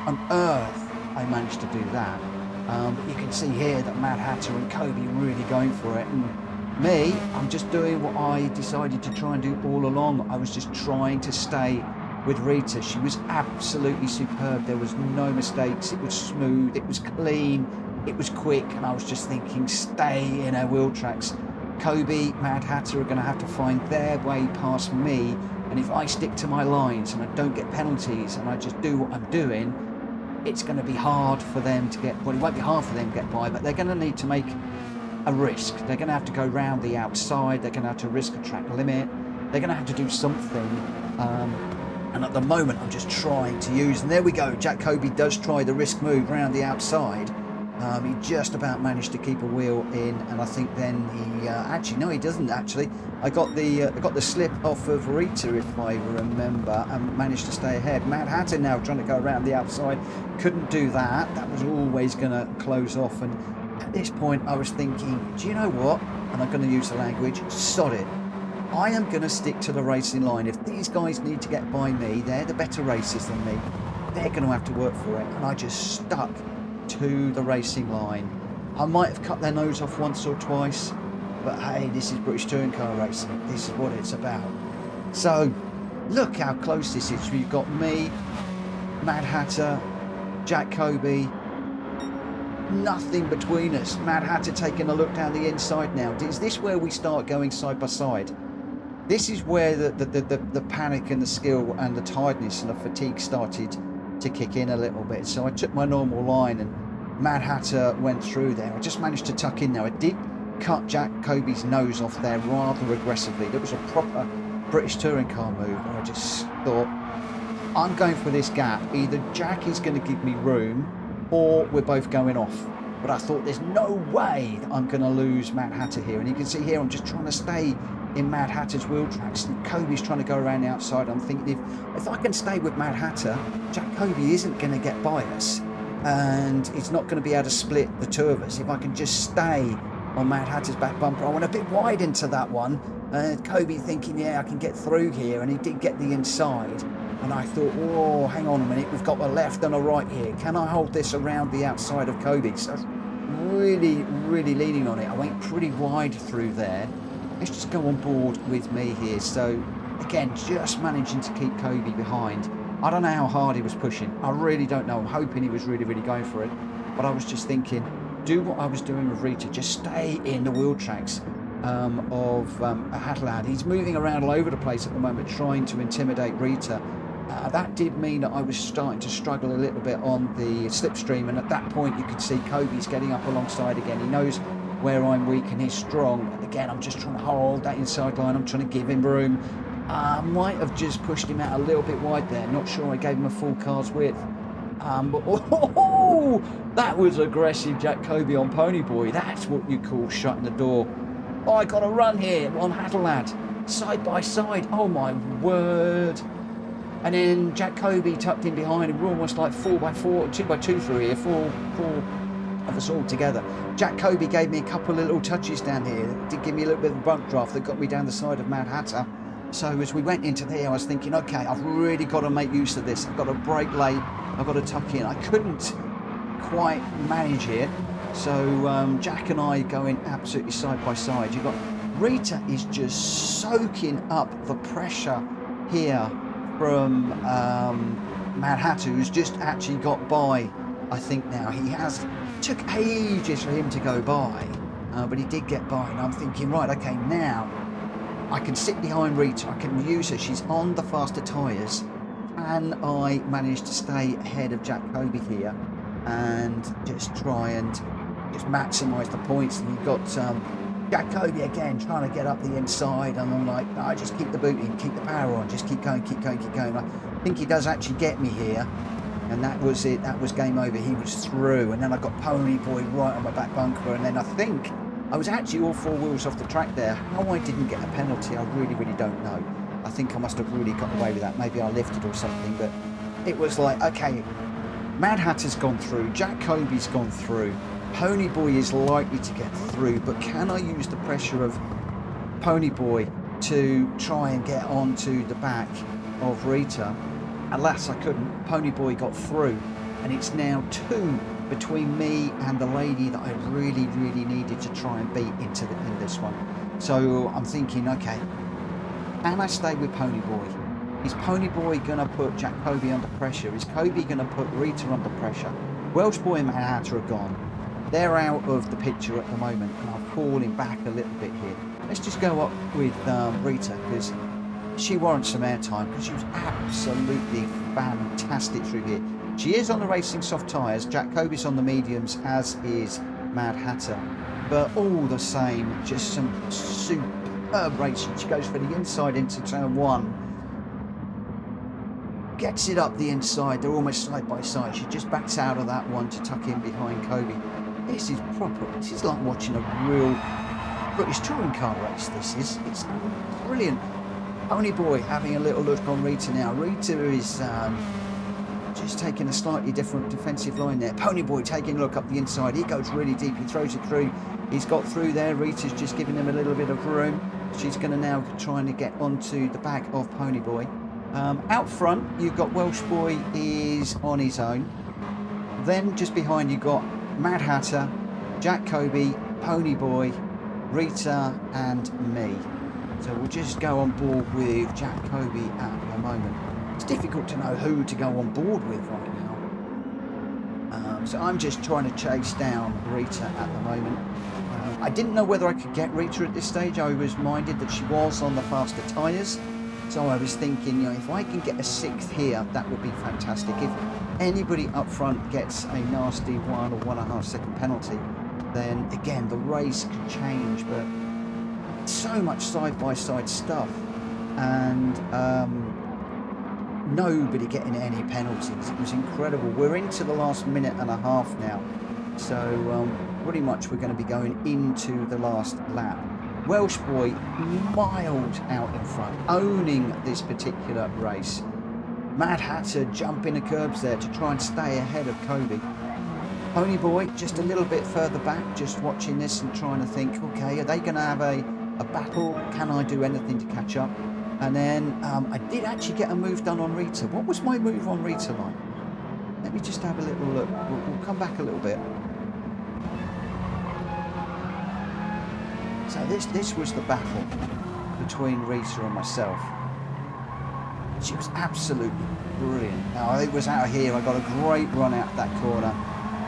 on earth I managed to do that. But you can see here that Mad Hatter and Kobe really going for it. And me, I'm just doing what I decided to try and do all along. I was just trying to stay with Rita. She was absolutely superb. There was no mistakes. It was smooth. It was clean. It was quick. And I was just thinking, stay in our wheel tracks. Kobe, Mad Hatter are going to have to find their way past me. And if I stick to my lines and I don't get penalties and I just do what I'm doing, it's going to be hard for them to get, well, it won't be hard for them to get by, but they're going to need to make a risk. They're going to have to go round the outside. They're going to have to risk a track limit. They're going to have to do something. And at the moment, I'm just trying to use, and there we go. Jack Kobe does try the risk move round the outside. He just about managed to keep a wheel in, and I think then he actually, no, he doesn't actually. I got the slip off of Rita, if I remember, and managed to stay ahead. Mad Hatter now trying to go around the outside, couldn't do that. That was always going to close off. And at this point, I was thinking, do you know what? And I'm going to use the language, sod it. I am going to stick to the racing line. If these guys need to get by me, they're the better racers than me. They're going to have to work for it. And I just stuck to the racing line. I might have cut their nose off once or twice, but hey, this is British touring car racing. This is what it's about. So look how close this is. We've got me, Mad Hatter, Jack Kobe, nothing between us. Mad Hatter taking a look down the inside now. Is this where we start going side by side? This is where the panic and the skill and the tiredness and the fatigue started to kick in a little bit. So I took my normal line and Mad Hatter went through there. I just managed to tuck in now. I did cut Jack Kobe's nose off there rather aggressively. That was a proper British touring car move. I just thought, I'm going for this gap. Either Jack is going to give me room or we're both going off. But I thought there's no way that I'm going to lose Mad Hatter here. And you can see here I'm just trying to stay in Mad Hatter's wheel tracks. And Kobe's trying to go around the outside. I'm thinking if I can stay with Mad Hatter, Jack Kobe isn't going to get by us. And it's not going to be able to split the two of us. If I can just stay on Mad Hatter's back bumper. I went a bit wide into that one. Kobe thinking, yeah, I can get through here. And he did get the inside. And I thought, oh, hang on a minute. We've got a left and a right here. Can I hold this around the outside of Kobe? So really, really leaning on it. I went pretty wide through there. Let's just go on board with me here. So, again, just managing to keep Kobe behind. I don't know how hard he was pushing. I really don't know. I'm hoping he was really, really going for it. But I was just thinking, do what I was doing with Rita. Just stay in the wheel tracks of Hatlad. He's moving around all over the place at the moment, trying to intimidate Rita. That did mean that I was starting to struggle a little bit on the slipstream. And at that point, you could see Kobe's getting up alongside again. He knows where I'm weak and he's strong. And again, I'm just trying to hold that inside line. I'm trying to give him room. I might have just pushed him out a little bit wide there. Not sure I gave him a full car's width. But oh, that was aggressive, Jack Kobe on Pony Boy. That's what you call shutting the door. Oh, I got a run here on Hatlad, side by side. Oh my word! And then Jack Kobe tucked in behind, and we're almost like 4x4, 2x2 through here, four of us all together. Jack Kobe gave me a couple of little touches down here. Did give me a little bit of a bump draft that got me down the side of Mad Hatter. So as we went into there, I was thinking, okay, I've really got to make use of this. I've got to brake late. I've got to tuck in. I couldn't quite manage it. So Jack and I going absolutely side by side. You've got Rita is just soaking up the pressure here from Mad Hatter, who's just actually got by, I think now. Took ages for him to go by, but he did get by. And I'm thinking, right, okay, now I can sit behind Rita, I can use her, she's on the faster tyres, and I managed to stay ahead of Jack Kobe here and just try and just maximise the points. And you've got Jack Kobe again trying to get up the inside, and I'm like, no, just keep the boot in, keep the power on, just keep going, keep going, keep going. I think he does actually get me here, and that was it, that was game over. He was through, and then I got Pony Boy right on my back bunker, and then I think I was actually all four wheels off the track there. How I didn't get a penalty, I really, really don't know. I think I must have really got away with that. Maybe I lifted or something, but it was like, okay, Mad Hatter's gone through, Jack Kobe's gone through, Pony Boy is likely to get through, but can I use the pressure of Pony Boy to try and get onto the back of Rita? Alas, I couldn't. Pony Boy got through, and it's now 2 between me and the lady that I really, really needed to try and beat in this one. So I'm thinking, okay, can I stay with Pony Boy? Is Pony Boy going to put Jack Kobe under pressure? Is Kobe going to put Rita under pressure? Welsh Boy and Mad Hatter are gone. They're out of the picture at the moment, and I'm falling back a little bit here. Let's just go up with Rita, because she warrants some airtime, because she was absolutely fantastic through here. She is on the racing soft tyres. Jack Kobe's on the mediums, as is Mad Hatter. But all the same, just some superb racing. She goes for the inside into turn 1. Gets it up the inside. They're almost side by side. She just backs out of that one to tuck in behind Kobe. This is proper. This is like watching a real British touring car race. It's brilliant. Pony Boy having a little look on Rita now. Rita is just taking a slightly different defensive line there. Pony Boy taking a look up the inside. He goes really deep. He throws it through. He's got through there. Rita's just giving him a little bit of room. She's going to now trying to get onto the back of Pony Boy. Out front, you've got Welsh Boy is on his own. Then just behind you got Mad Hatter, Jack Kobe, Pony Boy, Rita and me. So we'll just go on board with Jack Kobe at the moment. It's difficult to know who to go on board with right now. So I'm just trying to chase down Rita at the moment. I didn't know whether I could get Rita at this stage. I was minded that she was on the faster tyres. So I was thinking, you know, if I can get a 6th here, that would be fantastic. If anybody up front gets a nasty 1 or 1.5 second penalty, then again, the race could change. But so much side-by-side stuff. And nobody getting any penalties. It was incredible. We're into the last minute and a half now. So pretty much we're going to be going into the last lap. Welsh boy miles out in front, owning this particular race. Mad Hatter jumping the curbs there to try and stay ahead of Kobe. Pony boy just a little bit further back, just watching this and trying to think, okay, are they going to have a battle? Can I do anything to catch up? And then I did actually get a move done on Rita. What was my move on Rita like? Let me just have a little look. We'll come back a little bit. So this was the battle between Rita and myself. She was absolutely brilliant. Now it was out here. I got a great run out that corner.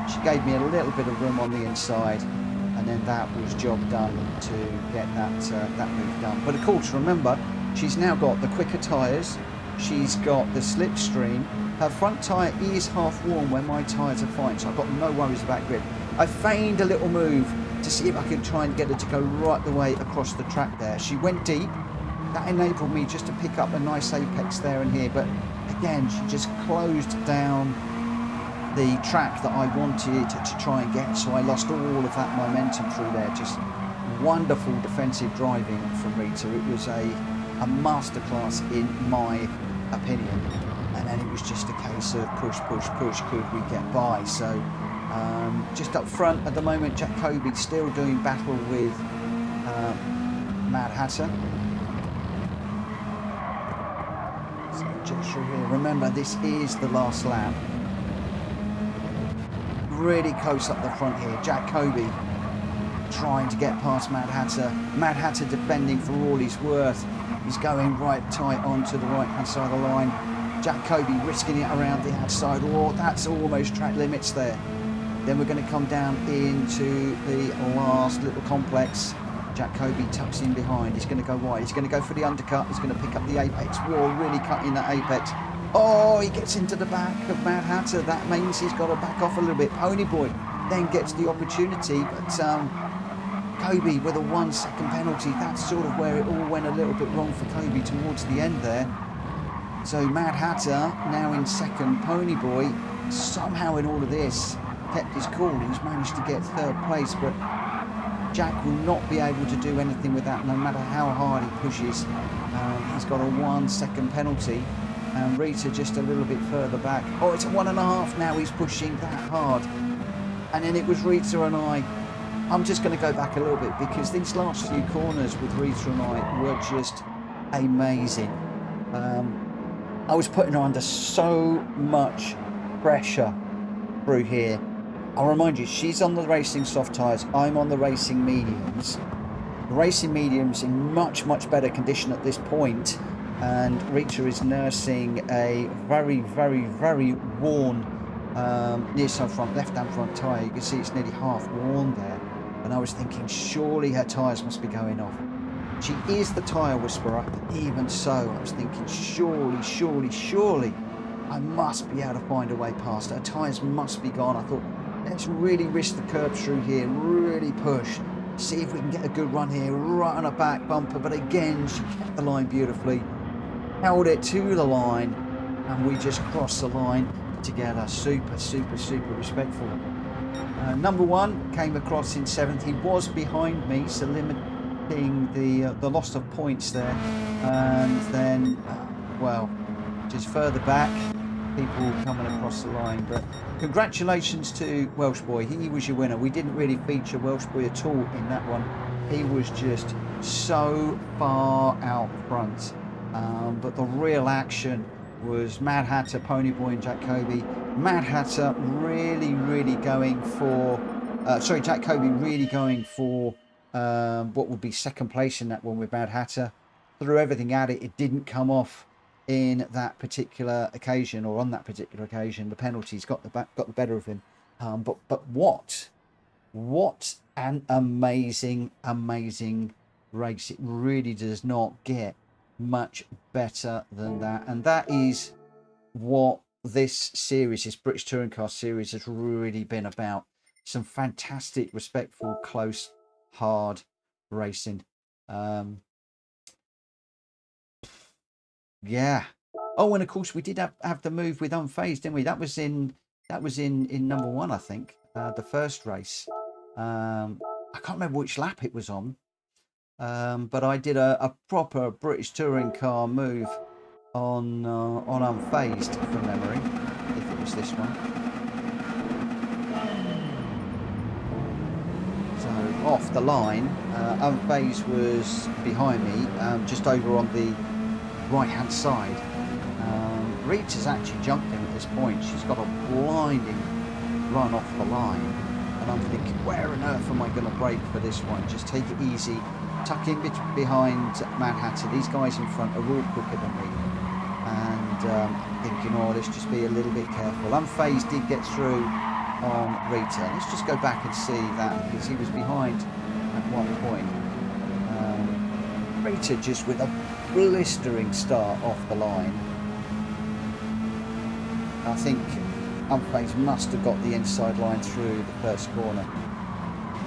She gave me a little bit of room on the inside, and then that was job done to get that move done. But of course, remember, she's now got the quicker tyres. She's got the slipstream. Her front tyre is half warm when my tyres are fine, so I've got no worries about grip. I feigned a little move to see if I could try and get her to go right the way across the track there. She went deep. That enabled me just to pick up a nice apex there and here. But again, she just closed down the track that I wanted to try and get. So I lost all of that momentum through there. Just wonderful defensive driving from Rita. It was a masterclass in my opinion. And then it was just a case of push, could we get by? So just up front at the moment, Jack Kobe still doing battle with Mad Hatter. So just through here, remember this is the last lap. Really close up the front here, Jack Kobe trying to get past Mad Hatter. Mad Hatter defending for all he's worth. He's going right tight onto the right hand side of the line. Jack Kobe risking it around the outside. Oh, that's almost track limits there. Then we're going to come down into the last little complex. Jack Kobe tucks in behind. He's going to go wide. He's going to go for the undercut. He's going to pick up the apex. Whoa, really cutting that apex. Oh, he gets into the back of Mad Hatter. That means he's got to back off a little bit. Pony boy then gets the opportunity, but Kobe with a 1 second penalty. That's sort of where it all went a little bit wrong for Kobe towards the end there. So Mad Hatter now in second. Pony boy somehow in all of this kept his cool. He's managed to get 3rd place, but Jack will not be able to do anything with that no matter how hard he pushes. He's got a 1 second penalty, and Rita just a little bit further back. Oh, it's a 1.5 now. He's pushing that hard, and then it was Rita and I'm just going to go back a little bit because these last few corners with Rita and I were just amazing. I was putting her under so much pressure through here. I'll remind you, she's on the racing soft tyres, I'm on the racing mediums. The racing mediums in much better condition at this point, and Rita is nursing a very worn near side front, left hand front tyre. You can see it's nearly half worn there, and I was thinking surely her tyres must be going off. She is the tyre whisperer, but even so, I was thinking surely I must be able to find a way past her. Her tyres must be gone. I thought, let's really risk the curb through here, really push, see if we can get a good run here, right on a back bumper. But again, she kept the line beautifully, held it to the line, and we just crossed the line together. Super respectful. Number 1 came across in 7th. He was behind me, so limiting the loss of points there. And then, well, just further back, people coming across the line. But congratulations to Welsh boy, he was your winner. We didn't really feature Welsh boy at all in that one. He was just so far out front, but the real action was Mad Hatter, Pony boy and Jack Kobe. Mad Hatter really going for Jack Kobe really going for what would be 2nd place in that one with Mad Hatter. Threw everything at it. It didn't come off in that particular occasion, or on that particular occasion. The penalties got the better of him. But what an amazing race. It really does not get much better than that, and that is what this series, this British Touring Car series, has really been about. Some fantastic, respectful, close, hard racing. Yeah. Oh, and of course we did have the move with Unfazed, didn't we? That was in number one, I think, the first race. I can't remember which lap it was on, but I did a proper British Touring Car move on Unfazed from memory, if it was this one. So off the line, Unfazed was behind me, just over on the right hand side. Rita's actually jumped him at this point. She's got a blinding run off the line, and I'm thinking, where on earth am I going to brake for this one? Just take it easy, tuck in behind Manhattan. These guys in front are all quicker than me, and I'm thinking, oh, let's just be a little bit careful. Unfazed did get through on Rita. Let's just go back and see that, because he was behind at one point. Rita just with a blistering start off the line. I think Unfazed must have got the inside line through the first corner.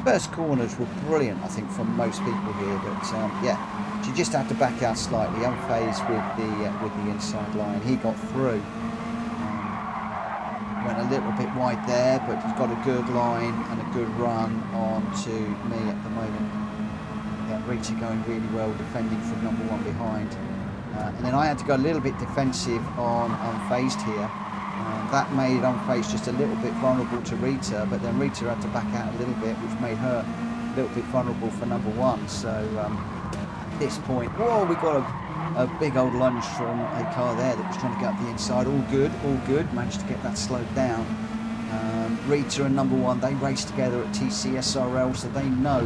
First corners were brilliant, I think, from most people here, but yeah, she just had to back out slightly. Unfazed with the inside line, he got through. Went a little bit wide there, but he's got a good line and a good run on to me at the moment. Yeah, Rita going really well, defending from number one behind. And then I had to go a little bit defensive on Unfazed here. That made Unfazed just a little bit vulnerable to Rita, but then Rita had to back out a little bit, which made her a little bit vulnerable for number one. So at this point, whoa, we got a big old lunge from a car there that was trying to get up the inside. All good, managed to get that slowed down. Rita and number one, they race together at TCSRL, so they know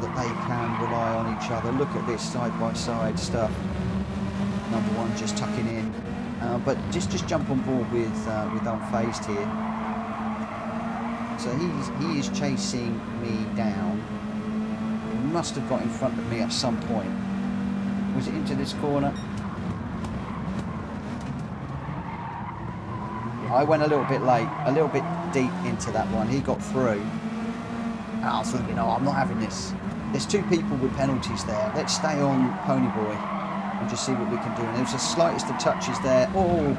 that they can rely on each other. Look at this side-by-side stuff. Number one just tucking in. But just jump on board with Unfazed here. So he is chasing me down. He must have got in front of me at some point. Was it into this corner? I went a little bit late, a little bit deep into that one. He got through. And I was thinking, no, I'm not having this. There's two people with penalties there. Let's stay on Ponyboy and just see what we can do. And there was the slightest of touches there. Oh,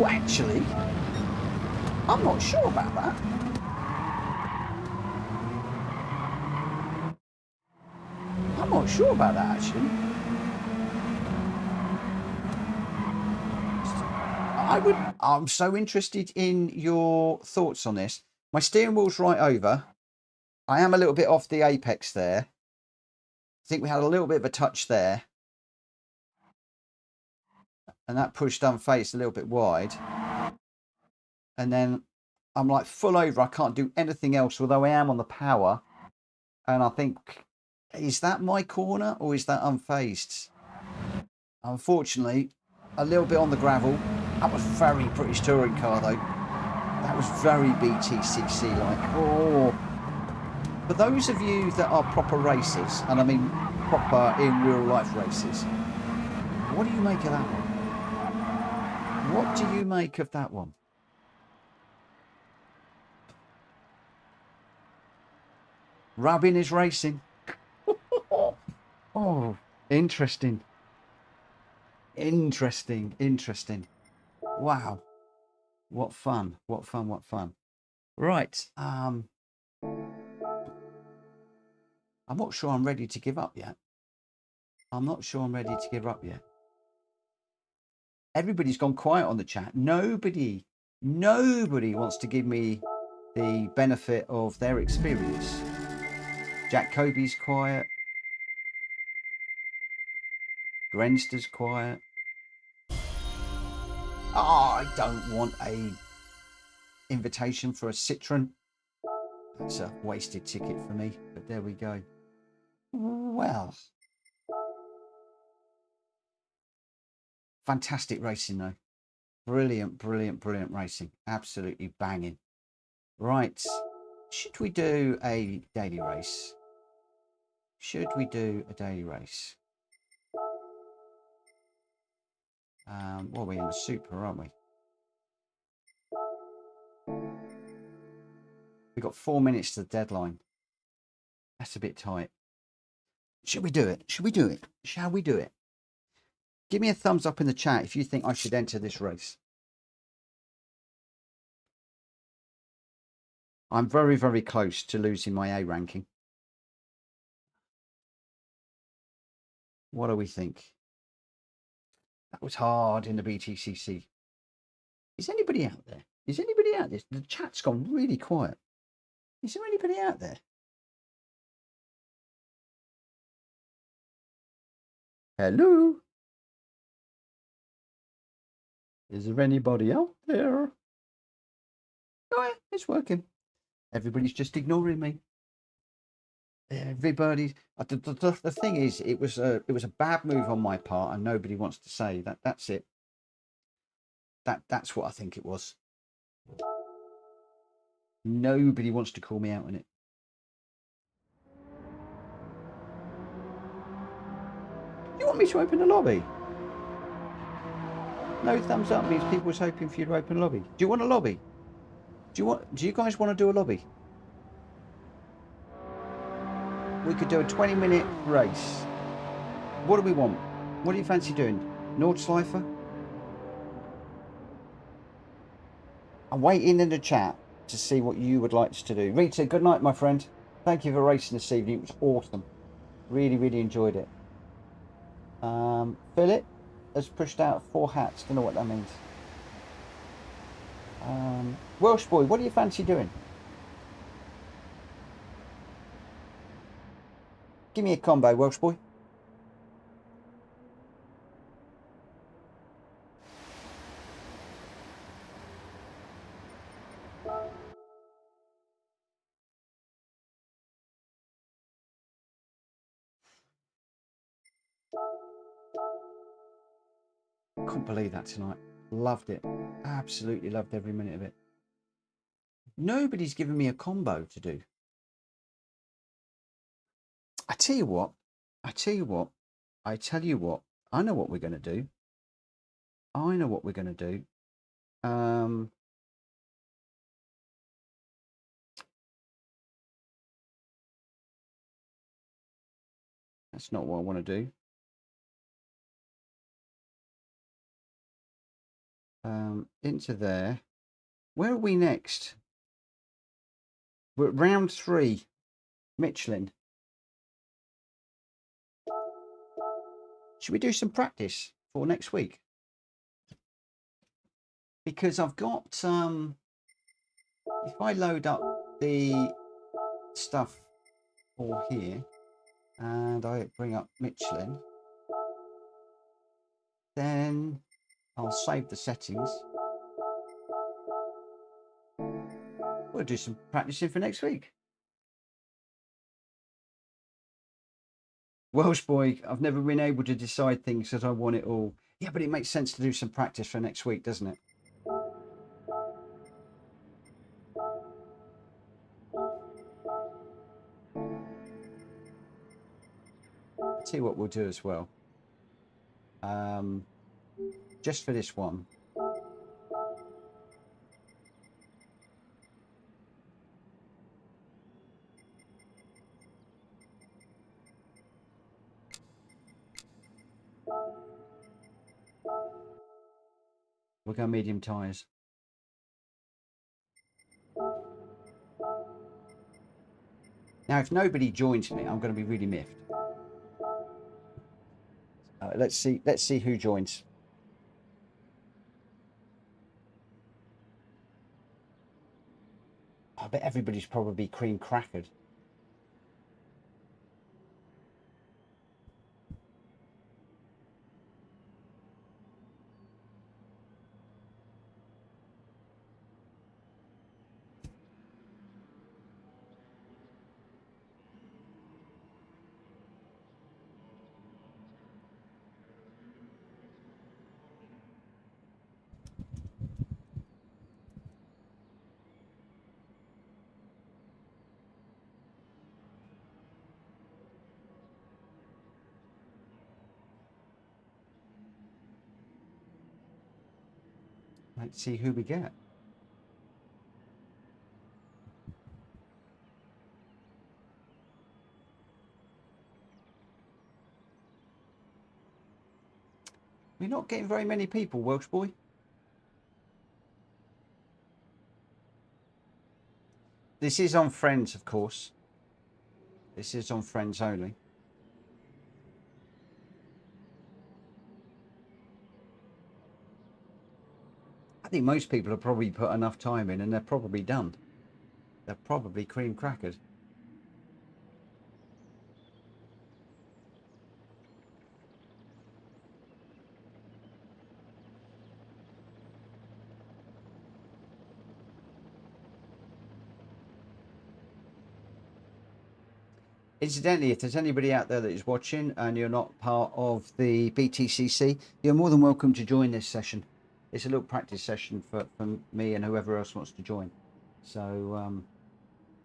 actually, I'm not sure about that. I'm not sure about that, actually. I'm so interested in your thoughts on this. My steering wheel's right over. I am a little bit off the apex there. I think we had a little bit of a touch there. And that pushed Unfazed a little bit wide. And then I'm like full over. I can't do anything else, although I am on the power. And I think, is that my corner or is that Unfazed? Unfortunately, a little bit on the gravel. That was very British Touring Car, though. That was very BTCC like. Oh. For those of you that are proper racers, and I mean proper in real life races, what do you make of that one? What do you make of that one? Rubbing is racing. Oh, interesting. Interesting. Wow. What fun. What fun. Right. I'm not sure I'm ready to give up yet. Everybody's gone quiet on the chat. Nobody wants to give me the benefit of their experience. Jack Kobe's quiet. Grenster's quiet. Oh, I don't want a invitation for a Citroen. That's a wasted ticket for me, but there we go. Well, fantastic racing though. Brilliant racing. Absolutely banging. Right. Should we do a daily race? Should we do a daily race? Well, we're in the super, aren't we? We've got 4 minutes to the deadline. That's a bit tight. Should we do it? Should we do it? Shall we do it? Give me a thumbs up in the chat if you think I should enter this race. I'm very, very close to losing my A ranking. What do we think? That was hard in the BTCC. Is anybody out there? Is anybody out there? The chat's gone really quiet. Is there anybody out there? Hello? Is there anybody out there? Oh, yeah, it's working. Everybody's just ignoring me. Everybody. The thing is, it was a bad move on my part, and nobody wants to say that. That's it. That's what I think it was. Nobody wants to call me out on it. Do you want me to open the lobby? No thumbs up means people was hoping for you to open a lobby. Do you want a lobby? Do you guys want to do a lobby? We could do a 20-minute race. What do we want? What do you fancy doing? Nordschleifer? I'm waiting in the chat to see what you would like us to do. Rita, good night, my friend. Thank you for racing this evening. It was awesome. Really, really enjoyed it. Philip has pushed out 4 hats. Don't know what that means. Welsh boy, what do you fancy doing? Give me a combo, Welsh boy. Couldn't believe that tonight. Loved it. Absolutely loved every minute of it. Nobody's given me a combo to do. I tell you what. I know what we're going to do. That's not what I want to do. Into there. Where are we next? We're at round 3. Michelin. Should we do some practice for next week? Because I've got if I load up the stuff for here and I bring up Michelin, then I'll save the settings. We'll do some practicing for next week. Welsh boy, I've never been able to decide things that I want it all. Yeah, but it makes sense to do some practice for next week, doesn't it? I'll tell you what we'll do as well. Just for this one. We'll go medium tyres. Now, if nobody joins me, I'm going to be really miffed. Let's see who joins. I bet everybody's probably cream crackered. Let's see who we get. We're not getting very many people, Welsh boy. This is on Friends, of course. This is on Friends only. I think most people have probably put enough time in and they're probably done. They're probably cream crackers. Incidentally, if there's anybody out there that is watching and you're not part of the BTCC, you're more than welcome to join this session. It's a little practice session for me and whoever else wants to join. So,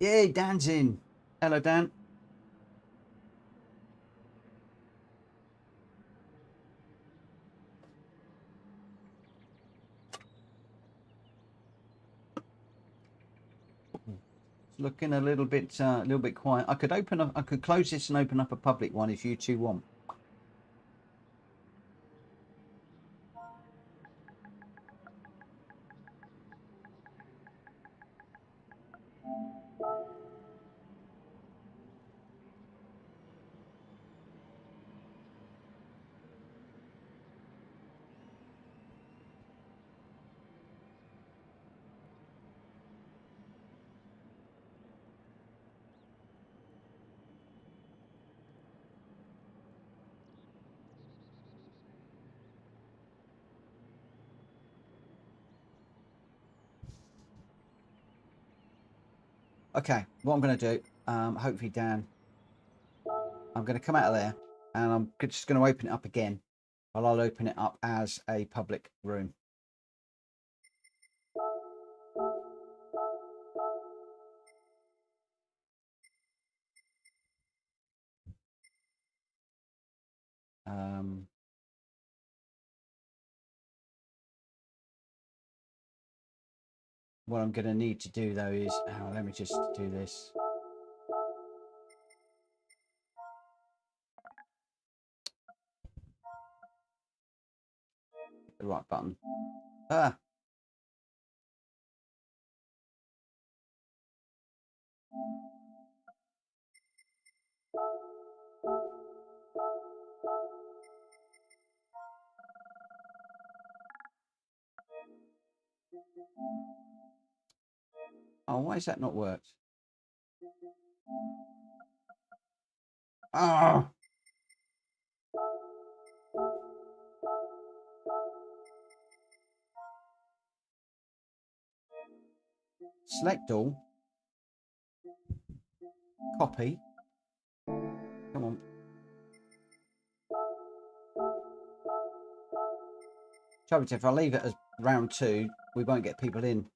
yay, Dan's in. Hello, Dan. It's looking a little bit quiet. I could close this and open up a public one if you two want. Okay, what I'm going to do, hopefully Dan, I'm going to come out of there and I'm just going to open it up again. Well, I'll open it up as a public room. What I'm going to need to do though is, let me just do this. The right button. Ah. Oh, why has that not worked? Oh. Select all. Copy. Come on. Trouble is, if I leave it as round 2, we won't get people in.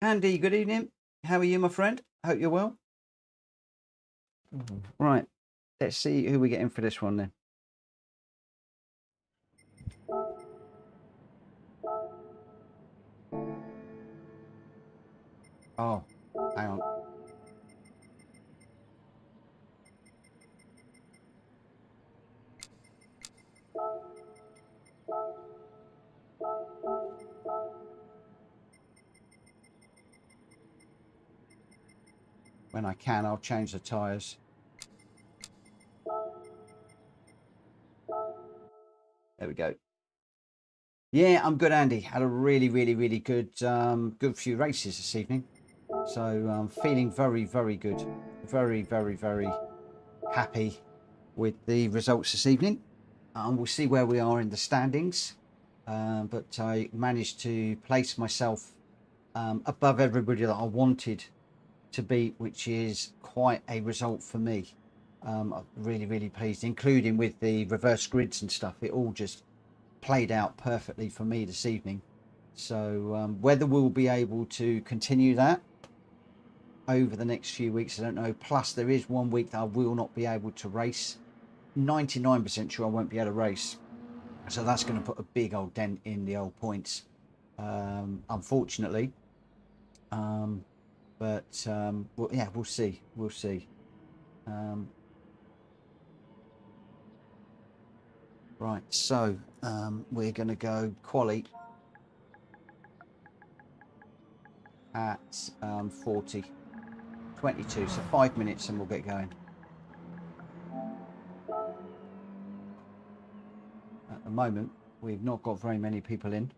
Andy, good evening. How are you, my friend? Hope you're well. Right. Let's see who we get in for this one then. Oh, hang on. When I can, I'll change the tyres. There we go. Yeah, I'm good, Andy. Had a really good few races this evening. So I'm feeling very good. Very happy with the results this evening. We'll see where we are in the standings. But I managed to place myself above everybody that I wanted to beat, which is quite a result for me. I'm really pleased, including with the reverse grids and stuff. It all just played out perfectly for me this evening. So whether we'll be able to continue that over the next few weeks, I don't know. Plus, there is 1 week that I will not be able to race. 99% sure I won't be able to race. So that's going to put a big old dent in the old points, unfortunately. Well, yeah, we'll see. We'll see. Right, so we're going to go quali at 40, 22, so 5 minutes and we'll get going. At the moment, we've not got very many people in.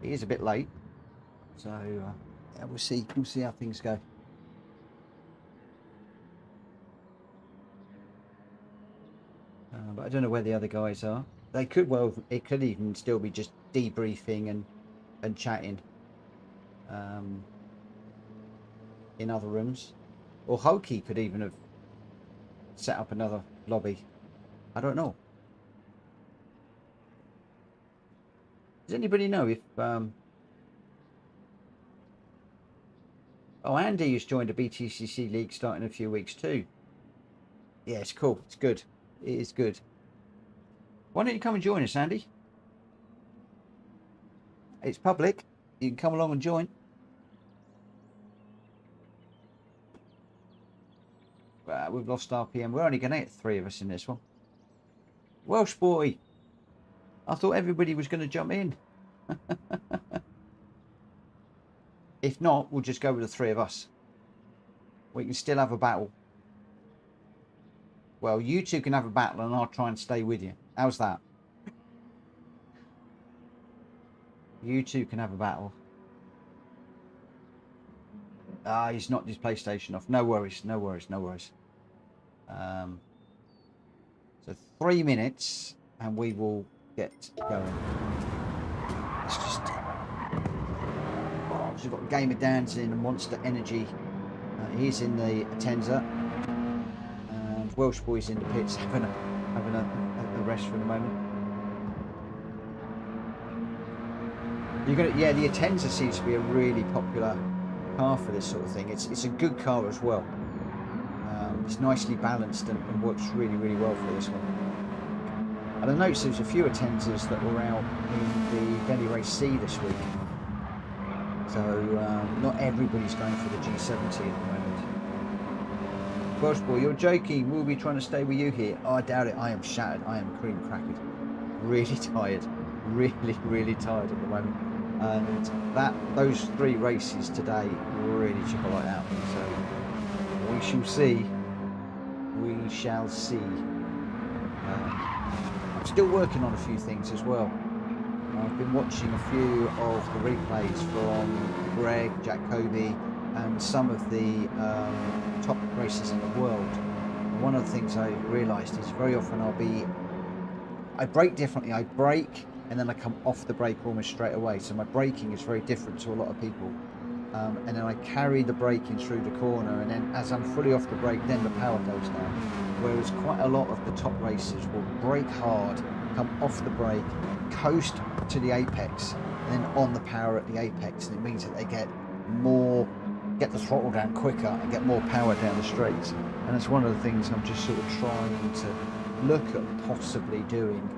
It is a bit late, so yeah, we'll see how things go. But I don't know where the other guys are. They could, well, it could even still be just debriefing and chatting in other rooms, or Hulky could even have set up another lobby. I don't know. Does anybody know if oh, Andy has joined a BTCC league starting in a few weeks too. Yeah, it's cool. It's good. It is good. Why don't you come and join us, Andy? It's public. You can come along and join. We've lost RPM. We're only going to get 3 of us in this one. Welsh boy. I thought everybody was going to jump in. If not, we'll just go with the 3 of us. We can still have a battle. Well, you two can have a battle and I'll try and stay with you. How's that? You two can have a battle. Ah, he's knocked his PlayStation off. No worries, no worries, no worries. So 3 minutes and we will get going. It's just... Oh, we've got Gamer Dancing and Monster Energy. He's in the Atenza. And Welsh Boy's in the pits having a rest for the moment. Yeah, the Atenza seems to be a really popular car for this sort of thing. It's a good car as well. It's nicely balanced and works really, really well for this one. And I noticed there's a few Atenzas that were out in the Benny Race C this week. So not everybody's going for the G70 at the moment. Welsh Boy, you're joking. We'll be trying to stay with you here. Oh, I doubt it. I am shattered. I am cream crackered. Really tired. Really, really tired at the moment. And those 3 races today really took a lot out of me. So we shall see. We shall see. I'm still working on a few things as well. I've been watching a few of the replays from Greg, Jacoby, and some of the top races in the world. And one of the things I realised is very often I brake differently. I brake and then I come off the brake almost straight away. So my braking is very different to a lot of people. And then I carry the braking through the corner, and then as I'm fully off the brake, then the power goes down. Whereas quite a lot of the top racers will brake hard, come off the brake, coast to the apex, and then on the power at the apex, and it means that they get the throttle down quicker and get more power down the straights. And it's one of the things I'm just sort of trying to look at possibly doing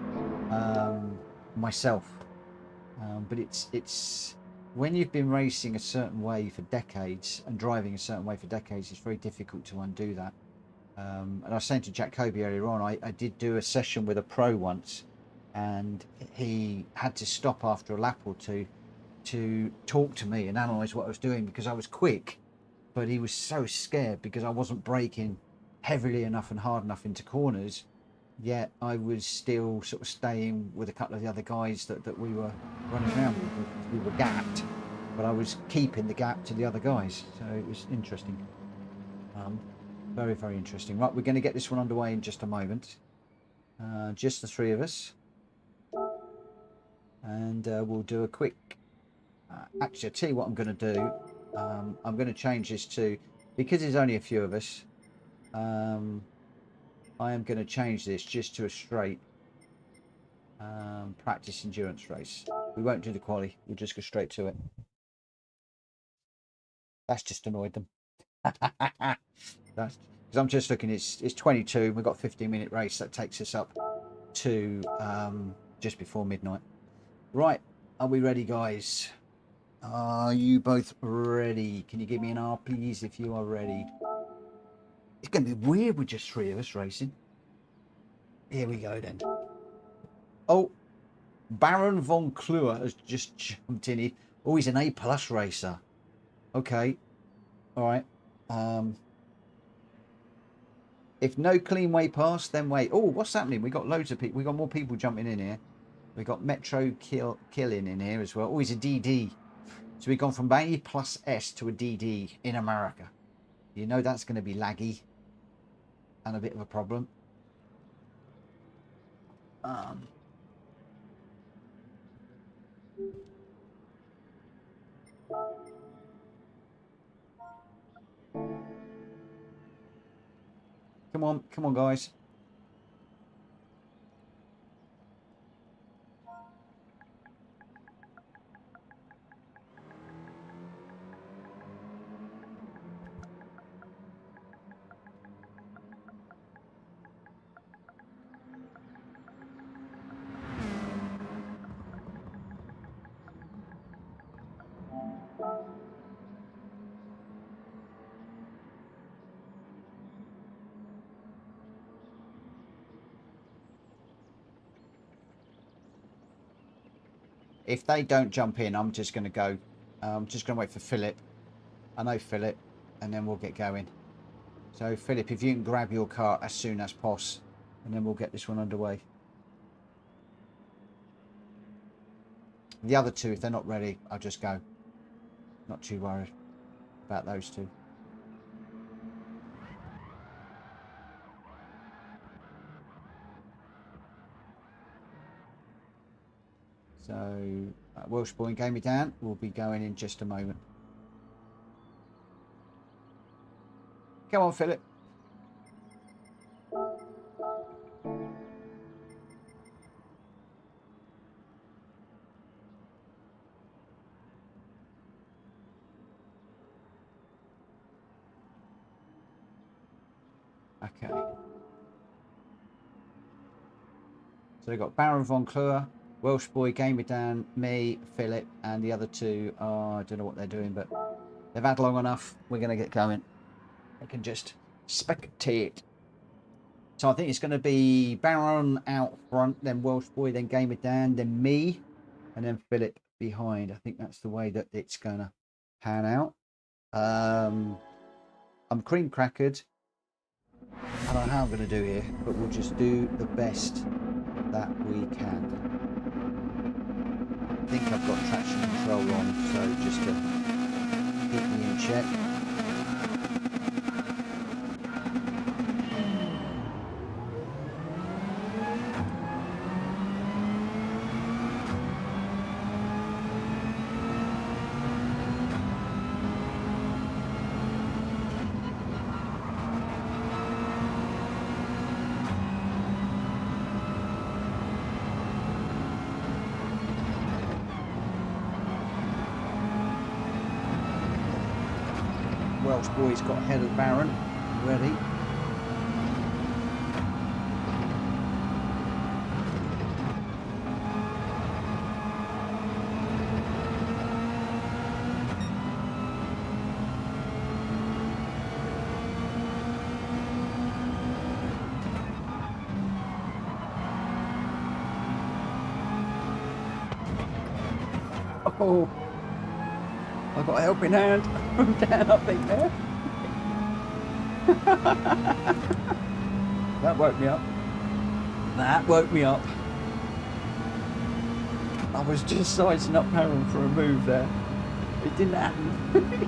myself. But it's when you've been racing a certain way for decades and driving a certain way for decades, it's very difficult to undo that. And I was saying to Jack Kobe earlier on, I did do a session with a pro once, and he had to stop after a lap or two to talk to me and analyse what I was doing, because I was quick, but he was so scared because I wasn't braking heavily enough and hard enough into corners, yet I was still sort of staying with a couple of the other guys that we were running around with. We were gapped, but I was keeping the gap to the other guys, so it was interesting. Very, very interesting. Right, we're going to get this one underway in just a moment. Just the 3 of us. And we'll do a quick Actually, I'll tell you what I'm going to do. I'm going to change this to, because there's only a few of us, I am going to change this just to a straight practice endurance race. We won't do the quali. We'll just go straight to it. That's just annoyed them. That's because I'm just looking. It's 22. We've got a 15-minute race that takes us up to just before midnight. Right, are we ready, guys? Are you both ready? Can you give me an R, please, if you are ready? It's going to be weird with just 3 of us racing. Here we go then. Oh, Baron von Kluwer has just jumped in here. Oh, he's an A+ racer. Okay. All right. If no clean way past, then wait. Oh, what's happening? We got loads of people. We got more people jumping in here. We got Metro Killing in here as well. Oh, he's a DD. So we've gone from A+S to a DD in America. You know that's going to be laggy and a bit of a problem. Come on, guys. If they don't jump in, I'm just going to go. I'm just going to wait for Philip. I know Philip, and then we'll get going. So, Philip, if you can grab your car as soon as possible, and then we'll get this one underway. The other 2, if they're not ready, I'll just go. Not too worried about those 2. So, Welsh boy and Game Me Down will be going in just a moment. Come on, Philip. Okay. So we've got Baron von Kluwer, Welsh boy, Game Me Down, me, Philip, and the other 2 are, I don't know what they're doing, but they've had long enough. We're going to get going. I can just spectate. So I think it's going to be Baron out front, then Welsh boy, then Game Me Down, then me, and then Philip behind. I think that's the way that it's going to pan out. I'm cream crackered. I don't know how I'm going to do here, but we'll just do the best that we can. I think I've got traction control on, so just to keep me in check. Welsh boy's got ahead of Baron, ready. Oh, I've got a helping hand from Dan, I think, there. That woke me up. That woke me up. I was just sizing up Baron for a move there. It didn't happen.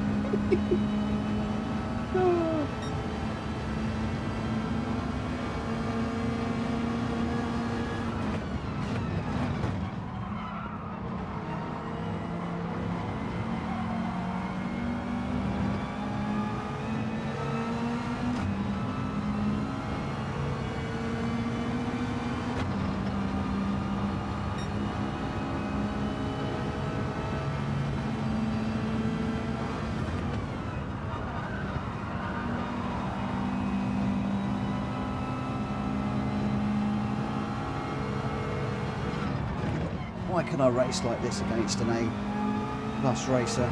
Why can I race like this against an A+ racer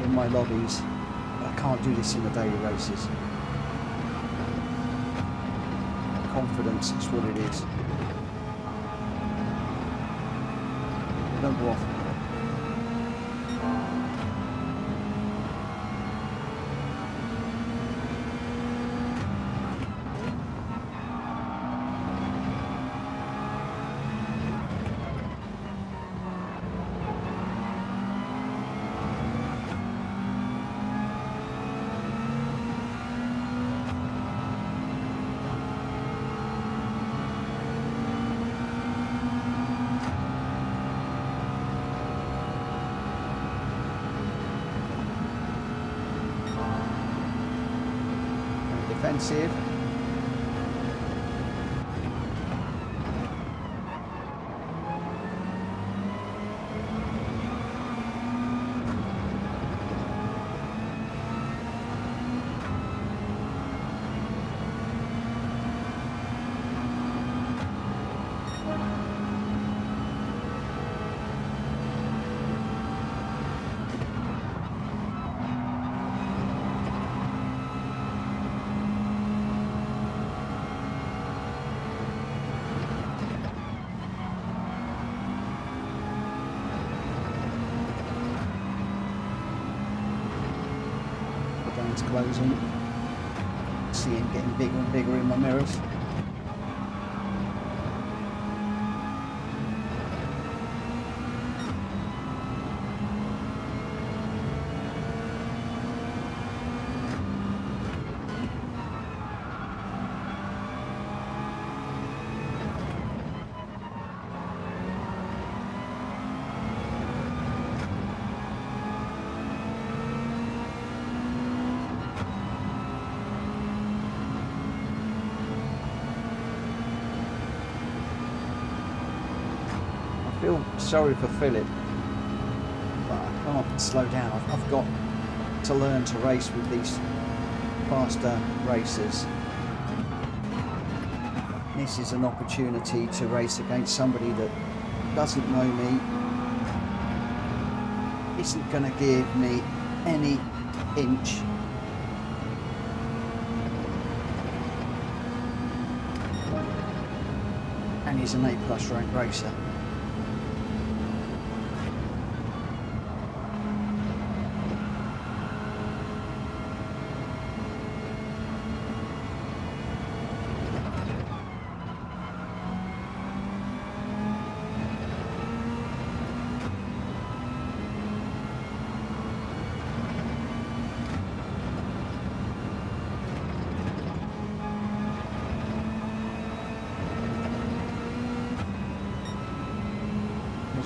in my lobbies, but I can't do this in the daily races? Confidence is what it is. Don't waffle. Defensive. Closing, see him getting bigger and bigger in my mirrors. I feel sorry for Philip, but I can't slow down. I've got to learn to race with these faster racers. This is an opportunity to race against somebody that doesn't know me, isn't going to give me any inch. And he's an A+ ranked racer.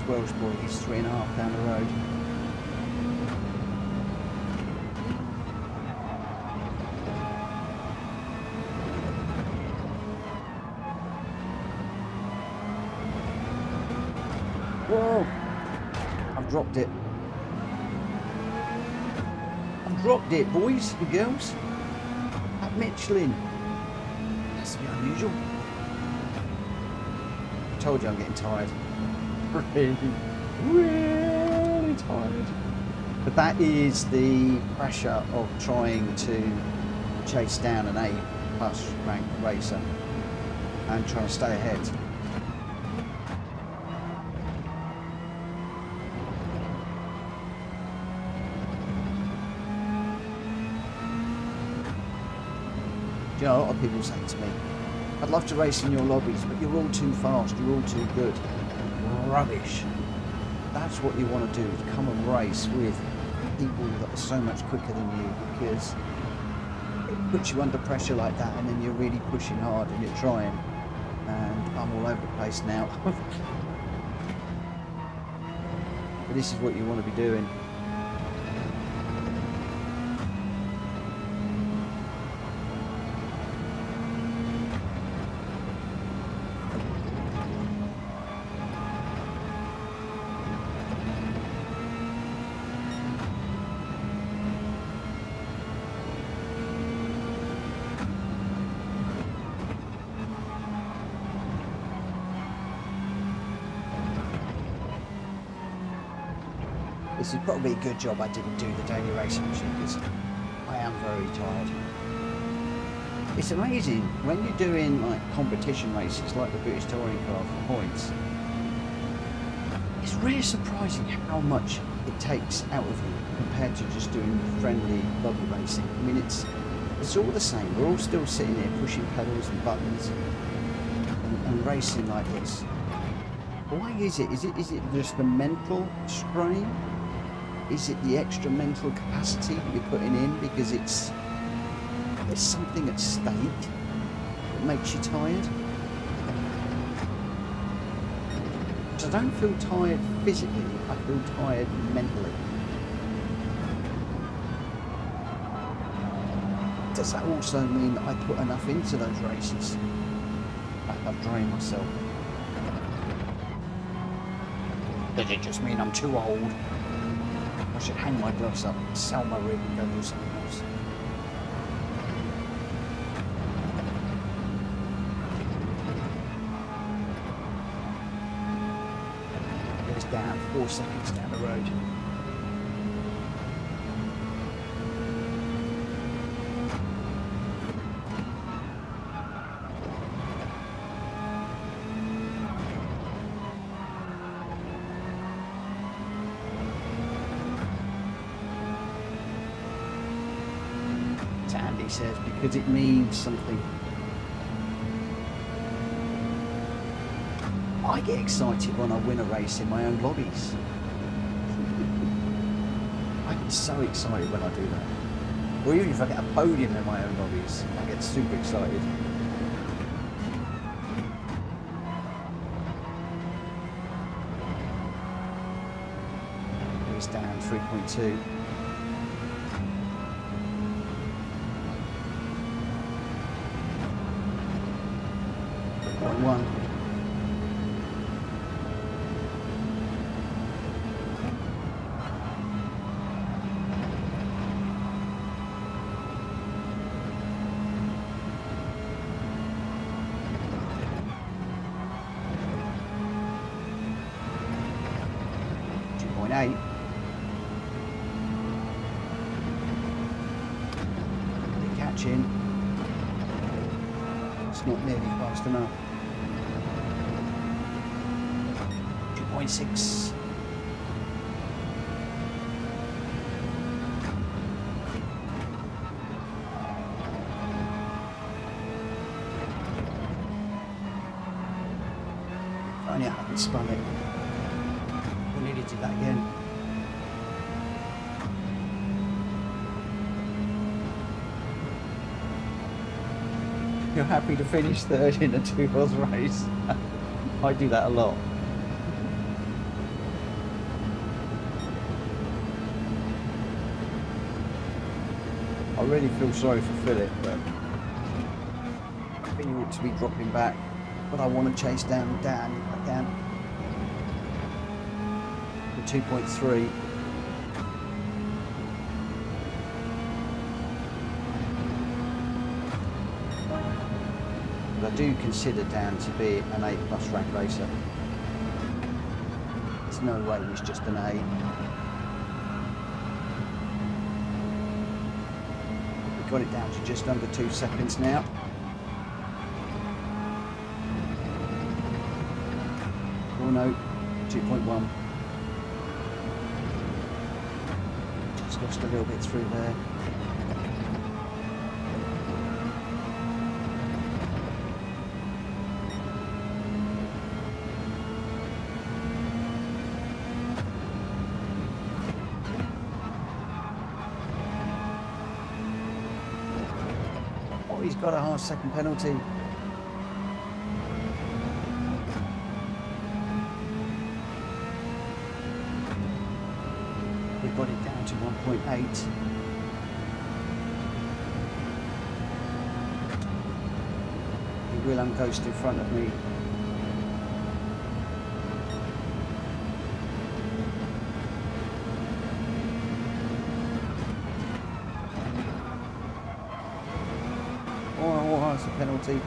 Welsh boy, he's 3.5 down the road. Whoa! I've dropped it. I've dropped it, boys and girls. At Michelin. That's to be unusual. I told you I'm getting tired. Really tired. But that is the pressure of trying to chase down an A+ ranked racer and trying to stay ahead. You know, a lot of people say to me, I'd love to race in your lobbies, but you're all too fast, you're all too good. Rubbish. That's what you want to do, to come and race with people that are so much quicker than you, because it puts you under pressure like that, and then you're really pushing hard and you're trying, and I'm all over the place now. But this is what you want to be doing. This is probably a good job I didn't do the daily racing machine because I am very tired. It's amazing when you're doing like competition races like the British Touring Car for points. It's really surprising how much it takes out of you compared to just doing friendly, lovely racing. I mean, it's all the same. We're all still sitting here pushing pedals and buttons and racing like this. Why is it? Is it just the mental strain? Is it the extra mental capacity you're putting in because there's something at stake that makes you tired? Because I don't feel tired physically, I feel tired mentally. Does that also mean that I put enough into those races? I've drained myself. Does it just mean I'm too old? I should hang my gloves up, sell my rig and go do something else. It's down 4 seconds down the road. Andy says because it means something. I get excited when I win a race in my own lobbies. I get so excited when I do that. Or even if I get a podium in my own lobbies, I get super excited. It's down 3.2. 1. Catching. It's not nearly fast enough. 2.6. Only I haven't spun it. We needed to do that again. You're happy to finish third in a two-horse race. I do that a lot. I really feel sorry for Philip, but I think he ought to be dropping back. But I want to chase down Dan if I can. The 2.3. But I do consider Dan to be an A+ rank racer. There's no way he's just an A. We've got it down to just under 2 seconds now. Oh no, 2.1. Just lost a little bit through there. He's got a half-second penalty. We've got it down to 1.8. Willem goes in front of me. Oh, that's a penalty.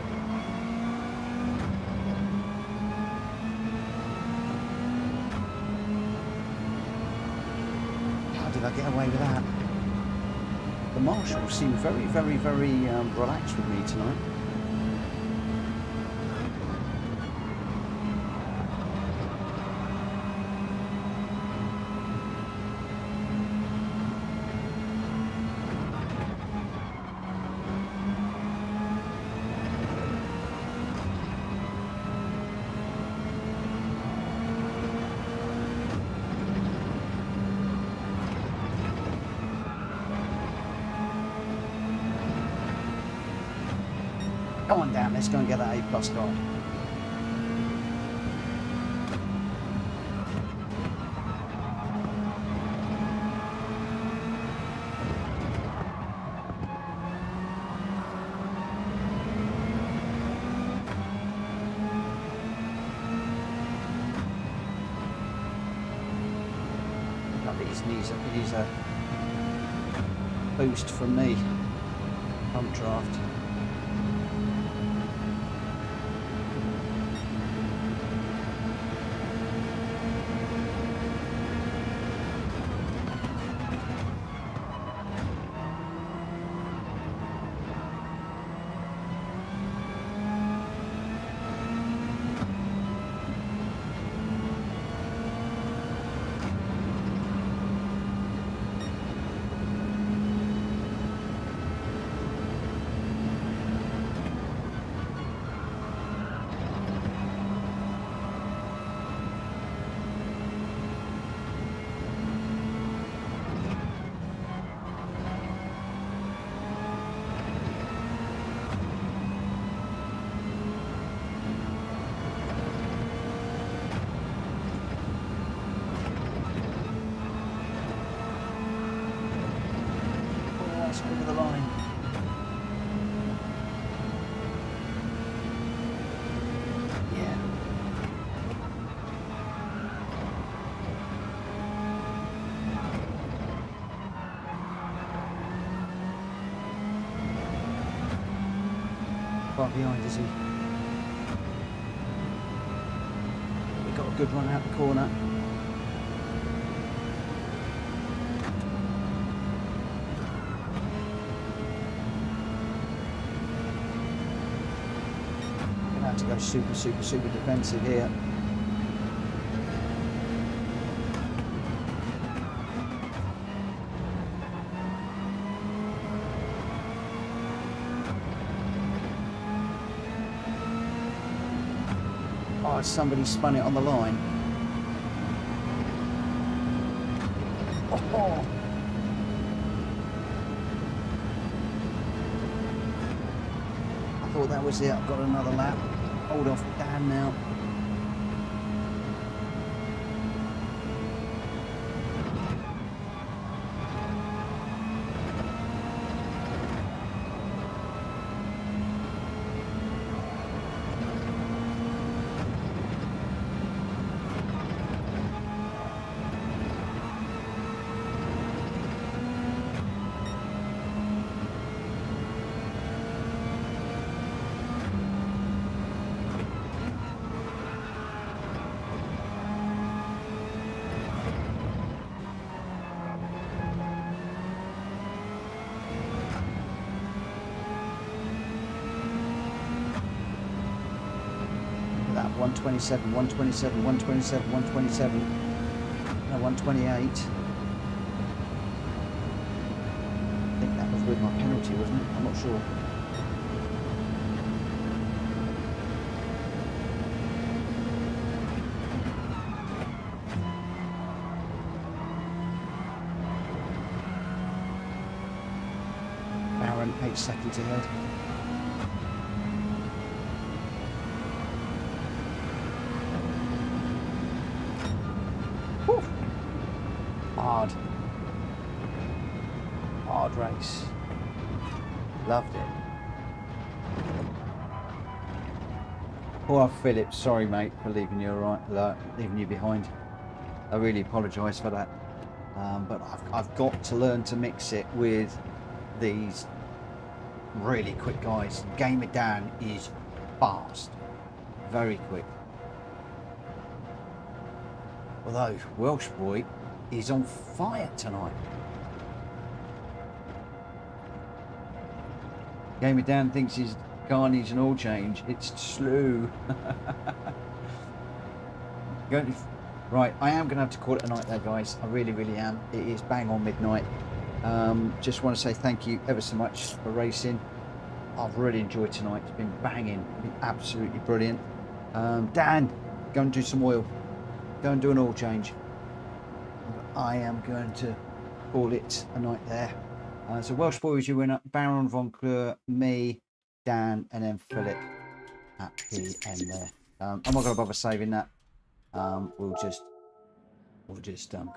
did I get away with that? The marshals seem very, very, very relaxed with me tonight. Come on down, let's go and get that A+ card. It needs a boost from me. Pump draft. Over the line. Yeah. Far behind, is he? We got a good run out the corner. To go super defensive here. Oh, somebody spun it on the line. Oh. I thought that was it. I've got another lap. Hold off Dan now. That 127, 127, 127, 127, no, 128. I think that was with my penalty, wasn't it? I'm not sure. Aaron, 8 seconds ahead. Hard race. Loved it. Poor Philip, sorry mate for leaving you leaving you behind. I really apologise for that. But I've got to learn to mix it with these really quick guys. Game It Down is fast, very quick. Although Welsh boy is on fire tonight. Gamer Dan thinks his car needs an oil change. It's slow. Right, I am going to have to call it a night there, guys. I really, really am. It is bang on midnight. Just want to say thank you ever so much for racing. I've really enjoyed tonight. It's been banging. It's been absolutely brilliant. Dan, go and do some oil. Go and do an oil change. I am going to call it a night there. So Welsh Boys, you win up. Baron Von Clure, me, Dan, and then Philip at the end there. I'm not going to bother saving that. We'll just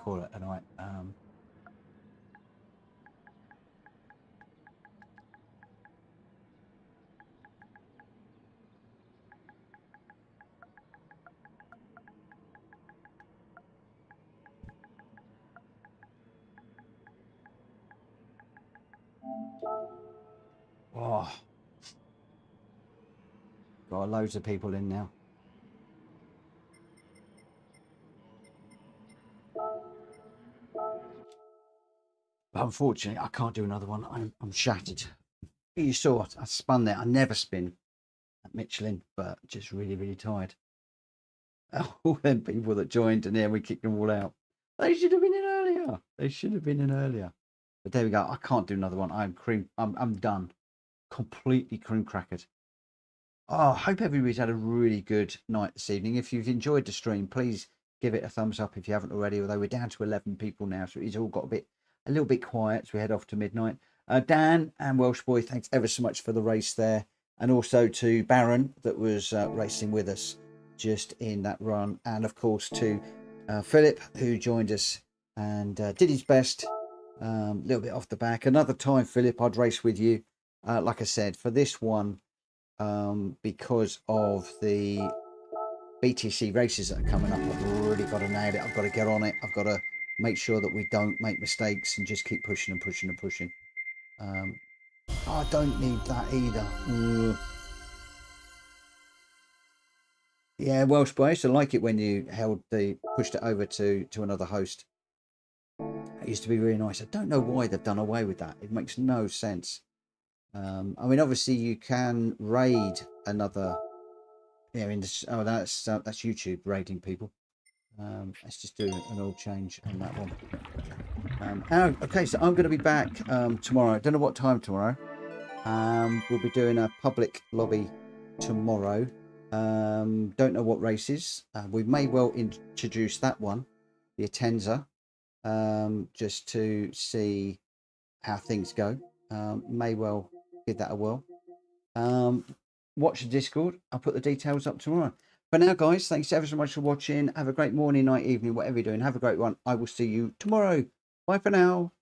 call it a night. Oh, got loads of people in now. But unfortunately, I can't do another one. I'm shattered. You saw I spun there. I never spin at Michelin, but just really, really tired. All them people that joined, and then we kicked them all out. They should have been in earlier. They should have been in earlier. But there we go. I can't do another one. I'm done. Completely cream crackered. Oh, I hope everybody's had a really good night this evening. If you've enjoyed the stream, please give it a thumbs up if you haven't already. Although we're down to 11 people now, so it's all got a little bit quiet. So we head off to midnight. Dan and Welsh Boy, thanks ever so much for the race there, and also to Baron that was racing with us just in that run, and of course to Philip who joined us and did his best. A little bit off the back. Another time, Philip, I'd race with you. Like I said, for this one, because of the BTC races that are coming up, I've really got to nail it. I've got to get on it. I've got to make sure that we don't make mistakes and just keep pushing and pushing and pushing. I don't need that either. Yeah, Welsh Boy, I used to like it when you pushed it over to another host. It used to be really nice. I don't know why they've done away with that. It makes no sense. I mean, obviously you can raid another. Yeah, that's YouTube raiding people. Let's just do an oil change on that one. Okay, so I'm going to be back tomorrow. I don't know what time tomorrow. We'll be doing a public lobby tomorrow. Don't know what races. We may well introduce that one, the Atenza, just to see how things go. May well give that a whirl. Watch the Discord. I'll put the details up tomorrow. For now, guys, thanks ever so much for watching. Have a great morning, night, evening, whatever you're doing. Have a great one. I will see you tomorrow. Bye for now.